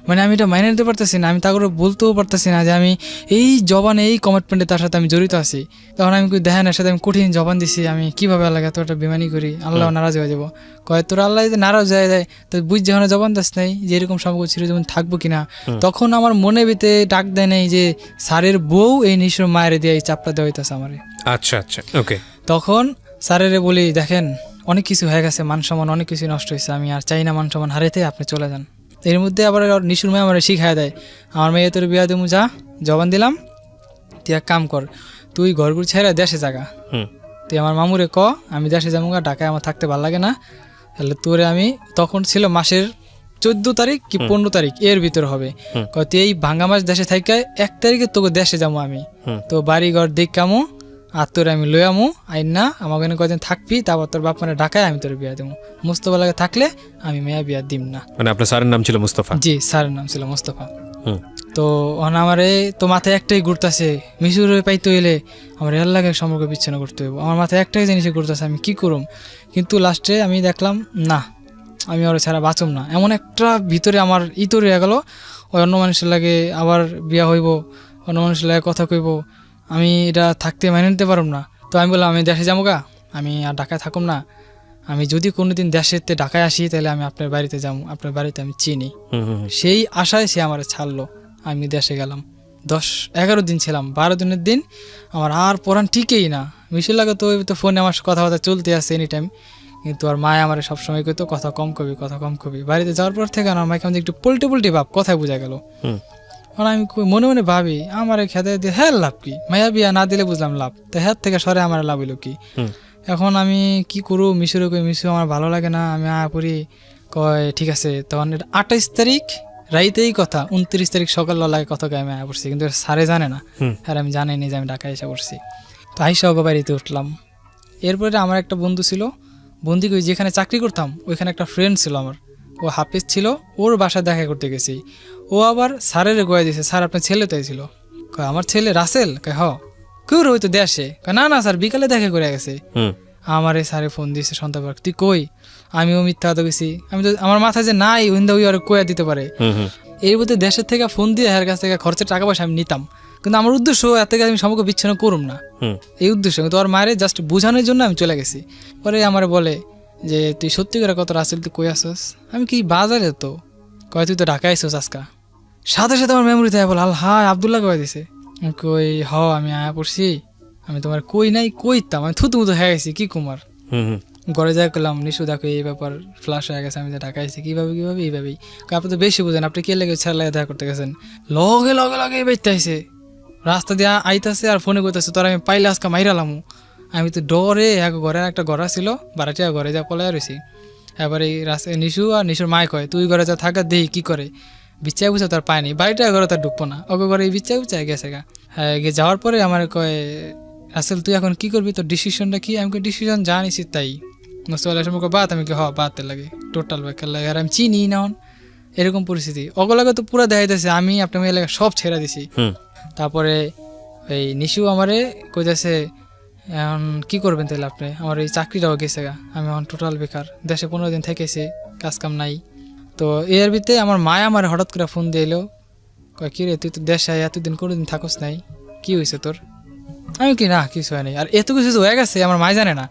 A: মানে আমি এটা মাইনে নিতে পারতেছি না, আমি তা করে বলতেও পারতেছি না যে আমি এই জবানে এই কমিটমেন্টে তার সাথে আমি জড়িত আছি। তখন আমি দেখেন এর সাথে আমি কঠিন জবান দিছি, আমি কিভাবে আল্লাহ এত একটা বেমানি করি, আল্লাহ নারাজ হয়ে যাবো। কয় তোর আল্লাহ যদি নারাজ হয়ে যায় তো বুঝ যখন জবান দাস নাই যে এরকম সম্পর্ক ছিল যেমন থাকবো কিনা। তখন আমার মনে ভিতরে ডাক দেয় নাই যে স্যারের বউ এই নিশুর মায়ের দিয়ে এই চাপটা দেওয়া হইতেছে আমার।
B: আচ্ছা আচ্ছা, ওকে।
A: তখন স্যারেরে বলি, দেখেন অনেক কিছু হয়ে গেছে, মান সম্মান অনেক কিছু নষ্ট হয়েছে, আমি আর চাই না মান সম্মান হারাইতে, আপনি চলে যান। এর মধ্যে আবার নিশুর মেয়ে আমার শিখায় দেয়, আমার মেয়ে তোর বিয়া দেবো, যা জবান দিলাম, তুই এক কাম কর, তুই ঘরগুড়ি ছেড়ে দেশে জাগা, তুই আমার মামুরে ক আমি দেশে যাবো, ঢাকায় আমার থাকতে ভালো লাগে না। তাহলে তোরে আমি, তখন ছিল মাসের 14 তারিখ কি 15 তারিখ এর ভিতরে হবে, তুই এই ভাঙ্গা মাস দেশে থাইকা 1 তারিখে তোকে দেশে যাবো আমি, তো বাড়ি ঘর দেখামো, আর তোর আমি লই আমু আইন না, আমাকে কদিন থাকবি, তারপর তোর বাপ মানে ঢাকায় আমি তোর বিয়া দেবো। মুস্তফা লাগে থাকলে আমি মেয়া বিয়া দিম না।
B: মানে আপনার স্যারের নাম ছিল মুস্তফা?
A: জি, স্যারের নাম ছিল মুস্তফা। তো আমারে তো মাথায় একটাই ঘুরতেছে, মিশুরে পাইতে হইলে আমার এর লাগে সম্পর্ক বিচ্ছিন্ন করতে হইব, আমার মাথায় একটাই জিনিসে ঘুরতেছে, আমি কি করুম। কিন্তু লাস্টে আমি দেখলাম না, আমি ওর ছাড়া বাঁচুম না। এমন একটা ভিতরে আমার তৈরি হয়ে গেল, ওই অন্য মানুষের লাগে আবার বিয়া হইব, অন্য মানুষের লাগে কথা কইব, আমি এটা থাকতে মেনে নিতে পারব না। তো আমি বললাম আমি দেশে যাবো গা, আমি আর ঢাকায় থাকুম না, আমি যদি কোনোদিন দেশেতে ঢাকায় আসি তাহলে আমি আপনার বাড়িতে যাবো, আপনার বাড়িতে আমি চিনি। সেই আশায় সে আমার ছাড়লো, আমি দেশে গেলাম। 10-11 দিন ছিলাম, 12 দিনের দিন আমার আর পড়ান ঠিকই না। মিশুর লাগে তো ফোনে আমার কথাবার্তা চলতে আসে এনি টাইম, কিন্তু আর মায় আমার সবসময় কইতো কথা কম কবি, কথা কম কবি। বাড়িতে যাওয়ার পর থেকে আমার মাকে আমাদের একটু পোল্টে ভাব, কথায় বোঝা গেল। আর আমি মনে মনে ভাবি আমার খেতে দিয়ে হ্যাঁ লাভ কি, মায়া বিয়া না দিলে বুঝলাম লাভ, তো হ্যাঁ থেকে সরে আমার লাভ হইলো কি। এখন আমি কি করু, মিশুরে কই মিশু আমার ভালো লাগে না, আমি পড়ি। কয় ঠিক আছে। তখন 28 তারিখ রাইতেই কথা, 29 তারিখ সকাল লাগে কথা কয়ে আমি পড়ছি, কিন্তু স্যারে জানে না, আর আমি জানিনি যে আমি ঢাকায় এসে পড়ছি। তো আইসা ওকে বাড়িতে উঠলাম। এরপরে আমার একটা বন্ধু ছিল, বন্ধু যেখানে চাকরি করতাম ওইখানে একটা ফ্রেন্ড ছিল আমার, ও হাফিজ ছিল, ওর বাসায় দেখা করতে গেছি। ও আবার স্যারের গোয়া দিয়েছে, স্যার আপনার ছেলে তাই ছিল। আমার ছেলে রাসেল? হ। কেউ হয়তো দেশে? না না স্যার বিকালে দেখা করে গেছে। আমার স্যারে ফোন দিয়েছে সন্ধ্যাবার, তুই কই? আমিও মিথ্যা কথা গেছি, আমি তো আমার মাথায় যে নাই ওইন্দা ওই আর কয়া দিতে পারে। এই বলতে দেশের থেকে ফোন দিয়ে এর কাছ থেকে খরচের টাকা পয়সা আমি নিতাম, কিন্তু আমার উদ্দেশ্য এত থেকে আমি সম্পর্ক বিচ্ছিন্ন করুম না, এই উদ্দেশ্য। কিন্তু ওর মায়ের জাস্ট বোঝানোর জন্য আমি চলে গেছি। পরে আমার বলে যে তুই সত্যি করে কত রাসেল তুই কই আসস? আমি কি বাজারে, তো কয় তুই তো ঢাকায় আসছিস আজকা। সাথে সাথে আমার মেমোরিতে বল আল হায় আবদুল্লাহ কয়ে দিছে। কই আমি আয়া পড়ছি, আমি তোমার কই নাই কইতাম, আমি থুতু মুতু হয়ে গেছি কি কুমার। ঘরে যাই করলাম, নিশু দেখো এই ব্যাপার ফ্লাশ হয়ে গেছে, আমি যে ঢাকা আসছি কিভাবে এইভাবেই। আপনি তো বেশি বুঝেন, আপনি কে লেগে ছেড়ে লাগে দেখা করতে গেছেন, লগে লগে লগে বেঁচতে আইসে, রাস্তা দিয়ে আইতাছে আর ফোনে করতেছে তোর আমি পাইলে আজকে মাইরালাম। আমি তো ডরে ঘরে একটা ঘর ছিল বাড়াটিয়া, ঘরে যা পলাই রয়েছি। এবার এই রাস্তায় নিশু আর নিশুর মায় কয় তুই ঘরে যা থাকা দেই কি করে, বিচ্ছাই বুঝা তার পায়নি, বাড়িটা ঘরে তার ঢুকবো না, ওকে ঘরে বিচ্ছাই বুঝাই গেছে গা। হ্যাঁ গিয়ে যাওয়ার পরে আমার কয় রাসেল তুই এখন কি করবি, তোর ডিসিশনটা কি? আমি ডিসিশন জানিছি তাই মুস্তফা সম্পর্কে বাদ, আমি কি বাদতে লাগে টোটাল বেকার লাগে, আর আমি চিনি না এরকম পরিস্থিতি। ওগুলোকে তো পুরো দেখাইতেছে আমি আপনার মেয়ে লাগে সব ছেড়ে দিছি। তারপরে এই নিশু আমারে কইতেছে এখন কি করবেন তাহলে আপনি, আমার এই চাকরিটাও গেছে গা, আমি এখন টোটাল বেকার, দেশে 15 দিন থেকেছি, কাজ কাম নাই। তো এর ভিতরে আমার মায় আমার হঠাৎ করে ফোন দিয়ে এলো, কয় কি রে তুই তো দেশে এতদিন কোনোদিন থাকস নাই, কি হয়েছে তোর? আমি কি না কিছু হয়নি, আর এত কিছু হয়ে গেছে আমার মাই জানে না।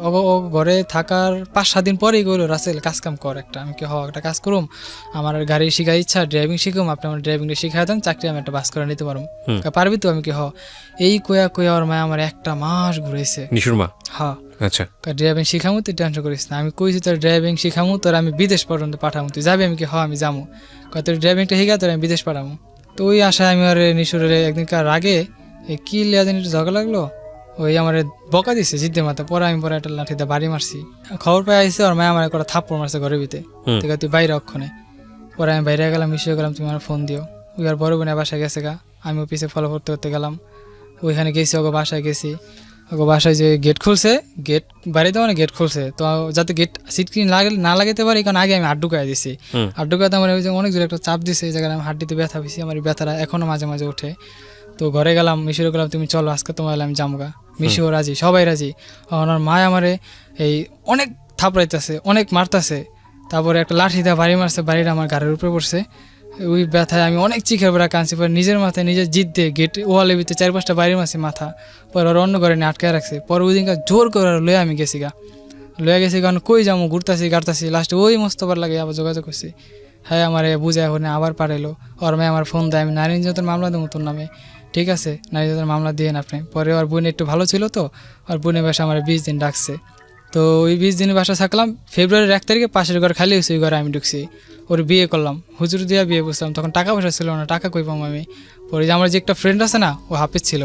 A: ও ঘরে থাকার 5-7 দিন পরেই গেলো, রাসেল কাজ কাম কর একটা। আমি কি একটা কাজ করুম, আমার গাড়ি শিখার ইচ্ছা, ড্রাইভিং শিখুম, আপনি আমার ড্রাইভিংটা শিখাই দেন, চাকরি আমি একটা বাস করে নিতে পারবো, পারবি তো? আমি কি এই কয়া ওর মায় আমার 1 মাস ঘুরেছে।
B: নিশুর মা?
A: হ্যাঁ।
B: আচ্ছা।
A: ড্রাইভিং শিখামু, তুই টেনশন করিস না। আমি কইছি তোর ড্রাইভিং শিখামু, তোর আমি বিদেশ পর্যন্ত পাঠামু, তুই যাবি? আমি কি আমি যাবো। তোর ড্রাইভিংটা শিখা তোর আমি বিদেশ পাঠামু। তো ওই আশায় আমি আর নিশুরের একদিনকার আগে কি লিয়া জানি ঝগড়া লাগলো, ওই আমার বকা দিছে জিদ্দের মাথা। পরে আমি পরে একটা লাঠিতে বাড়ি মারছি। খবর পাই আইসে ওর মায় আমার একটা থাপ্পড় মারছে ঘরের ভিতরে, তুই বাইরে অক্ষণে। পরে আমি বাইরে গেলাম, মিশিয়ে গেলাম, তুমি আমার ফোন দিও। ওই আর বড় বোনের বাসায় গেছে গা, আমিও পিছিয়ে ফলো করতে গেলাম। ওইখানে গেছি, ওকে বাসায় গেছি। ওকে বাসায় যে গেট খুলছে, গেট বাড়িতে মানে গেট খুলছে, তো যাতে গেট সিটকিন না লাগাতে পারি, কারণ আগে আমি হাত ঢুকাই দিছি। হাত ঢুকাতে আমার অনেক জোরে একটা চাপ দিছে, এই জায়গায় আমি হাড্ডিতে ব্যথা পেয়েছি। আমার ব্যথাটা এখনো মাঝে মাঝে ওঠে। তো ঘরে গেলাম, মিশিয়ে গেলাম, তুমি চলো আজকে তোমার আমি জামগা। মিশিও রাজি, সবাই রাজি। ওনার মা আমারে এই অনেক থাপড়াইতেছে, অনেক মারতেছে। তারপরে একটা লাঠি দিয়ে বাড়ি মারছে, বাড়িটা আমার গাড়ির উপরে পড়ছে। ওই ব্যথায় আমি অনেক চিখের বেড়া কাঁদছি। পরে নিজের মাথায় নিজের জিদ দিয়ে গেট ওয়ালের ভিতরে 4-5টা বাড়ি মারছি মাথা। পরে ওর অন্য ঘরে নিয়ে আটকে রাখছে। পরে ওই দিনকার জোর করে লয়ে আমি গেছি লয়ে গেছি, কারণ কই যাবো, ঘুরতাছি গাড়তাছি। লাস্টে ওই মোস্তফার লাগে আবার যোগাযোগ করছি। হ্যাঁ, আমার বুঝায় হনে আবার পাঠাইলো। ওর মেয়ে আমার ফোন দেয়, আমি নারী নির্যাতন মামলা দেবো তোর নামে। ঠিক আছে, নারী নির্যাতন মামলা দিয়ে আপনি। পরে ওর বোন একটু ভালো ছিল, তো ওর বোনের বাসা আমার 20 দিন ডাকছে। তো ওই 20 দিনের বাসা থাকলাম। ফেব্রুয়ারির 1 তারিখে পাশের ঘর খালি হয়েছে, ওই ঘরে আমি ঢুকছি। ওর বিয়ে করলাম, হুজুর দিয়া বিয়ে বসলাম। তখন টাকা পয়সা ছিল না, টাকা কই পাম আমি। পরে যে আমার যে একটা ফ্রেন্ড আছে না, ও হাফিজ ছিল,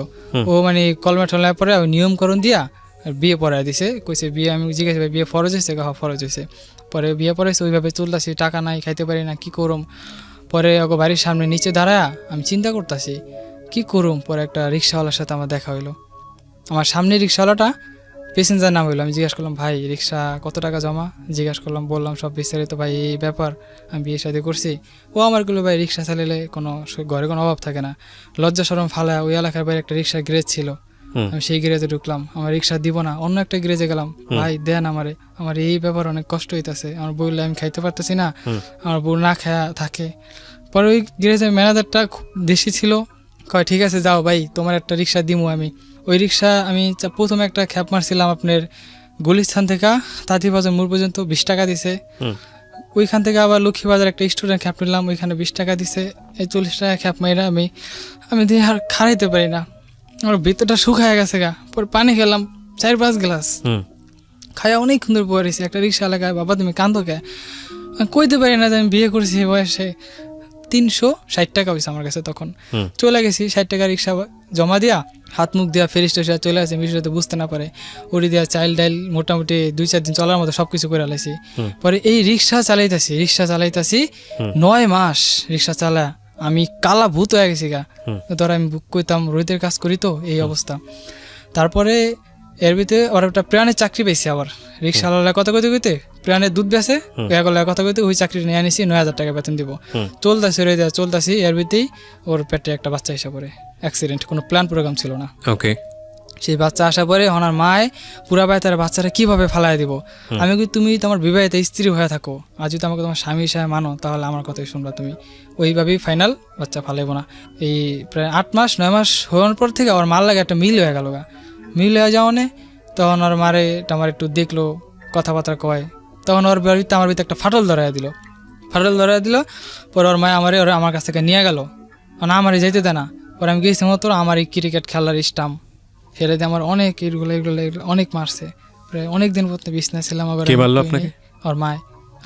A: ও মানে কলমে টলমে পরে নিয়মকরণ দিয়া বিয়ে পড়ায় দিছে। কইছে বিয়ে, আমি জিজ্ঞাসা ভাই বিয়ে ফরজ হয়েছে? ফরজ হয়েছে। পরে বিয়ে পড়াইছে, ওইভাবে চলতেছি, টাকা নাই, খাইতে পারি না, কি করুম। পরে ওকে বাড়ির সামনে নিচে দাঁড়ায় আমি চিন্তা করতেছি কি করুম। পরে একটা রিক্সাওয়ালার সাথে আমার দেখা হইলো। আমার সামনে রিক্সাওয়ালাটা প্যাসেঞ্জার নাম হইলো। আমি জিজ্ঞাসা করলাম, ভাই রিক্সা কত টাকা জমা? জিজ্ঞাসা করলাম, বললাম সব বিস্তারিত। ভাই এই ব্যাপার, আমি বিয়ে শাদী করছি। ও আমার গুলো, ভাই রিক্সা চালাইলে ঘরে কোনো অভাব থাকে না, লজ্জা শরম ফালা। ওই এলাকার বাইরে একটা রিক্সা গ্যারেজ ছিল, আমি সেই গ্যারেজে ঢুকলাম। আমার রিক্সা দিব না, অন্য একটা গ্যারেজে গেলাম। ভাই দেন আমারে, আমার এই ব্যাপার অনেক কষ্ট হইতেছে। আমার বললে আমি খাইতে পারতেছি না, আমার বউ না খায়া থাকে। পরে ওই গ্যারেজের ম্যানেজারটা দেশি ছিল, কয় ঠিক আছে যাও ভাই, তোমার একটা রিক্সা দিমু আমি। ওই রিক্সা আমি প্রথমে একটা খ্যাপ মারছিলাম আপনার গুলিস্থান থেকে তাঁতিবাজার মোড় পর্যন্ত 20 টাকা দিছে। ওইখান থেকে আবার লক্ষ্মীবাজার একটা স্টুডেন্ট খ্যাপ নিলাম, ওইখানে 20 টাকা দিছে। এই 40 টাকা খ্যাপ মাইরা আমি দিয়ে আর খাড়াইতে পারি না, আমার ভিতরটা শুকায় গেছে পরে পানি খেলাম 4-5 গ্লাস, খাইয়া অনেক সুন্দর পড়েছি। একটা রিক্সা এলাকায়, বাবা তুমি কান্দো কে? কইতে পারি না যে আমি বিয়ে করছি বয়সে। 360 টাকা হয়েছে আমার কাছে তখন। চলে গেছি 60 টাকা রিক্সা জমা দিয়া, হাত মুখ দেওয়া, ফেরিস টেসা চলে আসে। মিশতে বুঝতে না পারে, ওটি দেওয়া চাইল ডাইল মোটামুটি 2-4 দিন চলার মতো সবকিছু করে লাইছি। পরে এই রিক্সা চালাইতাছি 9 মাস রিক্সা চালা আমি কালা ভূত হয়ে গেছি ধর আমি বুক করতাম, রোহিতের কাজ করি, তো এই অবস্থা। তারপরে এর ভিতরে ওর একটা প্রাণের চাকরি পেয়েছি। আবার রিক্সাওয়ালা কথা কইতে প্রাণের দুধ বেছে কথা কইতে ওই চাকরি নিয়ে আনিছি, 9,000 টাকা বেতন দিব। চলতাছি এর ভিতরেই ওর পেটে একটা বাচ্চা এসে পড়ে, অ্যাক্সিডেন্ট, কোনো প্ল্যান প্রোগ্রাম ছিল না।
B: ওকে।
A: সেই বাচ্চা আসা পরে ওনার মায় পুরা বাড়ি তার বাচ্চাটা কিভাবে ফালাই দিব। আমি কি তুমি তোমার বিবাহিত স্ত্রী হয়ে থাকো, আর যদি আমাকে তোমার স্বামী হিসাবে মানো, তাহলে আমার কথাই শুনবা তুমি। ওইভাবেই ফাইনাল বাচ্চা ফালাইবো না। এই প্রায় 8-9 মাস হওয়ার পর থেকে ওর মার লাগে একটা মিল হয়ে গেল মিল হয়ে যাওয়ানে। তখন ওর মারে আমার একটু দেখলো, কথাবার্তা কয়। তখন ওর বাড়িতে আমার ভিতরে একটা ফাটল ধরাই দিল। পরে ওর মায় ওরা আমার কাছ থেকে নিয়ে গেল, মানে আমারই যাইতে দেয় না। পরে আমি গেছি মতো আমার এই ক্রিকেট খেলার স্টাম্প ফেলে দিয়ে আমার অনেক এগুলো অনেক মারছে। প্রায় অনেক দিন পর্যন্ত বিছনা ছিলাম। আবার ওর মায়,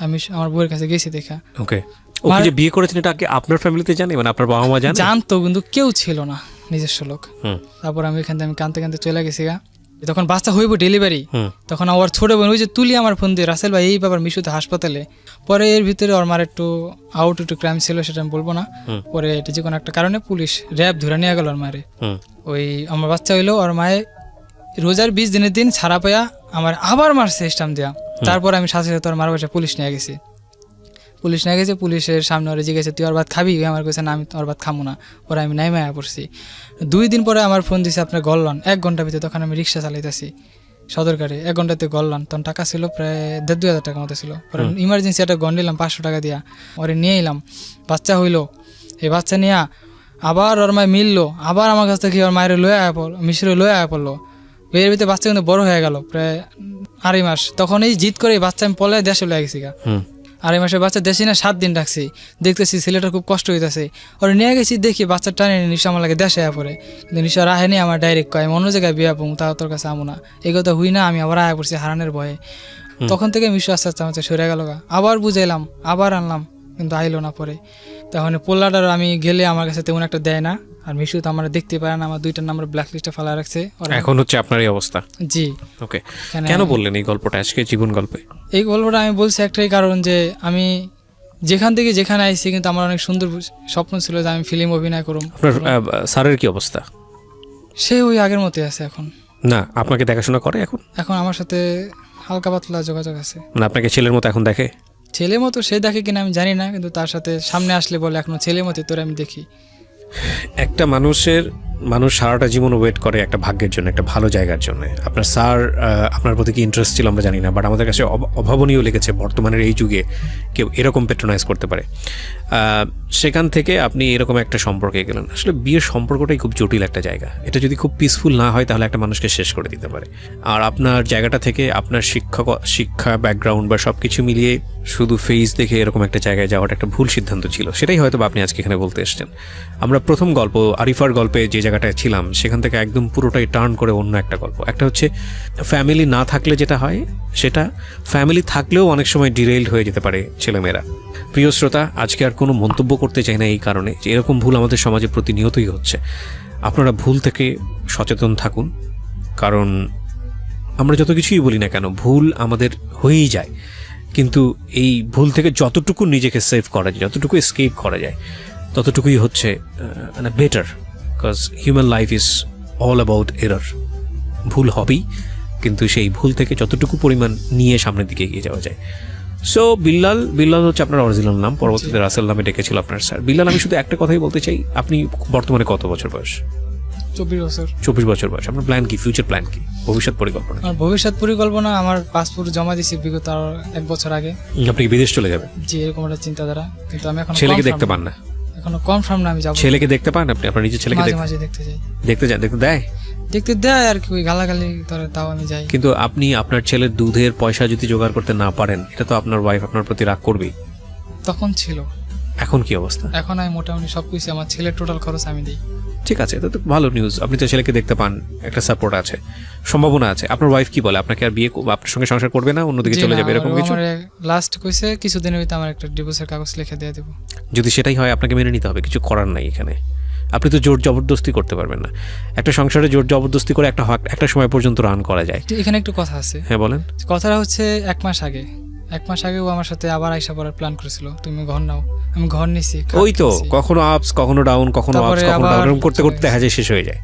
A: আমি আমার বউয়ের কাছে গেছি দেখা।
B: ওকে। ও যে বিয়ে করেছেন এটা কি আপনার ফ্যামিলিতে জানে, মানে আপনার বাবা মা জানে?
A: জানতো, কিন্তু কেউ ছিল না, নিজস্ব লোক। তারপর আমি এখান থেকে কাঁদতে চলে গেছি তখন বাচ্চা হইব ডেলিভারি। তখন আমার ছোট বোন ওই যে তুলি আমার ফোন দিয়ে, রাসেল ভাই এই ব্যাপার মিশুতে হাসপাতালে। পরে এর ভিতরে ওর মার একটু ক্রাইম ছিল, সেটা আমি বলবো না। পরে এটা যে কোনো একটা কারণে পুলিশ র্যাব ধরে নিয়ে গেল ওর মারে। ওই আমার বাচ্চা হইলো, ওর মায়ে রোজার 20 দিনের দিন ছাড়া পাইয়া আমার আবার মারছে স্টাম্প দেওয়া। তারপর আমি সাথে সাথে ওর মার বাসায় পুলিশ নিয়ে গেছি। পুলিশের সামনে ওরা জিজ্ঞেস তুই ওর ভাত খাবি? আমার কাছে না, আমি ওর ভাত খামো না। পরে আমি নাই মায়া পড়ছি। 2 দিন পরে আমার ফোন দিছে আপনার গললান 1 ঘন্টার ভিতরে। তখন আমি রিক্সা চালাইতেছি সদরকারে, 1 ঘন্টাতে গললান। তখন টাকা ছিল প্রায় 1,500 টাকা মতো ছিল। পরে ইমার্জেন্সি একটা গন নিলাম 500 টাকা দিয়া, ওরে নিয়ে এলাম। বাচ্চা হইলো, এই বাচ্চা নিয়ে আবার ওর মায় মিললো, আবার আমার কাছ থেকে ওর মায়ের লয়ে আয়া পড়লো, মিশরে লয়ে আয়া পড়লো। এর ভিতরে বাচ্চা কিন্তু বড় হয়ে গেল প্রায় 2.5 মাস। তখন এই জিদ করে বাচ্চা আমি পলে দেশে লয়ে গেছি গা। 2.5 মাসের বাচ্চা দেশে না 7 দিন রাখছি, দেখতেছি ছেলেটার খুব কষ্ট হইতেছে। ওরা নিয়ে গেছি, দেখি বাচ্চা টানে নিশা আমার লাগে দেশে আয়া পড়ে, কিন্তু নিশা রাহেনি। আমার ডাইরেক্ট কয় আমি অন্য জায়গায় বিয়া পড়বো, তাও তোর কাছে আমো না। এই কথা হুই না, আমি আবার আয়া পড়ছি হারানের ভয়ে। তখন থেকে মিশু আস্তে আস্তে আমার সরে গেল গা। আবার বুঝাইলাম, আবার আনলাম, কিন্তু আইলো না পরে। তখন পোল্লাটার আমি গেলে আমার কাছে তেমন একটা দেয় না। আর মিশু তো আমার দেখতে পারে না, আমার 2টা নাম্বার ব্ল্যাক লিস্টে ফেলা রাখছে।
B: এখন হচ্ছে আপনার এই অবস্থা?
A: জি।
B: ওকে, কেন বললেন এই গল্পটা আজকে জীবন গল্পে?
A: এই গল্পটা আমি বলছি একটাই কারণ, যে আমি যেখান থেকে যেখানে আইছি, কিন্তু আমার অনেক সুন্দর স্বপ্ন ছিল যে আমি ফিল্ম অভিনয় করব।
B: আপনার স্যারের কি অবস্থা?
A: সে ওই আগের মতোই আছে এখন।
B: না, আপনাকে দেখাশোনা করে এখন?
A: এখন আমার সাথে হালকা পাতলা যোগাযোগ আছে।
B: না, আপনাকে ছেলের মতো এখন দেখে?
A: ছেলে মতো সে দেখে কিনা আমি জানি না, কিন্তু তার সাথে সামনে আসলে বলে এখনো ছেলে মতো তোরে আমি দেখি।
B: একটা মানুষ সারাটা জীবন ওয়েট করে একটা ভাগ্যের জন্য, একটা ভালো জায়গার জন্য। আপনার স্যার আপনার প্রতি কি ইন্টারেস্ট ছিল আমরা জানি না, বাট আমাদের কাছে অভাবনীয় লেগেছে বর্তমানের এই যুগে কেউ এরকম পেট্রোনাইজ করতে পারে। সেখান থেকে আপনি এরকম একটা সম্পর্কে গেলেন। আসলে বিয়ের সম্পর্কটাই খুব জটিল একটা জায়গা। এটা যদি খুব পিসফুল না হয় তাহলে একটা মানুষকে শেষ করে দিতে পারে। আর আপনার জায়গাটা থেকে আপনার শিক্ষা ব্যাকগ্রাউন্ড বা সব কিছু মিলিয়ে শুধু ফেস দেখে এরকম একটা জায়গায় যাওয়াটা একটা ভুল সিদ্ধান্ত ছিল। সেটাই হয়তো আপনি আজকে এখানে বলতে এসেছেন। আমরা প্রথম গল্প আরিফার গল্পে যে জায়গাটায় ছিলাম, সেখান থেকে একদম পুরোটাই টার্ন করে অন্য একটা গল্প। একটা হচ্ছে ফ্যামিলি না থাকলে যেটা হয়, সেটা ফ্যামিলি থাকলেও অনেক সময় ডিরেইলড হয়ে যেতে পারে ছেলেমেয়েরা। প্রিয় শ্রোতা, আজকে আর কোনো মন্তব্য করতে চাই না এই কারণে যে এরকম ভুল আমাদের সমাজে প্রতিনিয়তই হচ্ছে। আপনারা ভুল থেকে সচেতন থাকুন, কারণ আমরা যত কিছুই বলি না কেন ভুল আমাদের হয়েই যায়, কিন্তু এই ভুল থেকে যতটুকু নিজেকে সেভ করা যায়, যতটুকু এসকেপ করা যায়, ততটুকুই হচ্ছে মানে better. Because human life is all about error. ভুল হবেই, কিন্তু সেই ভুল থেকে যতটুকু পরিমাণ নিয়ে সামনের দিকে এগিয়ে যাওয়া যায়। সো বিল্লাল হচ্ছে আপনার অরিজিনাল নাম, পরবর্তীতে রাসেল নামে ডেকেছিল আপনার স্যার। বিল্লাল, আমি শুধু একটা কথাই বলতে চাই, আপনি বর্তমানে কত বছর বয়স?
A: 24 বছর।
B: 24 বছর বয়স। আপনার প্ল্যান কি, ফিউচার প্ল্যান কি, ভবিষ্যৎ পরিকল্পনা?
A: আমার ভবিষ্যৎ পরিকল্পনা, আমার পাসপোর্ট জমা দিয়েছি বিগত 1 বছর আগে।
B: আপনি কি বিদেশ চলে যাবেন?
A: জি, এরকম একটা চিন্তাধারা, কিন্তু আমি এখন
B: ছেলেকে দেখতে পান না?
A: এখনো কনফার্ম না আমি যাব।
B: ছেলেকে দেখতে পান আপনি? আপনার নিজের ছেলেকে
A: মাঝে মাঝে দেখতে যাই।
B: দেখতে যান? দেখতে দেয়?
A: দেখতে দেয় আর কি, ওই গালাগালি করে, তাও আমি যাই।
B: কিন্তু আপনি আপনার ছেলের দুধের পয়সা যদি জোগাড় করতে না পারেন, এটা তো আপনার ওয়াইফ আপনার প্রতি রাগ করবেই।
A: তখন ছিল।
B: এখন কি অবস্থা?
A: এখন আমি মোটামুটি সবকিছু, আমার ছেলের টোটাল খরচ আমি দিই।
B: ঠিক আছে, এটা তো ভালো নিউজ। আপনি তো ছেলেকে দেখতে পান, একটা সাপোর্ট আছে, সম্ভাবনা আছে। আপনার ওয়াইফ কি বলে? আপনাকে আর বিয়ে, আপনার সঙ্গে সংসার করবে না, অন্যদিকে চলে যাবে, এরকম কিছু?
A: লাস্ট কইছে কিছুদিনের ভিতরে আমার একটা ডিভোর্সের কাগজ লিখে দিয়ে দেব।
B: যদি সেটাই হয় আপনাকে মেনে নিতে হবে, কিছু করার নাই এখানে। আপনি তো জোর জবরদস্তি করতে পারবেন না। একটা সংসারে জোর জবরদস্তি করে একটা সময় পর্যন্ত রান করা যায়।
A: এখানে একটু কথা আছে।
B: হ্যাঁ বলেন। কথাটা
A: হচ্ছে 1 মাস আগে ও আমার সাথে আবার আইসা পড়ার প্ল্যান করেছিল, তুমি ঘর নাও। আমি ঘর নিছি।
B: ওই তো কখনো আপস, কখনো ডাউন, কখনো আপস, কখনো ডাউন, করতে করতে দেখা যায় শেষ হয়ে যায়।